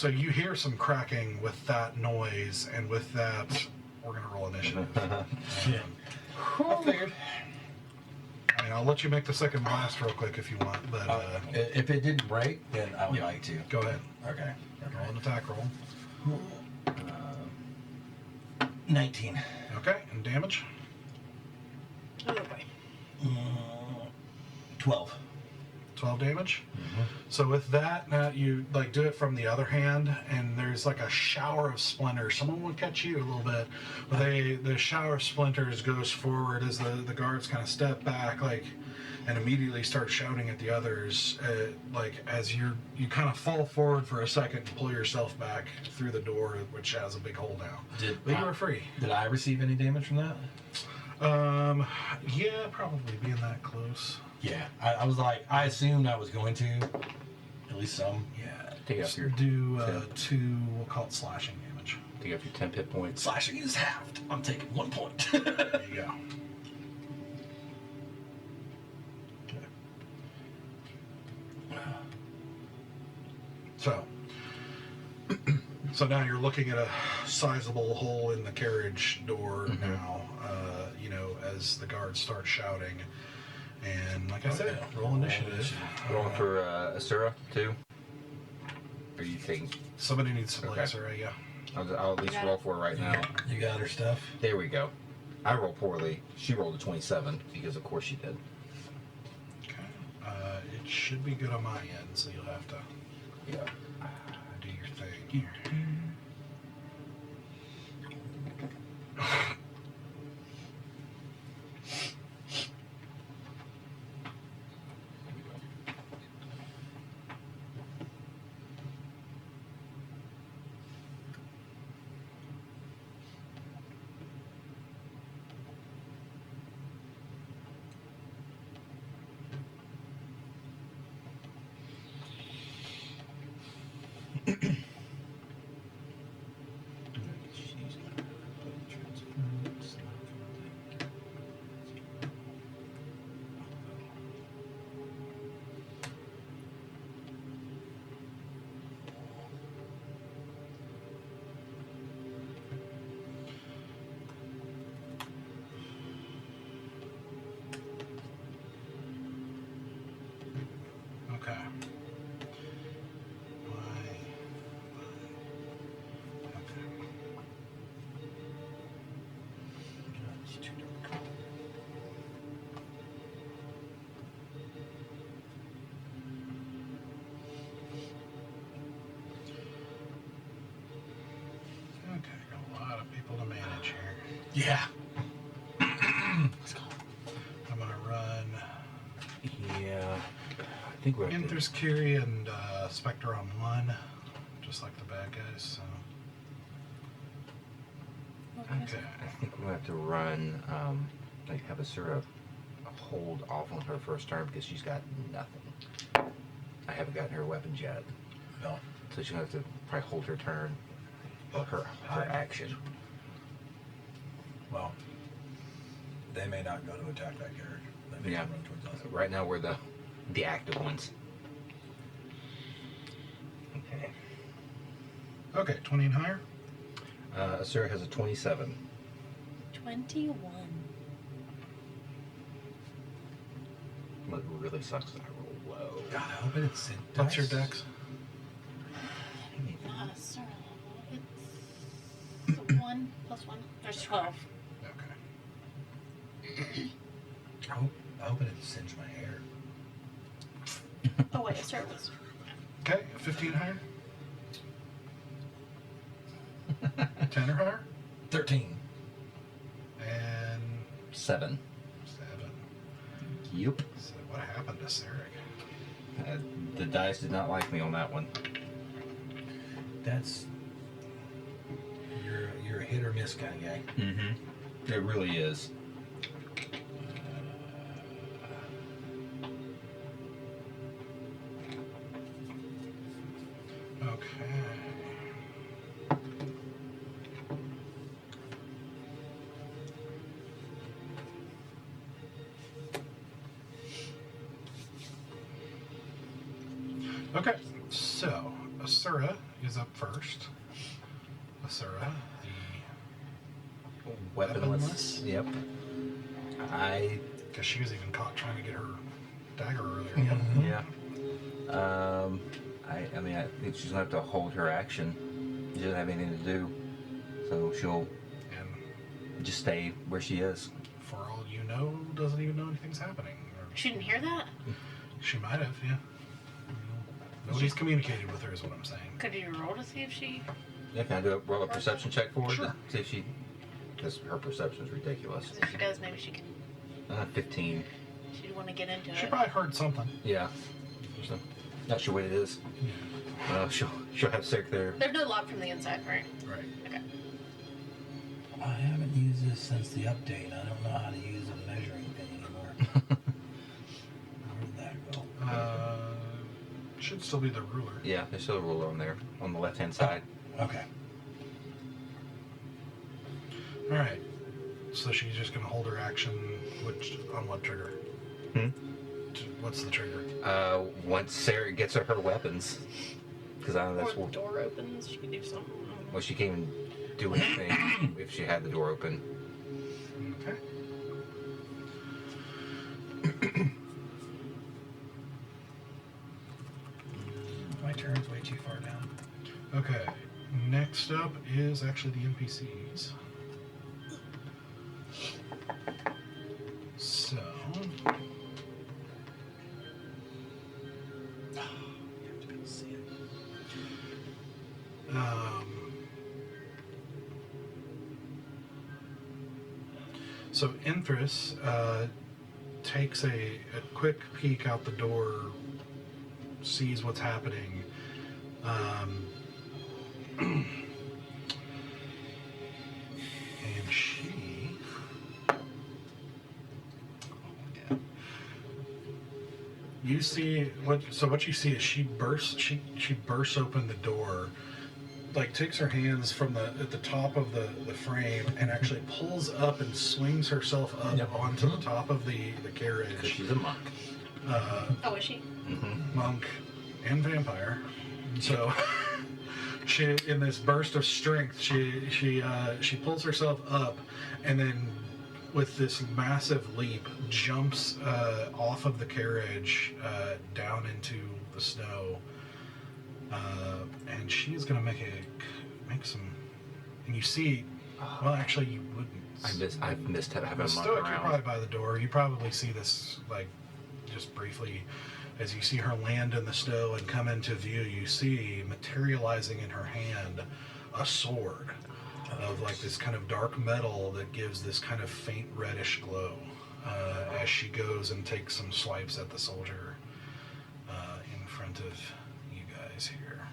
you hear some cracking with that noise, and with that, we're gonna roll initiative. Yeah. I figured. I mean, I'll let you make the second blast real quick if you want, but If it didn't break, then I would yeah, like to. go ahead. Okay. Roll an attack roll. 19. Okay, and damage. Oh boy. 12. 12 damage. So with that, now you like do it from the other hand, and there's like a shower of splinters. Someone will catch you a little bit, but the shower of splinters goes forward as the guards kind of step back, and immediately start shouting at the others, as you kind of fall forward for a second and pull yourself back through the door, which has a big hole now. But you are free. Did I receive any damage from that? Yeah, probably being that close. Yeah. I was like, I assumed I was going to. At least some. Yeah, Take off your do 2. We'll call it slashing damage. take off your 10 hit points. Slashing is halved. I'm taking 1 point. There you go. So now you're looking at a sizable hole in the carriage door now, as the guards start shouting. And like I said, roll initiative. Rolling for Asura too. Are you taking? Somebody needs some Okay. laser, yeah. I'll at least roll for it right now. You got her stuff? There we go. I rolled poorly. She rolled a 27 because of course she did. Okay. It should be good on my end, so you'll have to Yeah. do your thing here. Okay. Why? Okay. It's too dark. Okay, got a lot of people to manage here. Yeah. I'm gonna run Yeah. I think we're at the, Enthers, Kiri, and Spectre on one, just like the bad guys. So. Okay. I think we'll have to run, like have a sort of a hold off on her first turn because she's got nothing. I haven't gotten her weapons yet. No. So she's gonna have to probably hold her turn, her action. Well, they may not go to attack that character. They may Yeah. run towards us. Right now we're the active ones. Okay. Okay, 20 and higher. Asura has a 27. 21. What really sucks is I roll low. God, I hope it's in What's your dice. dex? Not a Sura level. It's 1 plus 1. There's 12. Okay. I hope it didn't singe my hair. Oh, wait, a Sura was. Okay, 15 and higher. 10 or higher. 13. And 7. 7. Yup. So what happened to Sarek? The dice did not like me on that one. That's you're a hit or miss kind of guy. Mm-hmm. It really is. Okay. Okay, so Asura is up first. Asura, Weaponless. Weaponless? Yep. because she was even caught trying to get her dagger earlier. Mhm. Yeah. I mean, I think she's gonna have to hold her action. She doesn't have anything to do, so she'll And just stay where she is. for all you know, doesn't even know anything's happening. Or She didn't hear that? she might have, yeah. Nobody's communicated with her, is what I'm saying. Could you roll to see if she. Yeah, can I do roll a perception check for her Sure. to see if she? Because her perception is ridiculous. 'Cause if she does, maybe she can. 15. She'd want to get into She it. probably heard something. Yeah. So, not sure what it is. She'll have Sarek there. There's no lock from the inside, right? Right. Okay. I haven't used this since the update. I don't know how to use a measuring thing anymore. Where did that go? Should still be the ruler. Yeah, there's still a ruler on there on the left hand side. Okay. All right. So she's just gonna hold her action, which on what trigger? What's the trigger? Once Sarek gets her weapons, because I know that's Or the what. door opens, she can do something. I don't know. Well, she can't even do anything if she had the door open. Okay. My turn's way too far down. Okay. Next up is actually the NPCs. So. So Enthris takes a quick peek out the door, sees what's happening, and she see what you see is she bursts open the door, like takes her hands from at the top of the frame and actually pulls up and swings herself up onto the top of the carriage. Because she's a monk. Oh, is she? Monk and vampire. So she, in this burst of strength, she pulls herself up, and then with this massive leap jumps off of the carriage down into the snow, and she's gonna make some. And you see, well, actually, you wouldn't. I've missed having a monk Stoic, you're around. probably by the door. You probably see this, like, just briefly, as you see her land in the snow and come into view. You see materializing in her hand a sword of like this kind of dark metal that gives this kind of faint reddish glow as she goes and takes some swipes at the soldier in front of you guys here.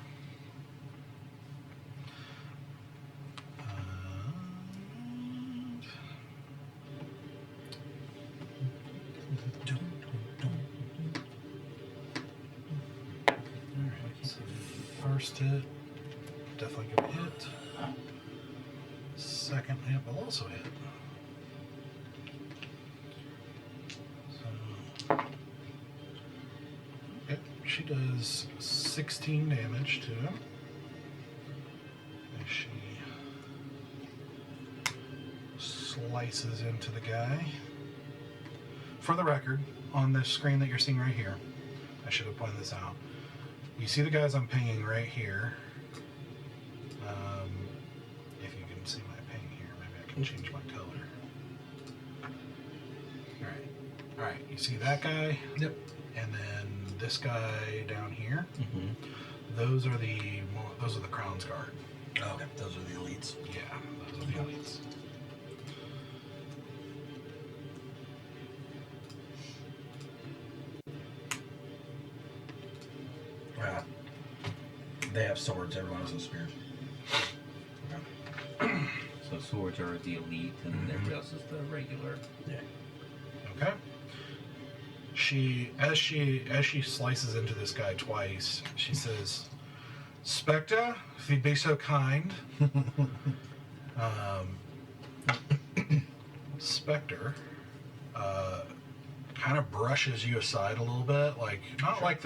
Alright, so first hit, definitely gonna hit. Second hit will also hit. So, okay, she does 16 damage to him. As she slices into the guy. For the record, on this screen that you're seeing right here, I should have pointed this out. You see the guys I'm pinging right here. If you can see my ping here, maybe I can change my color. Alright, you see that guy? Yep. And then this guy down here. Mm-hmm. Those are the Crown's Guard. Oh, okay, those are the elites. Yeah, those are the elites. They have swords. Everyone has a spear. So swords are the elite, and everybody else is the regular. Yeah. Okay. As she slices into this guy twice, she says, "Spectre, if you'd be so kind." Spectre kind of brushes you aside a little bit, like not like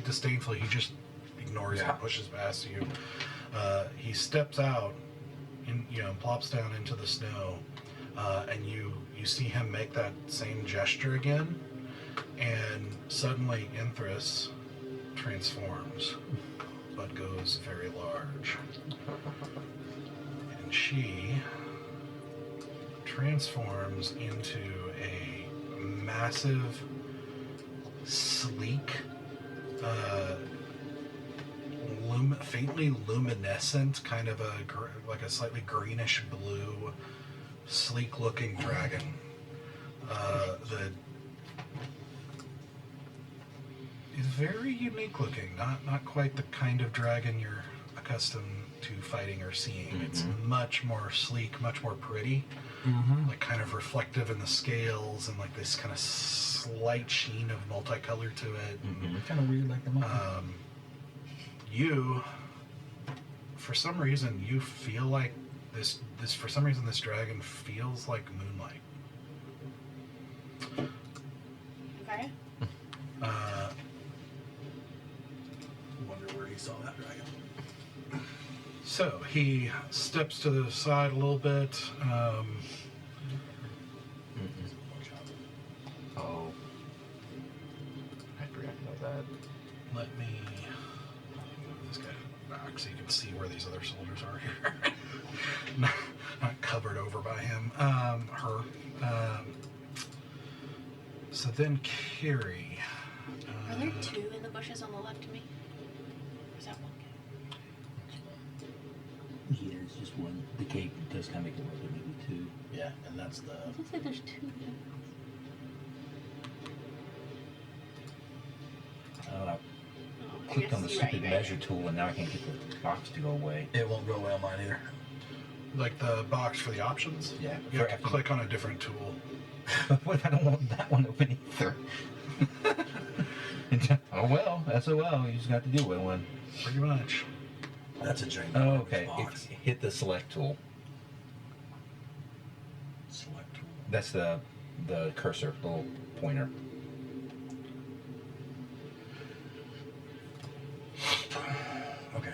disdainfully. He just ignores and pushes past you. He steps out, and plops down into the snow, and you see him make that same gesture again, and suddenly Inthris transforms, but goes very large, and she transforms into a massive, sleek, faintly luminescent, kind of like a slightly greenish blue, sleek-looking dragon. That is very unique looking. Not quite the kind of dragon you're accustomed to fighting or seeing. Mm-hmm. It's much more sleek, much more pretty, like kind of reflective in the scales, and like this kind of slight sheen of multicolor to it. Kind of weird, like the monkey. You, for some reason, you feel like this. For some reason, this dragon feels like moonlight. Okay. Wonder where he saw that dragon. So he steps to the side a little bit. Oh, I forgot about that. Let me move this guy back so you can see where these other soldiers are here. not covered over by him. Her. So then Carrie. Are there two in the bushes on the left of me? Or is that one guy? Yeah, it's just one. The cape does kind of make it look like maybe two. Yeah, and that's the. It looks like there's two. I Oh, clicked on the you're stupid right. measure tool, and now I can't get the box to go away. It won't go away on mine either. Like the box for the options? Yeah. You have to click on a different tool. What if I don't want that one open either? Oh well, SOL. You just got to deal with one. Pretty much. That's a giant Oh, okay. box. Hit the select tool. Select tool. That's the cursor, the little pointer. Okay.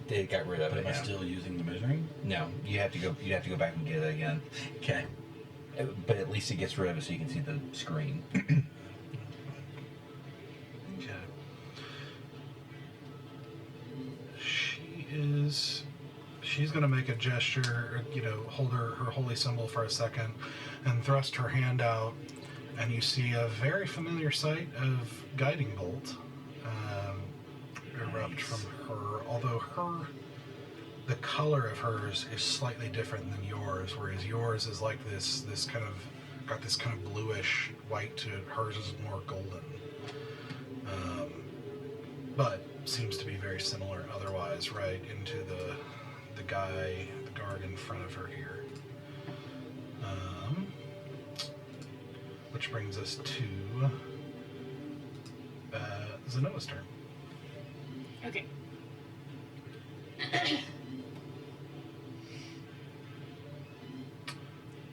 They got rid of But it. am I Yeah. still using the measuring? No, you have to go. You have to go back and get it again. Okay. But at least it gets rid of it so you can see the screen. Okay. She's gonna make a gesture, hold her holy symbol for a second, and thrust her hand out, and you see a very familiar sight of guiding bolt erupt from her. Although the color of hers is slightly different than yours, whereas yours is like this kind of got this kind of bluish white to it. Hers is more golden. But seems to be very similar otherwise, right into the guard in front of her here. Which brings us to Zenoa's turn. Okay.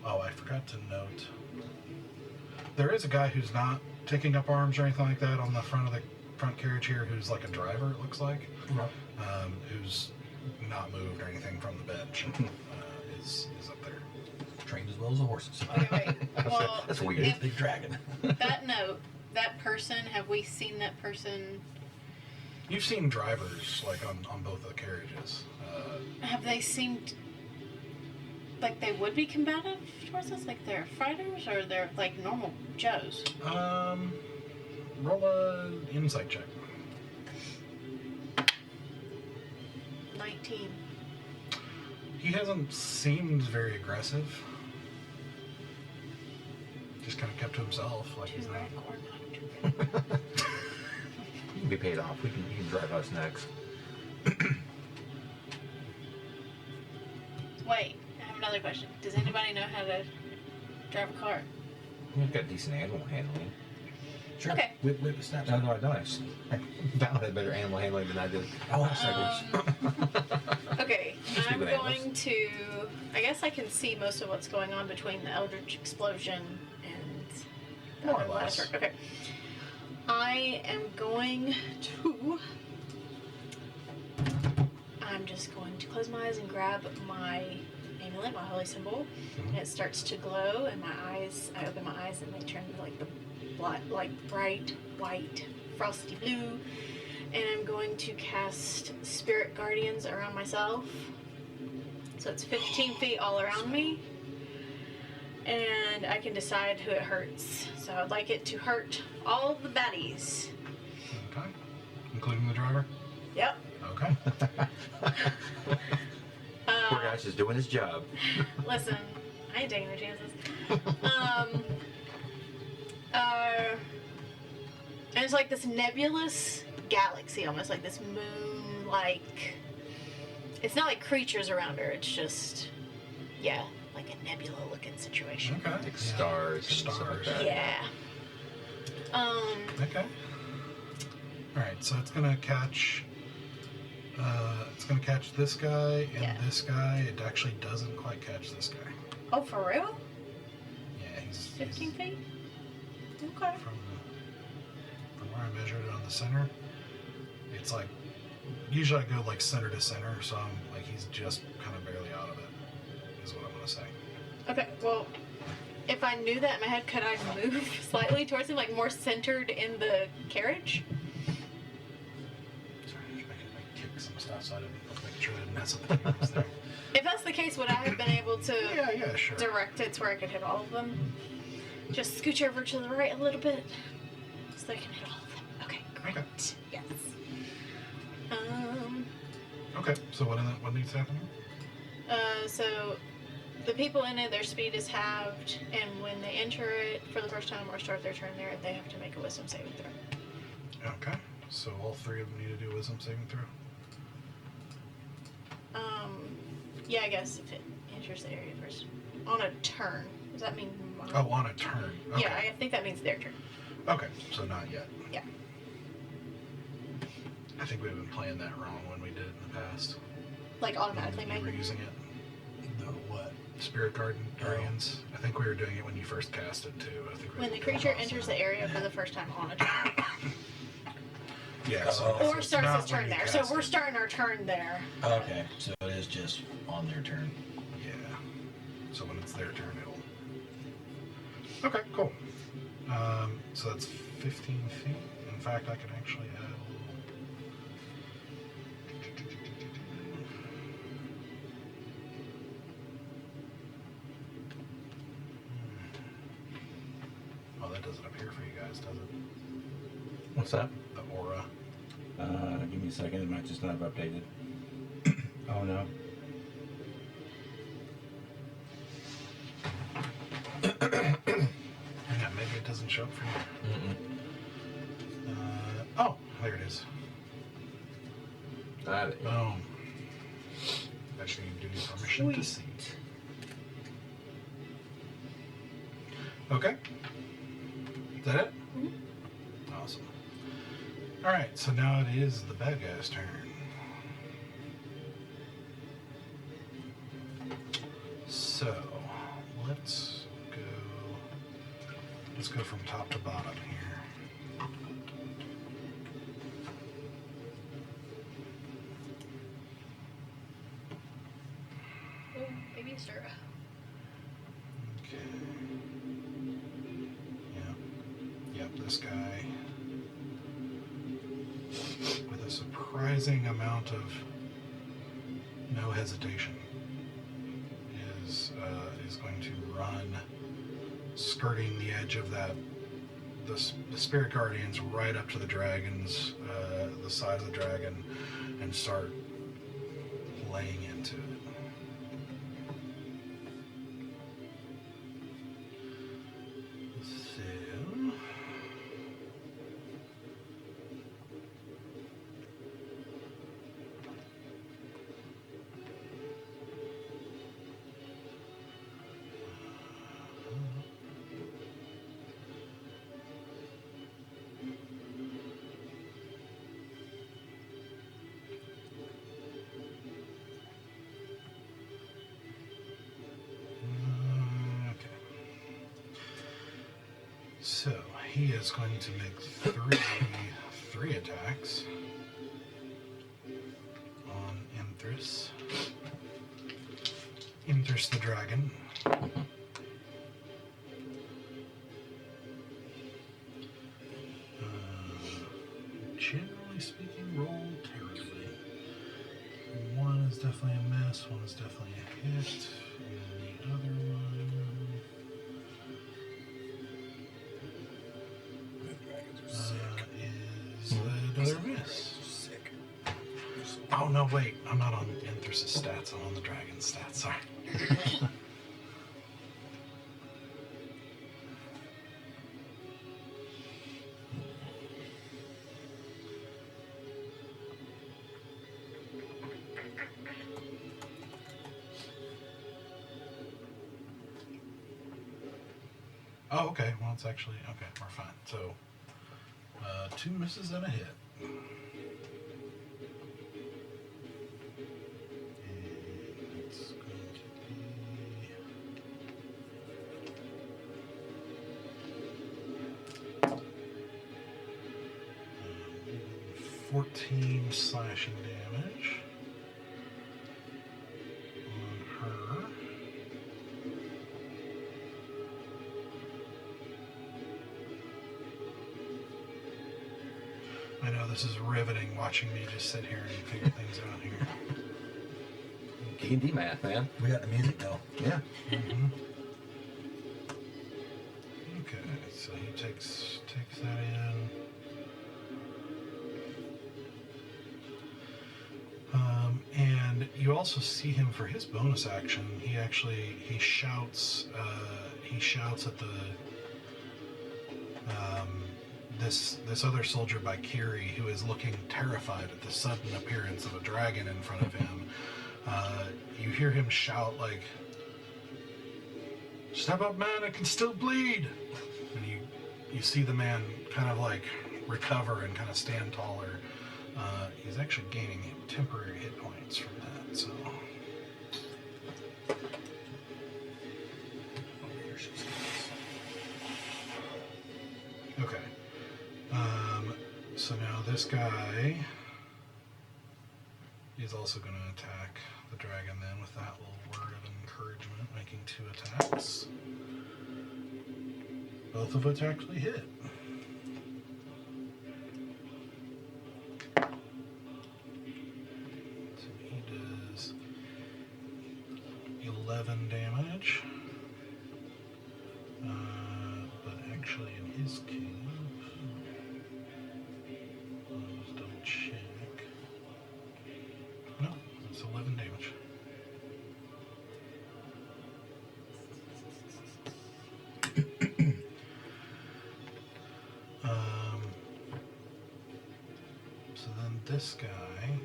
Oh, I forgot to note. There is a guy who's not taking up arms or anything like that on the front of the front carriage here, who's like a driver, it looks like, who's not moved or anything from the bench. Is up there. Trained as well as the horses. Okay, wait. Well, That's weird. if Big dragon. that note, that person, have we seen that person? You've seen drivers like on both of the carriages. Have they seemed like they would be combative towards us? Like they're fighters, or they're like normal Joes? Roll a insight check. 19. He hasn't seemed very aggressive. Just kind of kept to himself, like he's not. You can be paid off. You can drive us next. Wait, I have another question. Does anybody know how to drive a car? You've got decent animal handling. Sure. Okay. Whip, snap. No, I don't. Val had better animal handling than I did. Okay, Just I'm do bananas. going to. I guess I can see most of what's going on between the Eldritch explosion and the More or other less. latticework. Okay. I am going to. I'm just going to close my eyes and grab my amulet, my holy symbol, and it starts to glow, and I open my eyes, and they turn to like the bright white, frosty blue, and I'm going to cast Spirit Guardians around myself. So it's 15 feet all around me, and I can decide who it hurts. So I'd like it to hurt all of the baddies. Okay. Including the driver? Yep. Okay. Poor guy's just doing his job. Listen, I ain't taking no chances. And it's like this nebulous galaxy, almost like this moon-like. It's not like creatures around her. It's just, like a nebula-looking situation. Okay. Like stars and stuff like Stars. that. Yeah. Okay. Alright, so it's gonna catch this guy and Yeah. this guy. It actually doesn't quite catch this guy. Oh, for real? Yeah, he's 15 feet? Okay. from where I measured it on the center. It's like usually I go like center to center, so I'm like he's just kind of barely out of it, is what I'm gonna say. Okay, well, if I knew that in my head, could I move slightly towards him, like more centered in the carriage? Sorry, I'm just making kick some stuff so I didn't make sure I didn't mess up the cameras there. If that's the case, would I have been able to Yeah, sure. direct it to where I could hit all of them? Just scooch over to the right a little bit so I can hit all of them. Okay, great. Okay. Yes. Okay, so what needs to happen here? So the people in it, their speed is halved, and when they enter it for the first time or start their turn there, they have to make a wisdom saving throw. Okay, so all three of them need to do a wisdom saving throw. Yeah, I guess if it enters the area first. On a turn. Does that mean mine? Oh, on a turn. Okay. Yeah, I think that means their turn. Okay, so not yet. Yeah. I think we've been playing that wrong when we did it in the past. Like automatically When we were make. using it. The what? Spirit Guardians. I think we were doing it when you first cast it too. I think we When the did creature pause enters that. the area for the first time on a turn. Yeah. So Or it's starts not its when turn you there. So cast we're it. starting our turn there. Okay, so it is just on their turn. Yeah. So when it's their turn, it'll. Okay, cool. So that's 15 feet. In fact, I can actually add a little. Oh, that doesn't appear for you guys, does it? What's that? The aura. Give me a second. It might just not have updated. Oh no. Yeah, maybe it doesn't show up for you. Oh, there it is. Got it. Boom. Actually, give you permission to see. Okay. Is that it? Awesome. Alright, so now it is the bad guy's turn. So, let's go from top to bottom here. Oh, baby sir. Okay. Yep, this guy with a surprising amount of no hesitation is going to run, skirting the edge of the spirit guardians right up to the dragons, the side of the dragon, and start laying into it. So, okay. So he is going to make three attacks on Imthris. Imthris the dragon. Generally speaking, roll terribly. One is definitely a miss, one is definitely a hit, and the other one. Is another miss. Sick. Oh no, wait! I'm not on Imthris' stats. I'm on the dragon's stats. Sorry. Oh, okay. Well, it's actually okay. We're fine. So, 2 misses and a hit. And it's going to be 14 slashing damage on her. I know this is riveting watching me just sit here and figure things out here. D&D math, man. We got the music though. Yeah. Mhm. Okay, so he takes that in. And you also see him for his bonus action. He shouts at the this other soldier by Kiri who is looking terrified at the sudden appearance of a dragon in front of him. You hear him shout like, "Step up, man! It can still bleed!" And you see the man kind of like recover and kind of stand taller, He's actually gaining temporary hit points from that, so. Okay. So now this guy is also going to attack the dragon then with that little word of encouragement, making 2 attacks. Both of which actually hit. So he does 11 damage. But actually in his case, I'll just double check. No, it's 11 damage. So then this guy,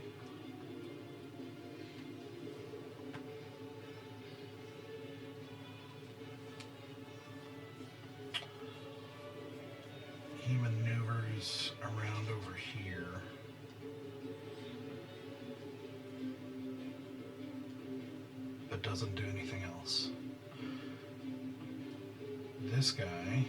he maneuvers around over here. But doesn't do anything else. This guy,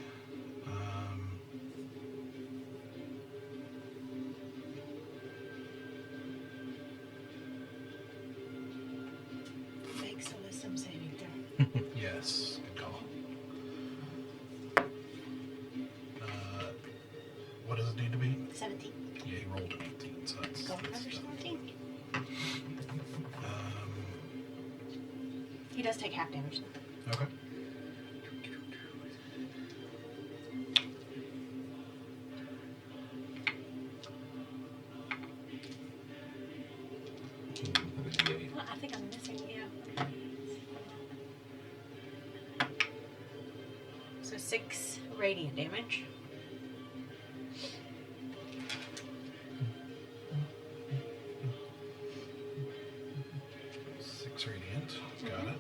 Makes a wisdom saving throw. yes, good call. What does it need to be? 17. Yeah, he rolled an 18, so that's Go for that's another done. 17. He does take half damage though. Okay. Well, I think I'm missing, yeah. So 6 radiant damage. Six radiant. Got it.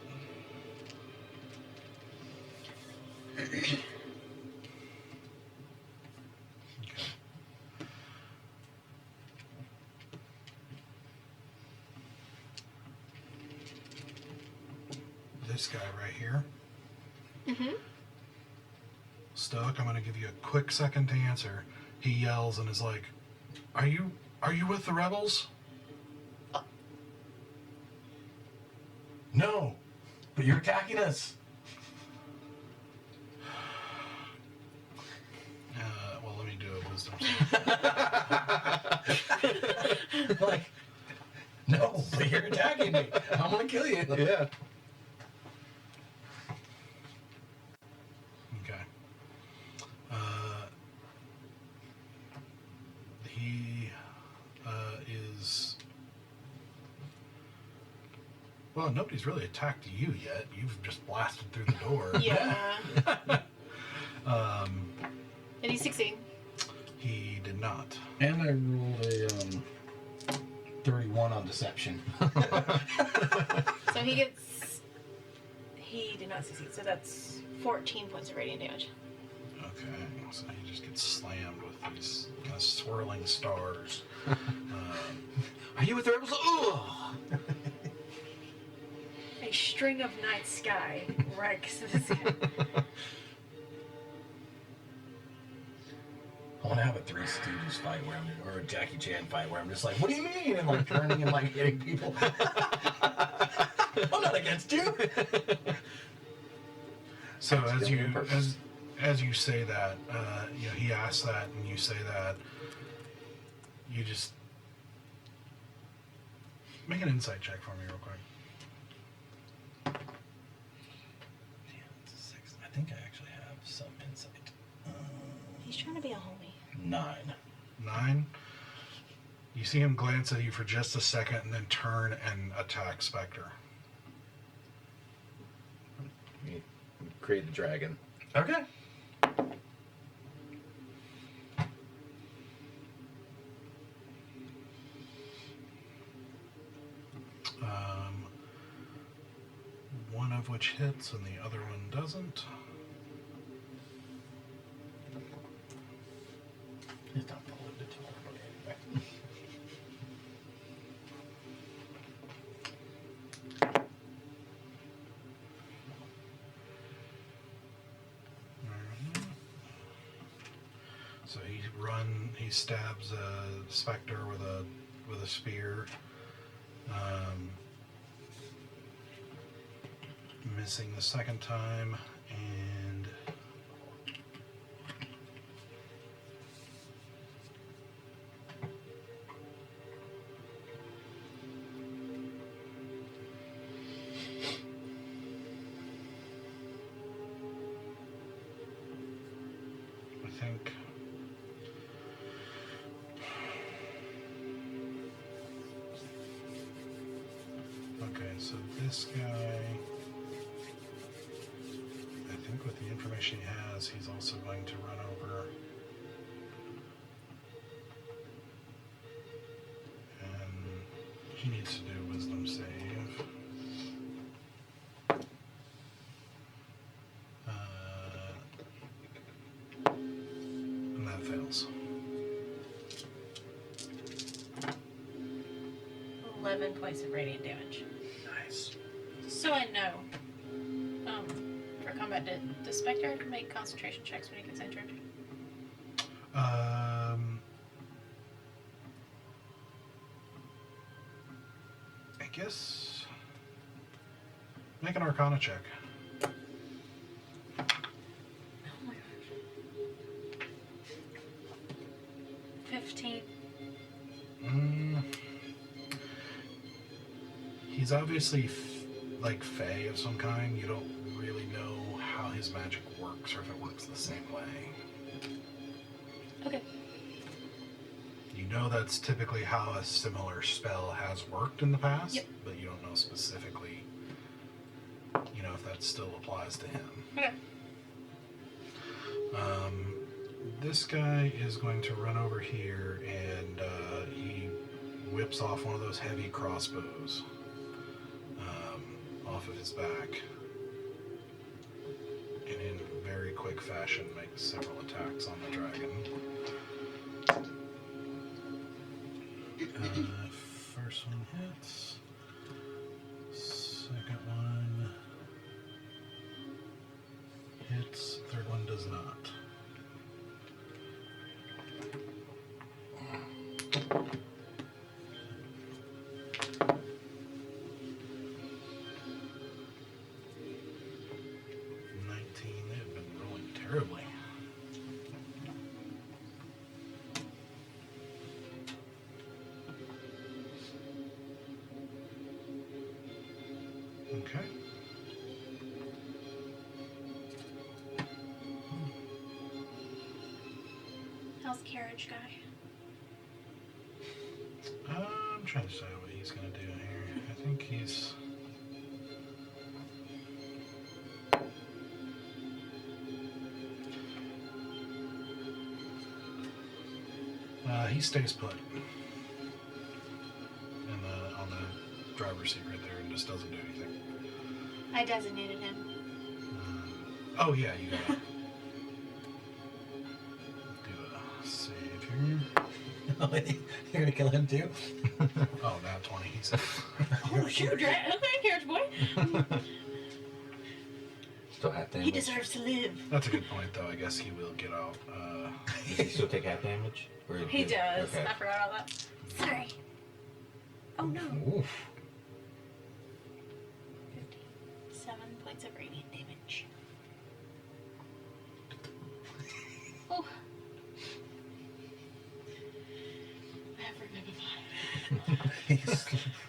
Okay. This guy right here. Mm-hmm. Stoic, I'm going to give you a quick second to answer. He yells and is like, Are you with the rebels?" No, but you're attacking us. Well, let me do a wisdom save. Like, no, but you're attacking me. I'm gonna kill you. Yeah. Okay. He is... Well, nobody's really attacked you yet. You've just blasted through the door. Yeah. Um, Did he succeed? he did not. And I rolled a 31 on deception. So he gets... He did not succeed, so that's 14 points of radiant damage. Okay, so he just gets slammed with these kind of swirling stars. Are you with the rebels? Ugh! A string of night sky wrecks this guy. I want to have a Three Stooges fight where or a Jackie Chan fight where I'm just like, what do you mean? And like turning and like hitting people. I'm not against you. So That's as the you only purpose. as you say that, he asks that, and you say that, you just make an insight check for me real quick. Damn, it's a 6. I think I actually have some insight. He's trying to be a homie. 9. 9. You see him glance at you for just a second, and then turn and attack Spectre. We create the dragon. Okay. One of which hits and the other one doesn't. It's not the to tell everybody anyway. So he stabs a specter with a spear, missing the second time, and I think okay, so this guy, I think with the information he has, he's also going to run over and he needs to do a wisdom save. And that fails. 11 points of radiant damage. Nice. So I know. For combat, does Spectre make concentration checks when he gets injured? I guess make an Arcana check. Oh my gosh. 15. He's obviously like Fae of some kind. You don't really know how his magic works or if it works the same way. Okay. You know that's typically how a similar spell has worked in the past, Yep. but you don't know specifically, if that still applies to him. Okay. This guy is going to run over here and he whips off one of those heavy crossbows off of his back. And in very quick fashion makes several attacks on the dragon. First one hits. Second one hits. Third one does not. They've been rolling terribly. Okay. How's the carriage guy? I'm trying to decide what he's going to do here. I think he's... he stays put on the driver's seat right there and just doesn't do anything. I designated him. Oh yeah, you gotta do a save here. You're gonna kill him too? Oh, nat 20, he said. Oh, shoot, carriage boy. Still half damage. He deserves to live. That's a good point, though. I guess he will get out. Does he still take half damage? Or He does. Okay. I forgot all that. Sorry. Oh no. Oof. 7 points of radiant damage. Oh. I have revivify.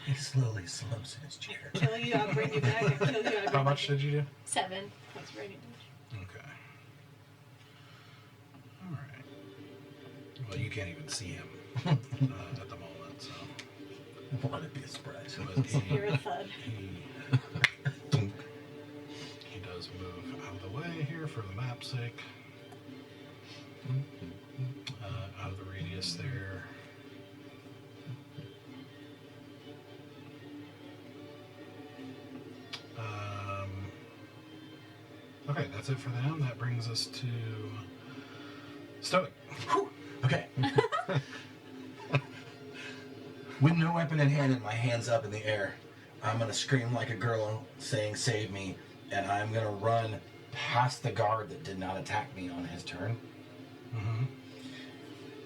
He slowly slumps in his chair. Kill you, I'll bring you back. I kill you, I'll bring How much you did you do? 7 points of radiant damage. Okay. All right. Well, you can't even see him at the moment, so. Let it be a surprise. But You're a thud. He does move out of the way here for the map's sake. Out of the radius there. Okay, that's it for them. That brings us to Stoic. Whew. Okay. With no weapon in hand and my hands up in the air, I'm gonna scream like a girl saying save me, and I'm gonna run past the guard that did not attack me on his turn. Mm-hmm.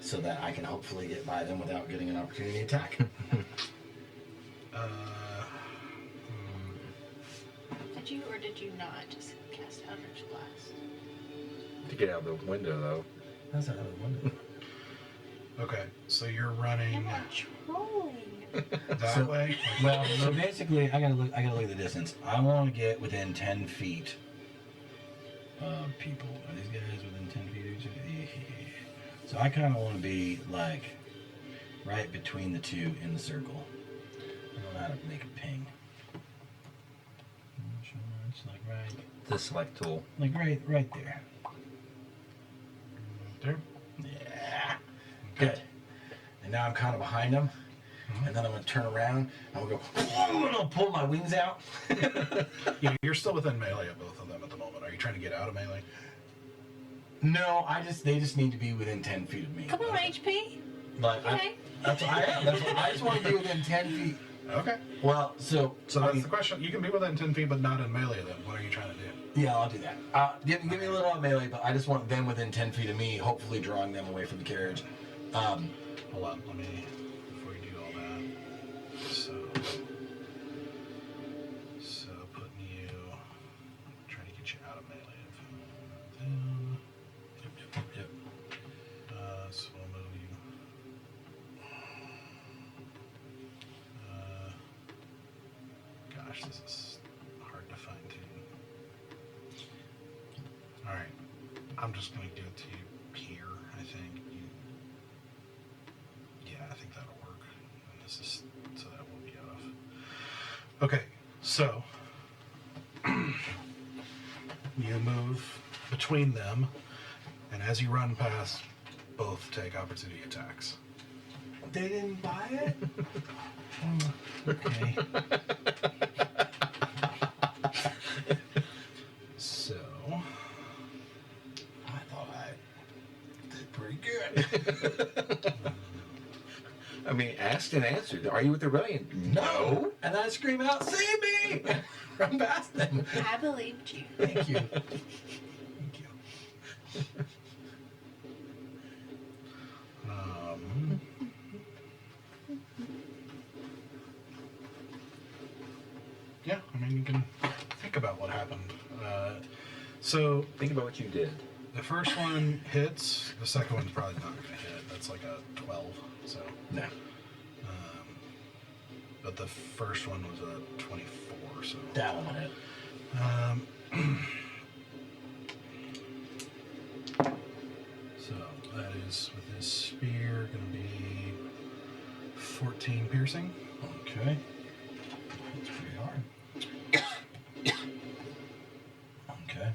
so that I can hopefully get by them without getting an opportunity attack. Did you or did you not just cast Eldritch Blast? To get out the window, though. That's another one. Okay, so you're running I'm not trolling. that So- way. Well, so basically, I gotta look at the distance. I want to get within 10 feet of people. Are these guys within 10 feet of each other? Yeah. So I kind of want to be like right between the two in the circle. I don't know how to make a ping. It's like The select tool. right there. There. Yeah. Good. And now I'm kind of behind them. And then I'm going to turn around. I'm going to go, and I'll pull my wings out. Yeah, you're still within melee of both of them at the moment. Are you trying to get out of melee? No, they just need to be within 10 feet of me. Come on, HP. Like, Okay. that's what I am. I just want to be within 10 feet. Okay. Well, so So I that's mean, the question. You can be within 10 feet, but not in melee then. What are you trying to do? yeah, I'll do that. Give me a little melee, but I just want them within 10 feet of me, hopefully drawing them away from the carriage. Hold on, let me, before you do all that. So putting you, trying to get you out of melee of them. Yep. So we'll move you. Gosh, this is hard to fine tune. Alright, I'm just going to give it to you here, I think. Yeah, I think that'll work. And this is, so that will be off. Okay, so you move between them, and as you run past, both take opportunity attacks. They didn't buy it? Okay. So, I thought I did pretty good. I mean, asked and answered. Are you with the rebellion? No! And I scream out, save me! Run past them. I believed you. Thank you. Thank you. Yeah, I mean, you can think about what happened. So, Think about what you did. the first one hits, the second one's probably not going to hit. That's like a 12, so. No. But the first one was a 24, so. That one hit. So that is with his spear going to be 14 piercing. Okay. That's pretty hard. Okay.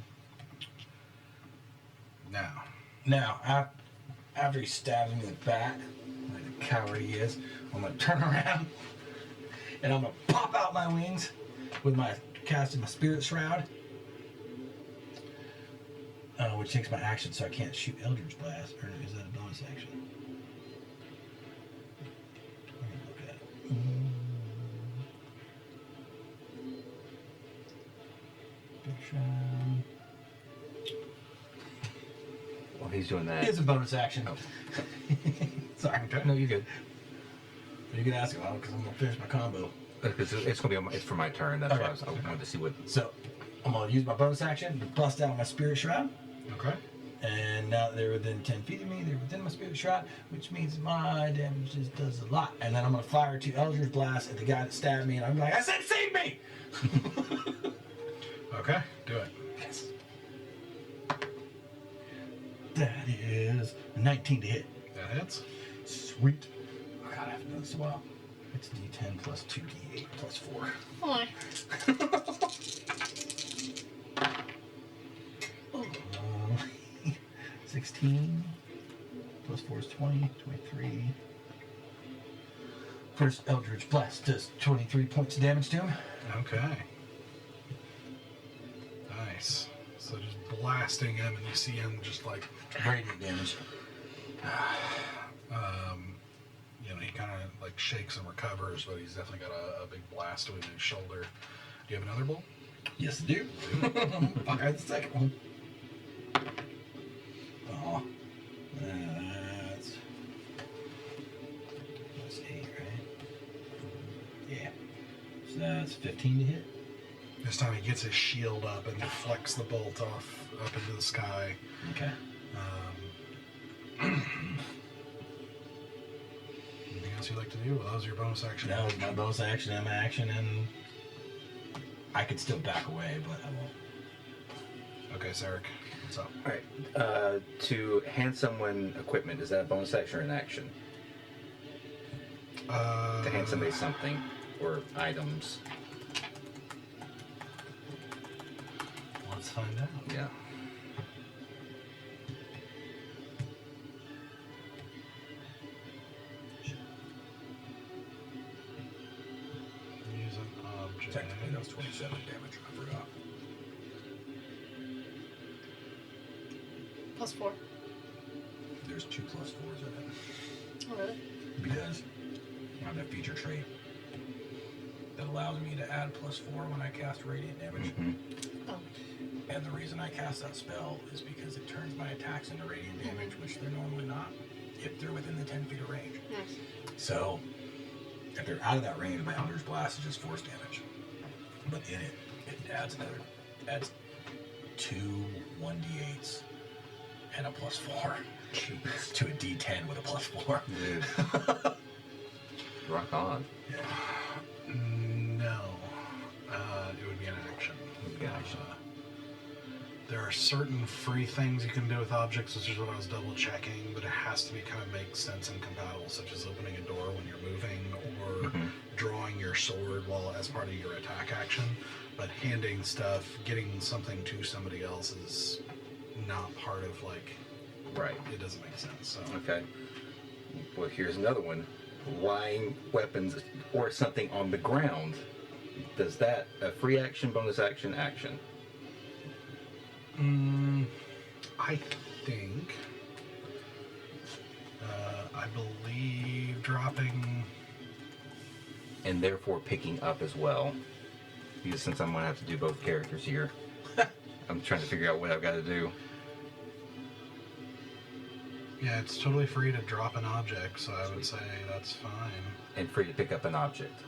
Now, after he stabs me in the back, like the coward he is, I'm going to turn around and I'm going to pop out my wings with my casting my spirit shroud, which takes my action, so I can't shoot Eldritch Blast. Or is that a bonus action? Let me look at it. Big shroud. While he's doing that. It's a bonus action. Sorry. Okay. No, you're good. You can ask him because I'm gonna finish my combo. Because it's gonna be it's for my turn. That's Okay. why I wanted to see what. So I'm gonna use my bonus action to bust out my spirit shroud. Okay. And now that they're within 10 feet of me, they're within my spirit shroud, which means my damage just does a lot. And then I'm gonna fire 2 Eldritch Blasts at the guy that stabbed me, and I'm like, I said save me! Okay, do it. Yes. That is a 19 to hit. That hits. Sweet. Oh God, I haven't done this in a while. It's D10 plus 2D8 plus 4. Why? 16 plus 4 is 20, 23. First Eldritch Blast does 23 points of damage to him. Okay. Nice. So just blasting him, and you see him just like, Radiant damage. you know, he kind of like shakes and recovers, but he's definitely got a big blast to his shoulder. Do you have another bolt? Yes, I do. Fire the second one. Oh, that's So that's 15 to hit. This time he gets his shield up and deflects the bolt off up into the sky. Okay. Anything else you'd like to do? Well, that was your bonus action. That was my bonus action and my action, and I could still back away, but I won't. Okay, Sarek, what's up? All right. To hand someone equipment, is that a bonus action or an action? To hand somebody something or items. Let's find out. Yeah. Use an object. Technically, that was 27 damage. I forgot. +4. There's 2 +4s in it. Oh, really? Because I have a feature trait that allows me to add +4 when I cast radiant damage. Mm-hmm. Oh. And the reason I cast that spell is because it turns my attacks into radiant damage, which they're normally not, if they're within the 10 feet of range. Nice. So, if they're out of that range, my Eldritch Blast is just force damage. But in it, it adds 2 1d8s and a +4 to a d10 with a +4. Dude. Rock on. No. It would be an action. be an action. There are certain free things you can do with objects, which is what I was double checking, but it has to be kind of make sense and compatible, such as opening a door when you're moving or drawing your sword while as part of your attack action. But handing stuff, getting something to somebody else is not part of Right. it doesn't make sense. So Okay. Well, here's another one. Lying weapons or something on the ground. Does that a free action, bonus action, action? I think I believe dropping. And therefore picking up as well. Because since I'm gonna have to do both characters here, I'm trying to figure out what I've got to do. Yeah, it's totally free to drop an object, so I would say that's fine. And free to pick up an object.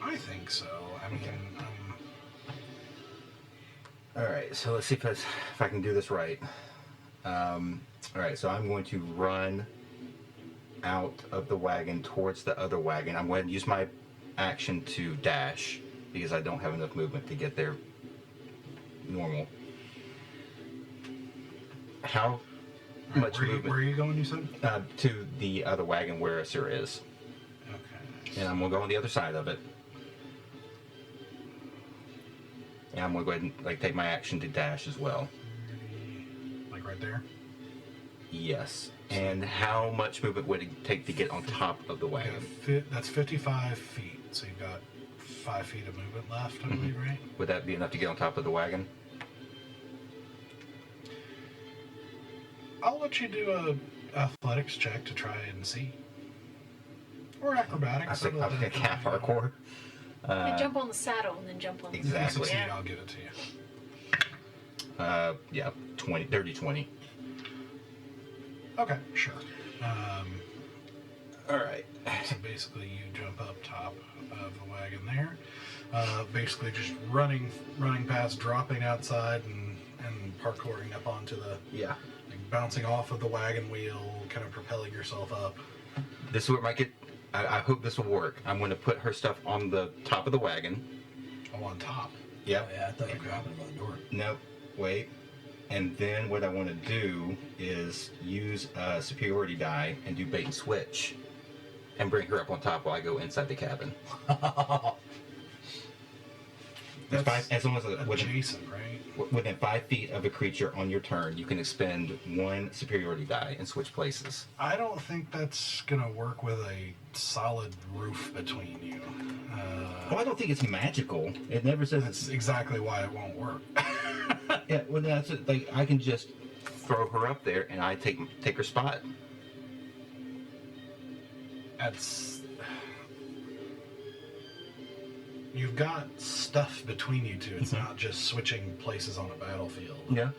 I think so. I mean, All right, so let's see if I can do this right. All right, so I'm going to run out of the wagon towards the other wagon. I'm going to use my action to dash because I don't have enough movement to get there normal. How much movement? where are you going, you said? To the other wagon where Sir is. Okay. And I'm going to go on the other side of it. And I'm going to go ahead and take my action to dash as well. Like right there? Yes. And how much movement would it take to get on top of the wagon? That's 55 feet, so you've got 5 feet of movement left, I believe, right? Would that be enough to get on top of the wagon? I'll let you do a athletics check to try and see. Or acrobatics. I think half hardcore. And jump on the saddle and then jump on If you Exactly. succeed, Yeah. I'll give it to you. Yeah, 20. Okay, sure. All right. So basically, you jump up top of the wagon there. Basically, just running past, dropping outside, and parkouring up onto the, Yeah. bouncing off of the wagon wheel, kind of propelling yourself up. This is where it might get. I hope this will work. I'm going to put her stuff on the top of the wagon. Oh, on top. Yep. Yeah, I thought you were grabbing by the door. Nope. Wait. And then what I want to do is use a superiority die and do bait and switch, and bring her up on top while I go inside the cabin. As long as Adjacent, right? within 5 feet of a creature on your turn, you can expend 1 superiority die and switch places. I don't think that's gonna work with a solid roof between you. Well, I don't think it's magical. It never says That's it's. exactly why it won't work. Yeah, well, that's it. I can just throw her up there and I take her spot. That's. You've got stuff between you two. It's not just switching places on a battlefield. Yeah.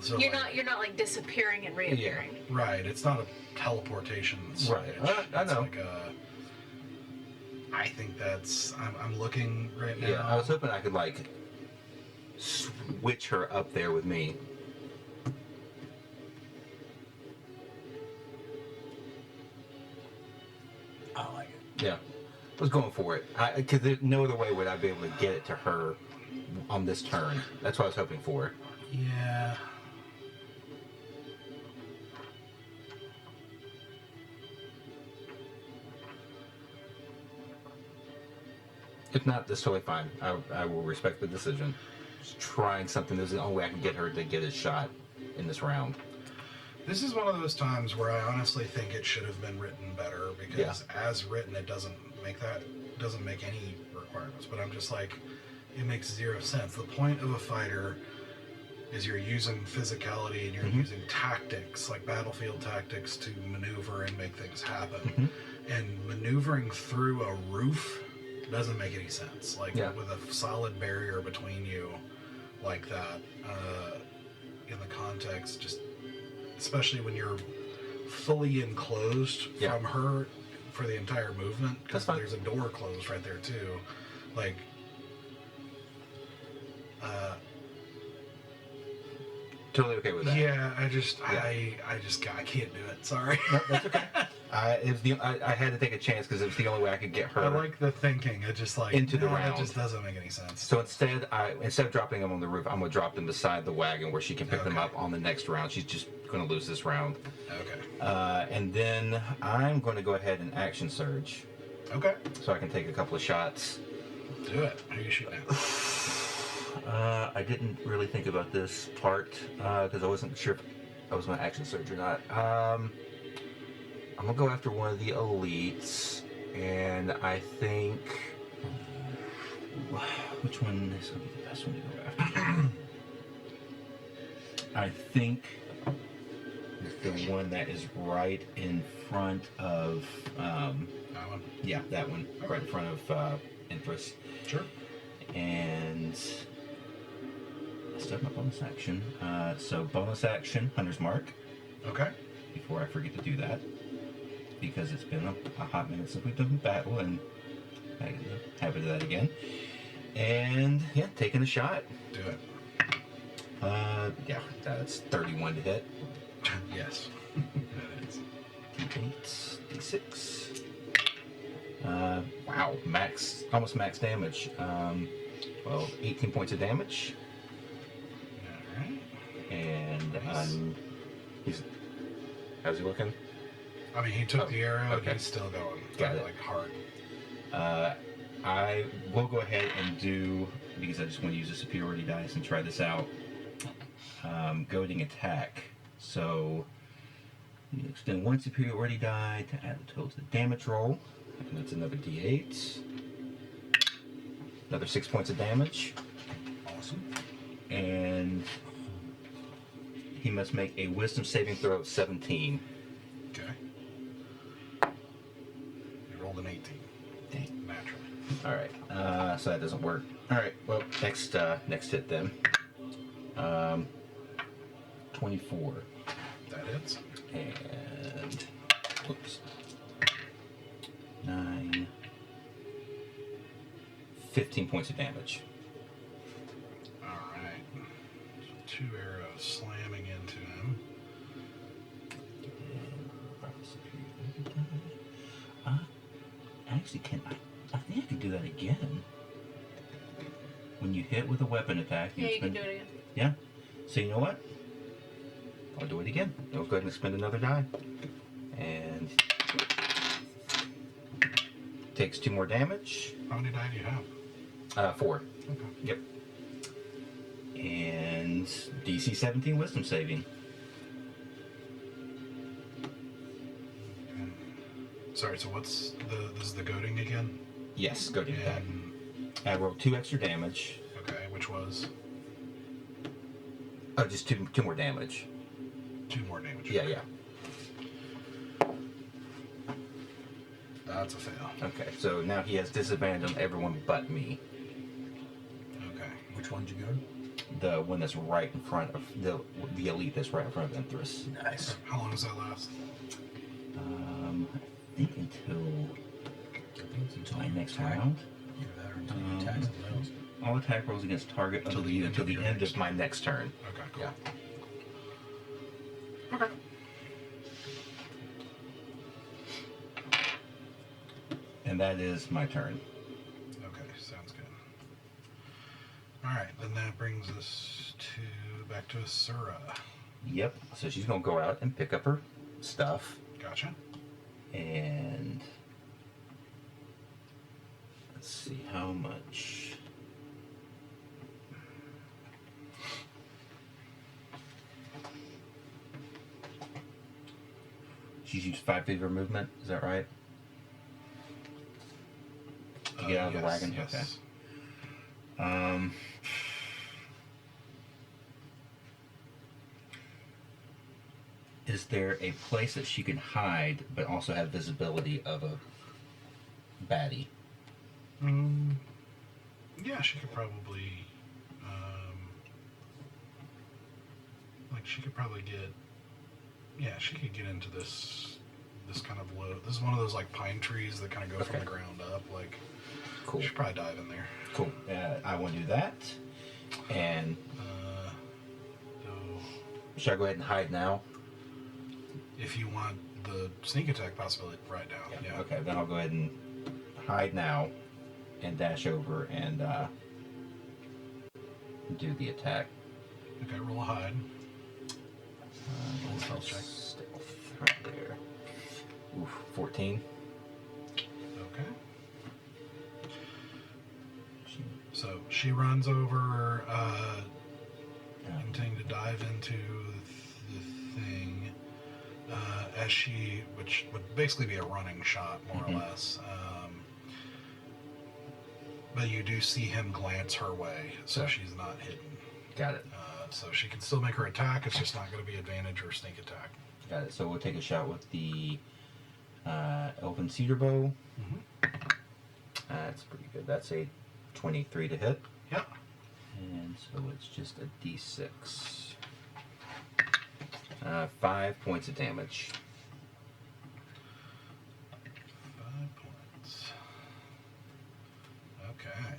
So You're like, not like disappearing and reappearing. right. It's not a teleportation switch. Right. I It's know. like I think that's. I'm looking right now. Yeah, I was hoping I could like switch her up there with me. I like it. Yeah, I was going for it. Because there's no other way would I be able to get it to her on this turn. That's what I was hoping for. Yeah. If not, that's totally fine. I will respect the decision. Just trying something that's the only way I can get her to get a shot in this round. This is one of those times where I honestly think it should have been written better because as written, it doesn't make any requirements. But I'm just like, it makes zero sense. The point of a fighter is you're using physicality and you're using tactics, like battlefield tactics, to maneuver and make things happen. And maneuvering through a roof doesn't make any sense. Like with a solid barrier between you, like that, in the context, just especially when you're fully enclosed from her for the entire movement, because there's a door closed right there too. Like, Totally okay with that. yeah, I can't do it. Sorry. No, that's okay. I had to take a chance because it was the only way I could get her. I like the thinking. It just like into the It round. just doesn't make any sense. So instead of dropping them on the roof, I'm going to drop them beside the wagon where she can pick them up on the next round. She's just going to lose this round. Okay. And then I'm going to go ahead and action surge. Okay. So I can take a couple of shots. Do it. Who you shooting at? I didn't really think about this part because I wasn't sure if I was going to action surge or not. I'm going to go after one of the elites, and I think... Which one is going to be the best one to go after? I think the one that is right in front of... That one? Yeah, that one. Right in front of Empress. Sure. And... I still have my bonus action. So bonus action, Hunter's Mark. Okay. Before I forget to do that. Because it's been a hot minute since we've done battle, and I have to do that again. And yeah, taking a shot. Do it. Yeah, that's 31 to hit. Yes. That is. D8, D6. Wow, almost max damage. Well, 18 points of damage. All right. And Nice. how's he looking? I mean, he took the arrow okay. and he's still going. Got it. Like hard. I will go ahead and do, because I just want to use a superiority dice and try this out, goading attack. So you extend one superiority die to add the total to the damage roll, and that's another d8. Another 6 points of damage. Awesome. And he must make a wisdom saving throw of 17. Okay. You rolled an 18. Dang. Naturally. All right, so that doesn't work. All right, well, next hit then. 24. That hits. And, whoops. 9. 15 points of damage. All right. So 2 arrows slamming into him. Actually, I think I can do that again. When you hit with a weapon attack, Yeah, you can do it again. Yeah. So you know what? I'll do it again. I'll go ahead and spend another die. And takes 2 more damage. How many die do you have? 4. Okay. Yep. And DC 17 wisdom saving. Sorry, so this is the goading again? Yes, go to attack. And, I rolled 2 extra damage. okay, which was Oh, just two more damage. 2 more damage. Yeah, yeah. That's a fail. Okay, so now he has disadvantage on everyone but me. Okay. Which one did you go? The one that's right in front of the elite that's right in front of Enthris. Nice. How long does that last? I think until I think it's until my you next attack. round. Either that or until you attack something else. All attack rolls against target Till until the the end of your end next of my next turn. Okay, cool. Yeah. Okay. And that is my turn. Okay, sounds good. All right, then that brings us back to Asura. Yep. So she's gonna go out and pick up her stuff, Gotcha. and let's see how much. She's used 5 feet of her movement. Is that right? To get out of the Yes, wagon. yes. Okay. Is there a place that she can hide but also have visibility of a baddie? Yeah, she could probably, she could probably get, yeah, she could get into this kind of low. This is one of those like pine trees that kind of go from Okay. the ground up. Like, Cool. she should probably dive in there. Cool. I want to do that. And So should I go ahead and hide now? if you want the sneak attack possibility, right now. Yeah. Okay, then I'll go ahead and hide now and dash over and do the attack. Okay, roll a hide. Roll a stealth check. Stealth right there. Oof, 14. Okay. So she runs over, intending to dive into the thing, as which would basically be a running shot, more or less. But you do see him glance her way, so Okay. she's not hidden. Got it. So she can still make her attack. It's just not going to be advantage or sneak attack. Got it. So we'll take a shot with the Elven Cedar Bow. That's pretty good. That's a 23 to hit. Yep. And so it's just a d6. 5 points of damage. 5 points. Okay.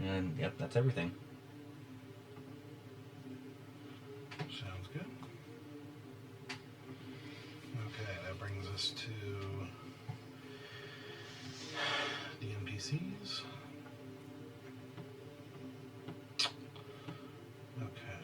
And yep, that's everything. Sounds good. Okay, that brings us to the NPCs. Okay.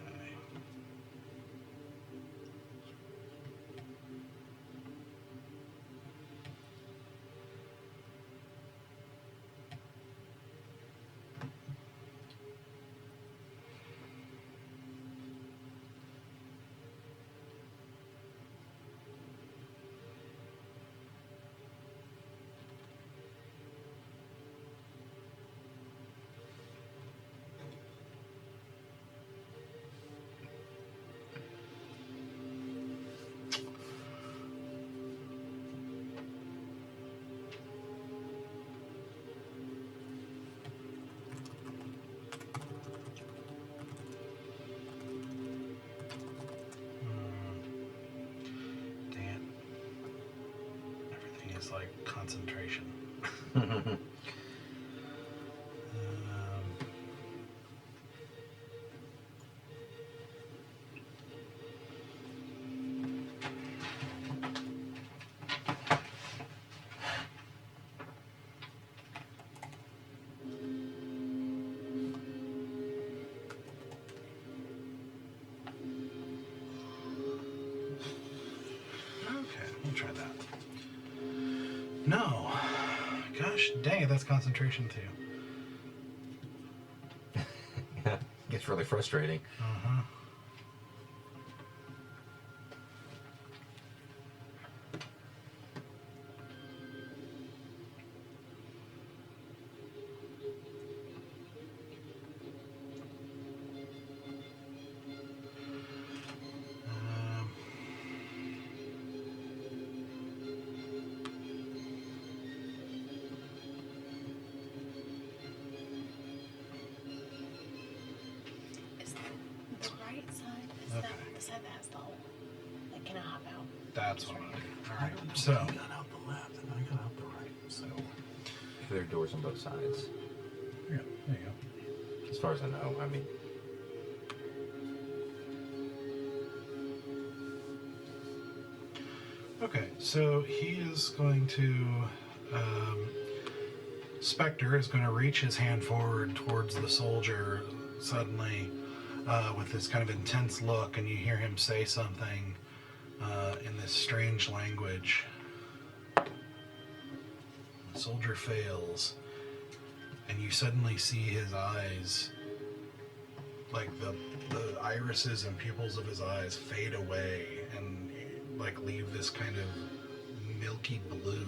Damn. Everything is like concentration. Okay, we'll try that. No. Gosh dang it, that's concentration too. Gets really frustrating. Uh-huh. Is the right side is Okay. that the side that has the hole? Like, can I hop out? That's what I do. All I right. don't know. So, I got out the left and I got out the right. So There are doors on both sides. yeah, there you go. As far as I know, I mean, Okay, so he is going to. Spectre is going to reach his hand forward towards the soldier suddenly with this kind of intense look, and you hear him say something in this strange language. The soldier fails, and you suddenly see his eyes, like the irises and pupils of his eyes fade away and like leave this kind of milky blue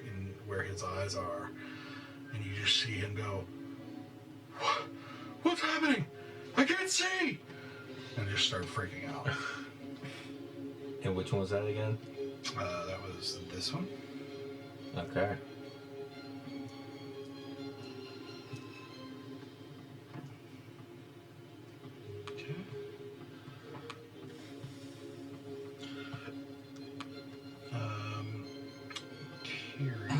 in where his eyes are, and you just see him go, "What's happening? I can't see!" and just start freaking out. and which one was that again? That was this one. Okay. Okay. Kiri.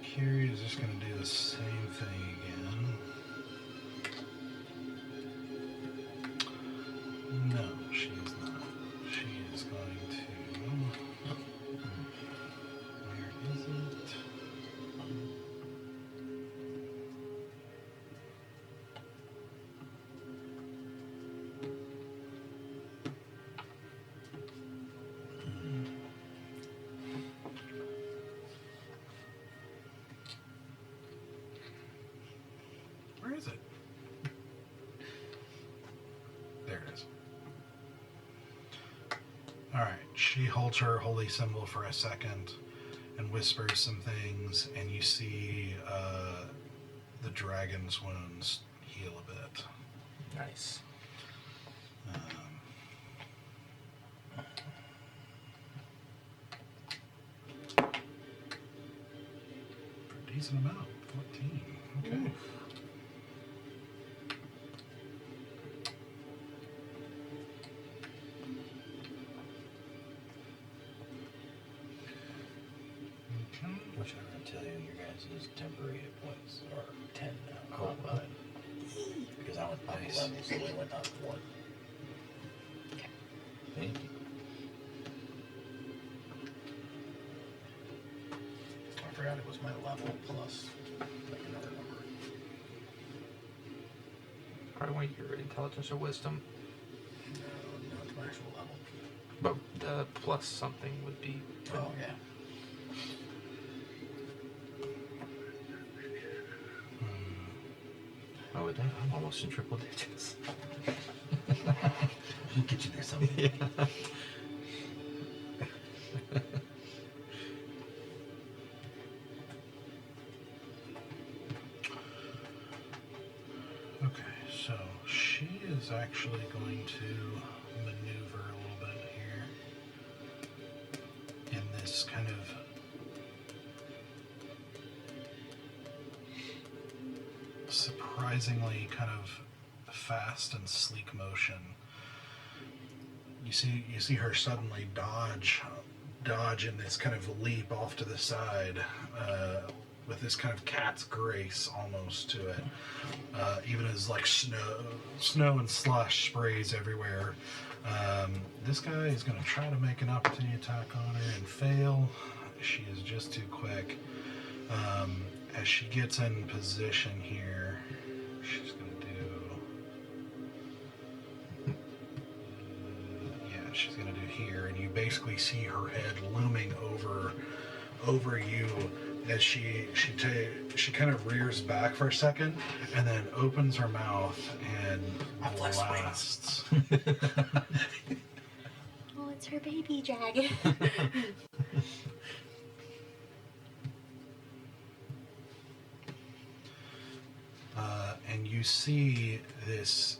Kiri is just going to do the same thing again. No, she is not. She is going to. Where is it? Where is it? There it is. Alright, she holds her holy symbol for a second and whispers some things, and you see the dragon's wounds heal a bit. Nice. For a decent amount, 14. Okay. Okay. which I'm gonna tell you, your guys' temporary hit points are 10 now, Oh. not 9. Because I went up Nice. 11, so they went up 1. Thank you. I forgot it was my level plus like another number. Probably want your intelligence or wisdom, No, it's my actual level. but the plus something would be. Oh yeah. Oh, with that, I'm almost in triple digits. We'll get you there someday. Yeah. Okay, so she is actually going to maneuver a little bit here in this kind of surprisingly kind of fast and sleek motion. You see her suddenly dodge in this kind of leap off to the side with this kind of cat's grace almost to it. Even as like snow and slush sprays everywhere. This guy is going to try to make an opportunity attack on her and fail. She is just too quick. As she gets in position here, she's going to do... yeah, she's going to do here, and you basically see her head looming over you as she kind of rears back for a second and then opens her mouth and blasts. Oh, it's her baby dragon. And you see this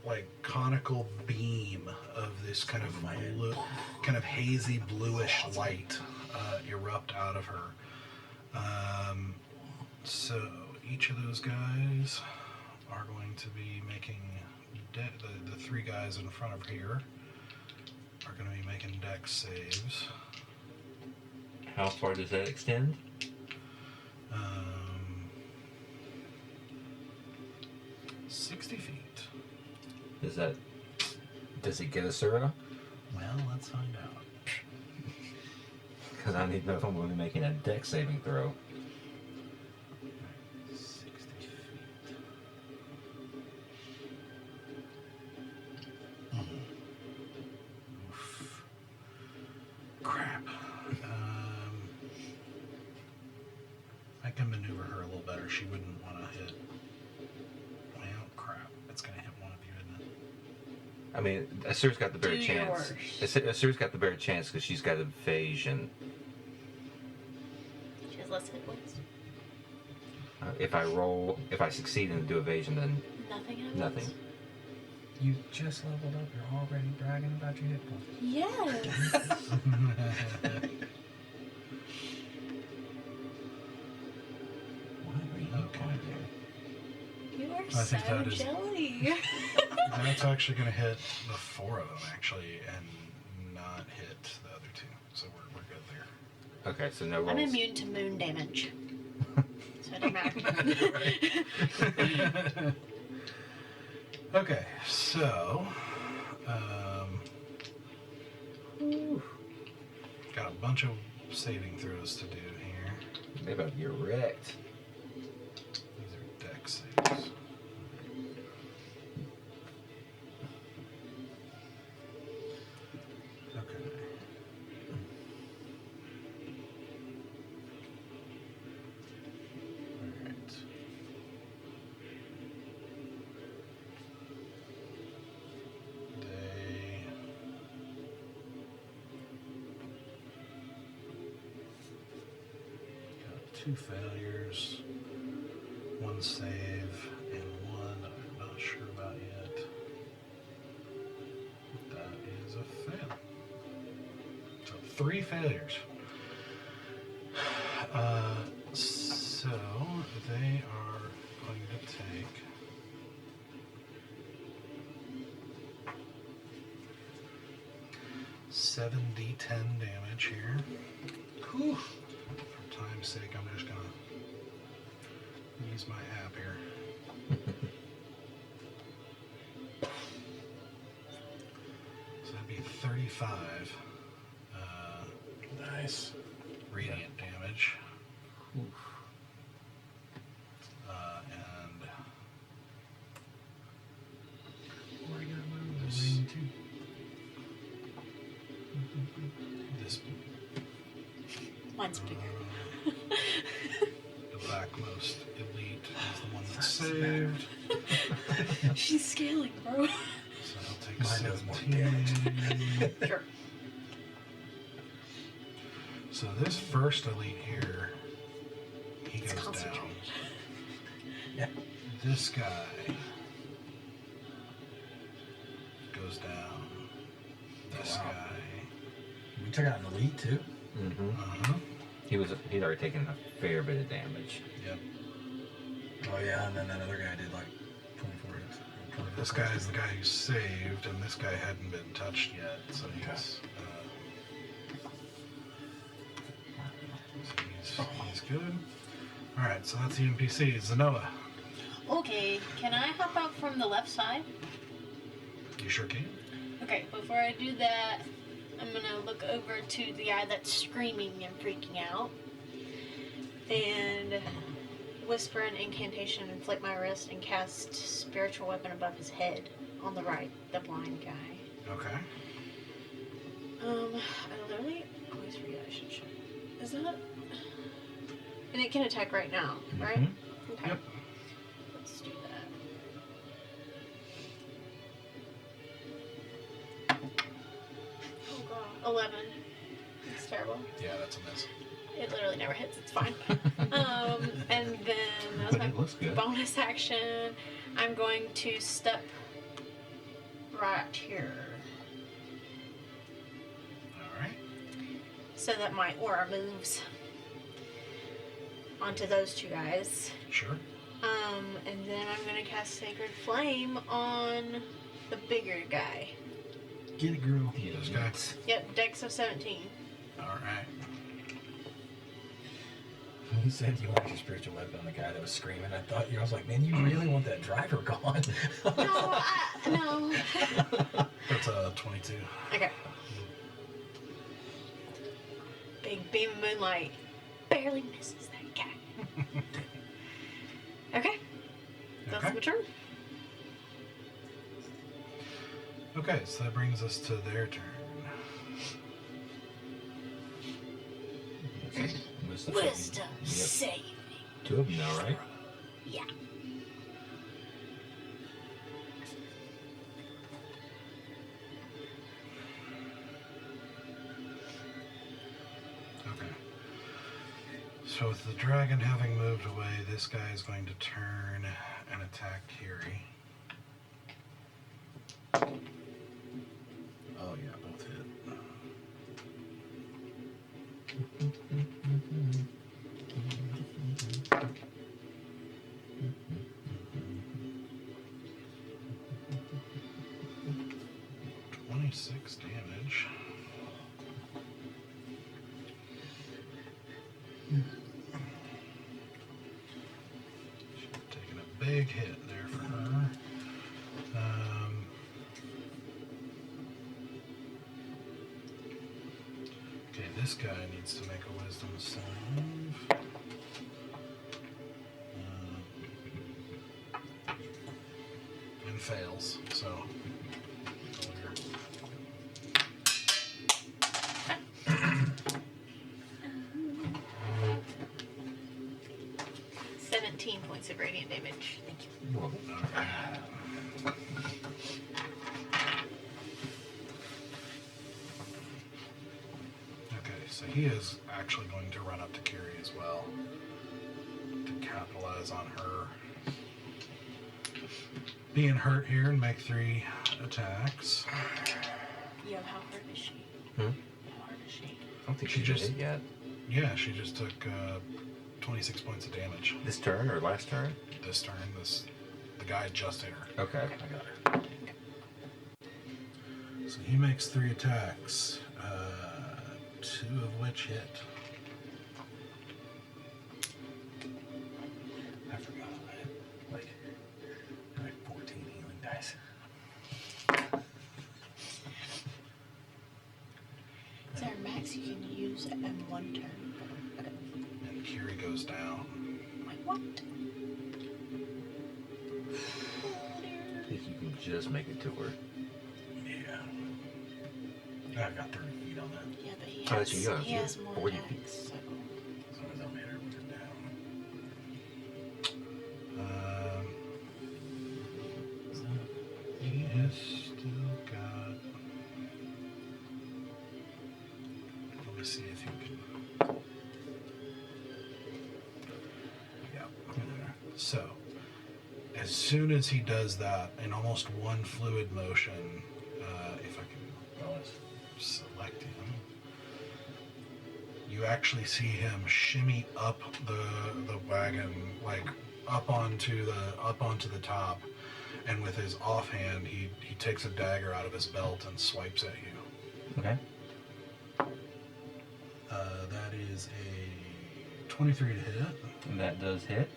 like conical beam of this kind of blue, kind of hazy bluish light erupt out of her. So each of those guys are going to be making the three guys in front of here are going to be making dex saves. How far does that extend? 60 feet. Does it get a Serta? Well, let's find out. Because I need to know if I'm going to be making a dex saving throw. 60 feet. Oof. Crap. I can maneuver her a little better. She wouldn't want to hit. Well, crap. It's going to hit one of you, isn't it? I mean, Asura's got the better Do chance. yours. Asura's got the better chance because she's got evasion. She has less hit points. If I succeed and do evasion, then Nothing happens. nothing. You just leveled up. You're already bragging about your hit points. Yes. Why are you Okay. going there? You are I so think that is- jelly. That's actually going to hit the four of them, actually, and not hit the other two. So we're good there. Okay, so no rolls. I'm immune to moon damage. So it doesn't matter. Okay, so got a bunch of saving throws to do here. They about to get wrecked. These are dex saves. Okay. Alright. They got 2 failures, 1 save, and 1 I'm not sure about yet. That is a fail. So 3 failures. So they are going to take 7d10 damage here. Whew. For time's sake, I'm just gonna use my app here. So that'd be 35 Nice. radiant damage. And Where are you gonna move This- the ring to? this Mine's bigger. the blackmost elite is the one that's saved. She's scaling, bro. So I'll take Mine does more 17. Sure. So this first elite here, he It's goes down. concentrated. Yeah. This guy goes down. This Wow. guy. We took out an elite too. Mm-hmm. Uh-huh. He'd already taken a fair bit of damage. Yep. Oh yeah, and then that other guy did like 24 hits. 24 This guy is the guy who saved, and this guy hadn't been touched yet, so he's he's good. All right, so that's the NPC. Zanoa, Okay, can I hop out from the left side? you sure can. Okay, before I do that, I'm gonna look over to the guy that's screaming and freaking out and whisper an incantation and flick my wrist and cast spiritual weapon above his head on the right, the blind guy. Okay. I literally always forget I should check. Is that? And it can attack right now, right? Okay. Yep. Let's do that. Oh god, 11. It's terrible. Yeah, that's a miss. It literally never hits. It's fine. And then that's But my it looks good. bonus action. I'm going to step right here All right. so that my aura moves. onto those two guys. Sure. And then I'm gonna cast Sacred Flame on the bigger guy. Get it, girl. This guy. Yep, Dex of 17. All right. When you said you wanted your spiritual weapon on the guy that was screaming, I was like, man, you really want that driver gone? No. That's a 22. Okay. Big beam of moonlight barely misses that guy. Okay. That's Okay. my turn. Okay, so that brings us to their turn. Wisdom saving. 2 of them now, right? Yeah. Okay. So with the dragon having moved away, this guy is going to turn and attack Kiri. Oh yeah, both hit. 26 damage. She's taking a big hit there for her. Okay, this guy needs to make a wisdom save. And fails, so. 17 points of radiant damage. Thank you. Okay, so he is actually going to run up to Kiri as well to capitalize on her being hurt here and make 3 attacks. Yo, how hard is she? Hmm? How hard is she? I don't think She she just- did it yet. Yeah, she just took 26 points of damage This turn or last turn? this turn. The guy just hit her. Okay. I got her. So he makes 3 attacks, 2 of which hit. I forgot I had like 14 healing dice. Is there a max you can use in 1 turn? Okay. And Kiri goes down. Like what? If you can just make it to her. Yeah. I've got 30 feet on that. Yeah, but he Oh, that's has, you got he it. has more 40 attacks. So. As long as I'm hit her with her down. He has still got. Let me see if you can. Yeah. So, as soon as he does that, in almost one fluid motion, if I can select him, you actually see him shimmy up the wagon, like up onto the top, and with his offhand, he takes a dagger out of his belt and swipes at you. Okay. That is a 23 to hit. And that does hit.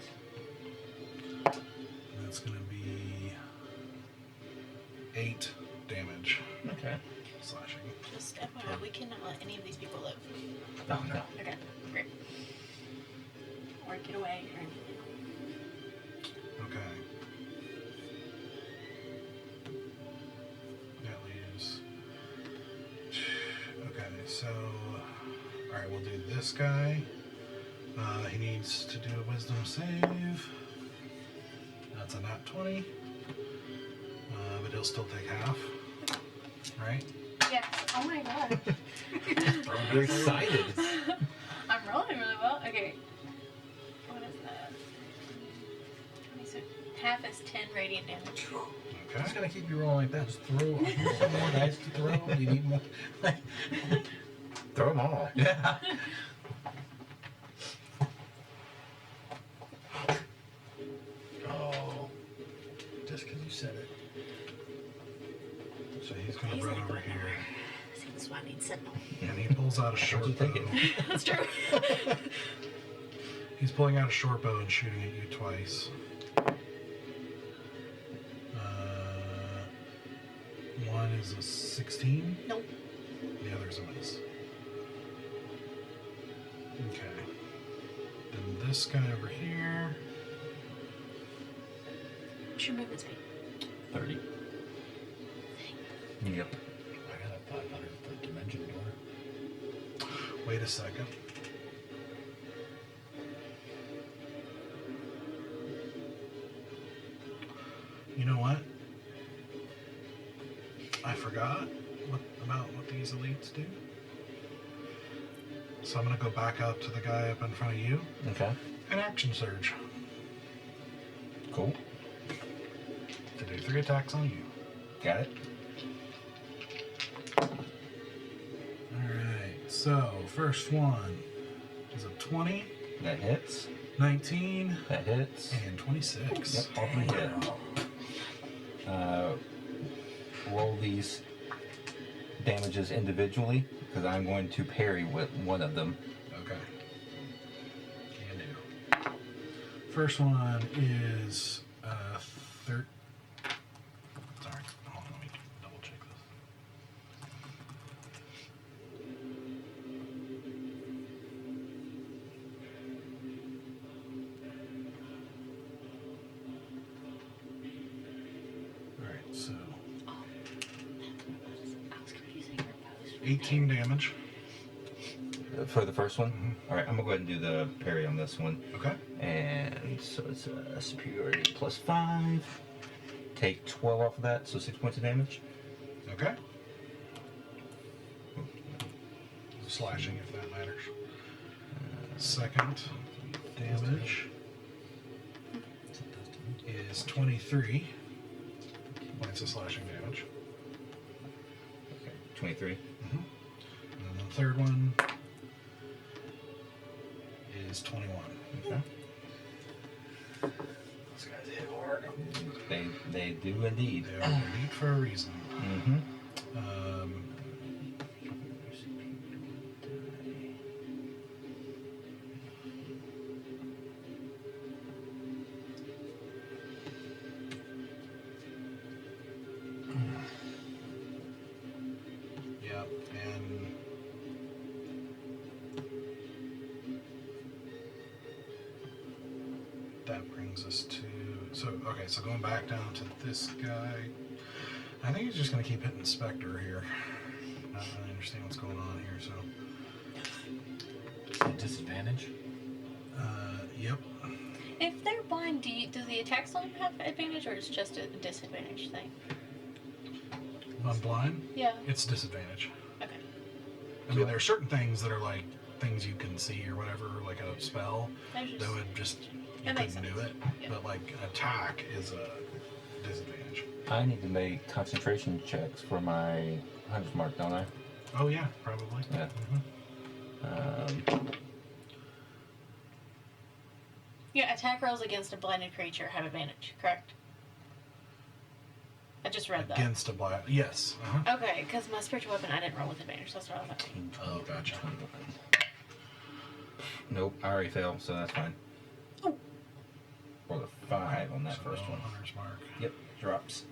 And that's going to be 8 damage Okay. slashing. Just FYI, we cannot let any of these people live. Oh, no. Okay, great. Or get away or anything. Okay. That leaves. Okay, so. Alright, we'll do this guy. He needs to do a wisdom save. That's a nat 20. But he'll still take half. Right? Yes. Oh my god. You're excited. I'm rolling really well. Okay. What is that? So half is 10 radiant damage. I'm Okay. just gonna keep you rolling like that. Just throw some more dice to throw. You need more. Throw them all. Yeah. said it. So he's gonna He's run not over going here, See, that's why I need Sentinel. and he pulls out a short you bow. thinking? That's true. He's pulling out a short bow and shooting at you twice. One is a 16. Nope. The other is a miss. Okay. Then this guy over here. What's your movement speed? 30. Yep. I got a 500-foot dimension door. Wait a second. You know what? I forgot about what these elites do. So I'm gonna go back up to the guy up in front of you Okay. and action surge Cool. to do 3 attacks on you. Got it. Alright, so first one is a 20, That hits. 19, That hits. and 26. Yep, all 3 hit. Roll these damages individually, because I'm going to parry with one of them. Okay. Can do. First one is 13. Sorry, hold on, let me double check this. Alright, so I was confusing your post. 18 damage. For the first one? Alright, I'm going to go ahead and do the parry on this one. Okay. And so it's a superiority plus 5. Take 12 off of that, so 6 points of damage. Okay. Slashing, if that matters. Second damage is 23 points of slashing damage. Okay, 23. And then the third one is 21. Okay. Those guys hit hard. They do indeed. They are elite for a reason. Mm-hmm. Yep, and that brings us to so going back down to this guy. I think he's just gonna keep hitting Spectre here. I don't really understand what's going on here, so Disadvantage? yep. If they're blind, do the attacks on them have advantage, or it's just a disadvantage thing? I'm blind. Yeah. It's disadvantage. Okay. I mean, there are certain things that are like things you can see or whatever, like a spell That just- that would just you That makes couldn't do sense. it. Yeah. But like an attack is a disadvantage. I need to make concentration checks for my 100 mark, don't I? Oh yeah, probably. Yeah. Mhm. Yeah, attack rolls against a blinded creature have advantage, correct? I just read that. Against a black. Yes. Uh-huh. Okay, because my spiritual weapon I didn't roll with advantage, so that's what I was thinking. Oh, gotcha. Nope, I already failed, so that's fine. Oh. Rolled a 5 on that So first one. Hunter's mark. Yep, drops.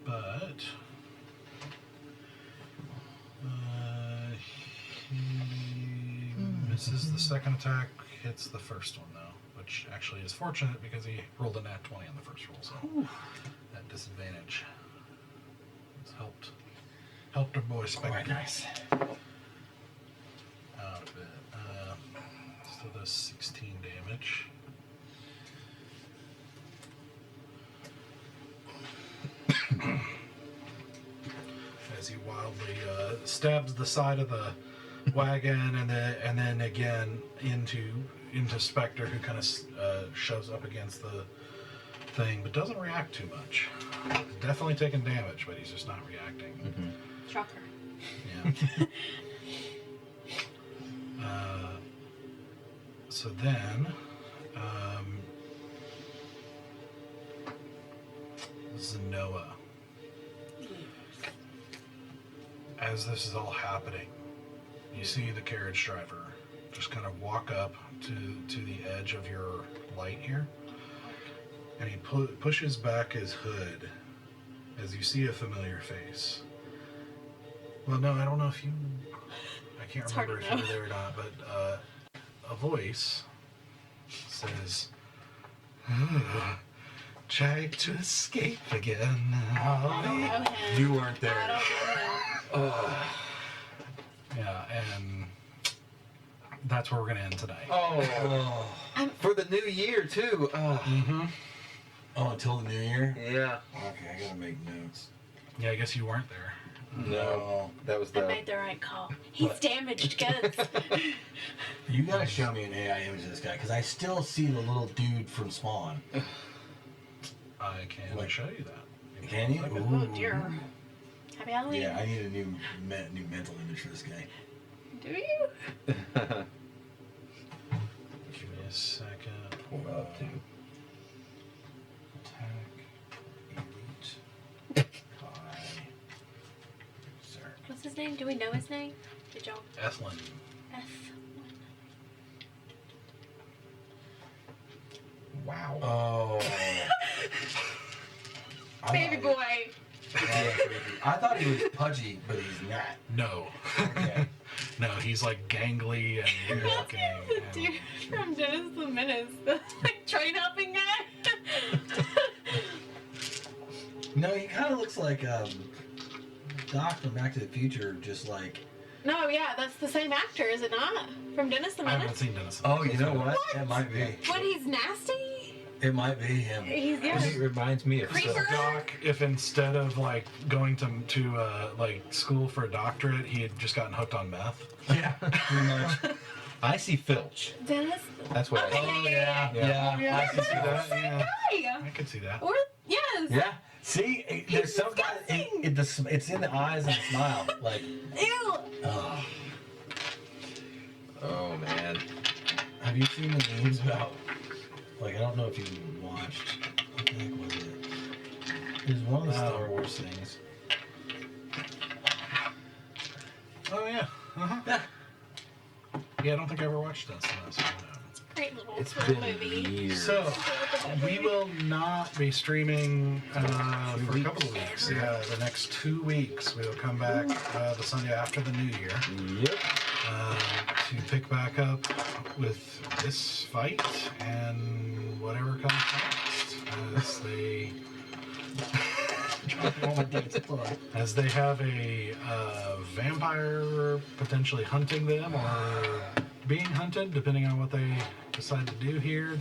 But he misses the second attack, hits the first one though, which actually is fortunate because he rolled a nat 20 on the first roll, so that disadvantage has helped our boy Spectre Quite nice. out of it. So does 16 damage. As he wildly stabs the side of the wagon and then again into Spectre, who kind of shoves up against the thing, but doesn't react too much. Definitely taking damage, but he's just not reacting. Mm-hmm. Shocker. Yeah. So So then, Zenoa. As this is all happening, you see the carriage driver just kind of walk up to the edge of your light here, and he pushes back his hood as you see a familiar face. Well, no, I don't know if you... I can't It's hard remember to if you were know. there or not, but a voice says, try to escape again. I don't know him. You weren't I there. don't know him. Yeah, and that's where we're going to end tonight. Oh, for the new year too. Oh, Mm-hmm. Oh, until the new year? yeah. Okay, I gotta make notes. Yeah, I guess you weren't there. No, that was I the. made the right call. He's What? damaged goods. You gotta show me an AI image of this guy, because I still see the little dude from Spawn. I can Like- show you that. Can you? Oh dear. Happy Halloween. Yeah, I need a new mental image for this guy. Do you? Give me a second. Pull it up too. Attack, elite, high, What's his name? Do we know his name? Did y'all? Ethlin. F. Wow. Oh. Baby boy. I thought he was pudgy, but he's not. No. Okay. No, he's like gangly and weird looking. The dude from Dennis the Menace, the like train hopping guy. No, he kind of looks like Doc from Back to the Future, just like. No, yeah, that's the same actor, is it not? From Dennis the I haven't Menace. seen Dennis. Oh, you know what? It might be. When he's nasty? It might be him. He's yeah. It reminds me of Creeper? Doc, if instead of like going to like school for a doctorate, he had just gotten hooked on meth. Yeah, pretty much. I see Filch. Dennis. That's what Okay, I see. yeah. Yeah. I can see that. Yeah, Guy. I can see that. Or yes. Yeah. See, there's He's some kind of, it's in the eyes and the smile. Like, Ew. oh. Oh man. Have you seen the memes about, like, I don't know if you watched, what the heck was it? There's one of the Star Wars things. Oh yeah. Uh-huh. Yeah. Yeah, I don't think I ever watched this. Great little It's little been movie. years. So, we will not be streaming for a couple of weeks. Yeah, the next 2 weeks. We will come back the Sunday after the New Year Yep. to pick back up with this fight and whatever comes next. As they have a vampire potentially hunting them or being hunted, depending on what they decide to do here.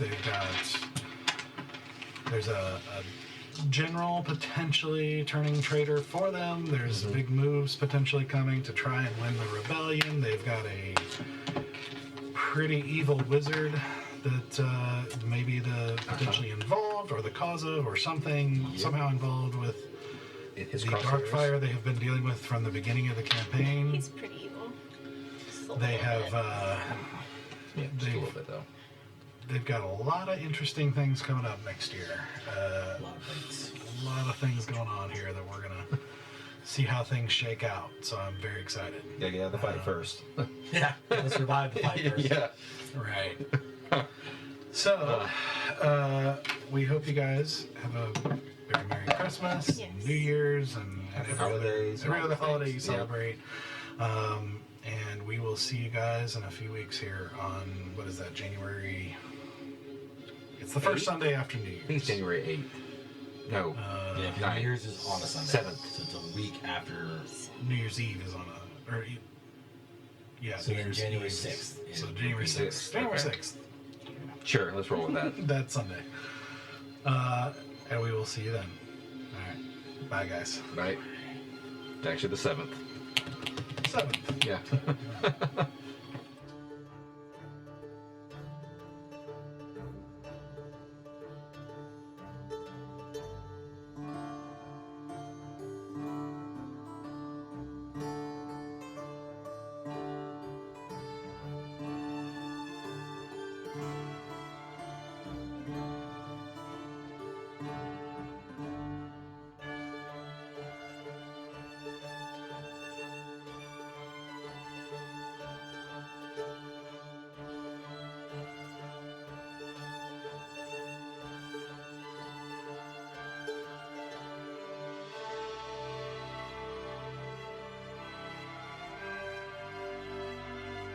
There's a general potentially turning traitor for them. There's big moves potentially coming to try and win the rebellion. They've got a pretty evil wizard that may be the potentially involved or the cause of or something somehow involved with His the crosshairs. dark fire they have been dealing with from the beginning of the campaign. He's pretty evil. Just a They little have bit. Yeah, just a little bit though. they've got a lot of interesting things coming up next year. A lot of things. A lot of things going on here that we're gonna see how things shake out. So I'm very excited. Yeah, get out of the fight first. Yeah, let's survive the fight first. Yeah. Right. So we hope you guys have a very Merry Christmas, Yes. New Year's, and every holidays, every all other the holiday you things. Yep. celebrate. And we will see you guys in a few weeks here on, what is that, January? It's the first 8th? Sunday after New Year's. I think it's January 8th. No. Yeah, 'cause Nine. New Year's is on a Sunday. 7th. So it's a week after. New Year's Eve is on yeah, So New then Year's January Eve is- 6th is So January 6th. January Okay. 6th. Sure, let's roll with that. That Sunday. And we will see you then. All right. Bye, guys. Right? It's actually the 7th. 7th. Yeah.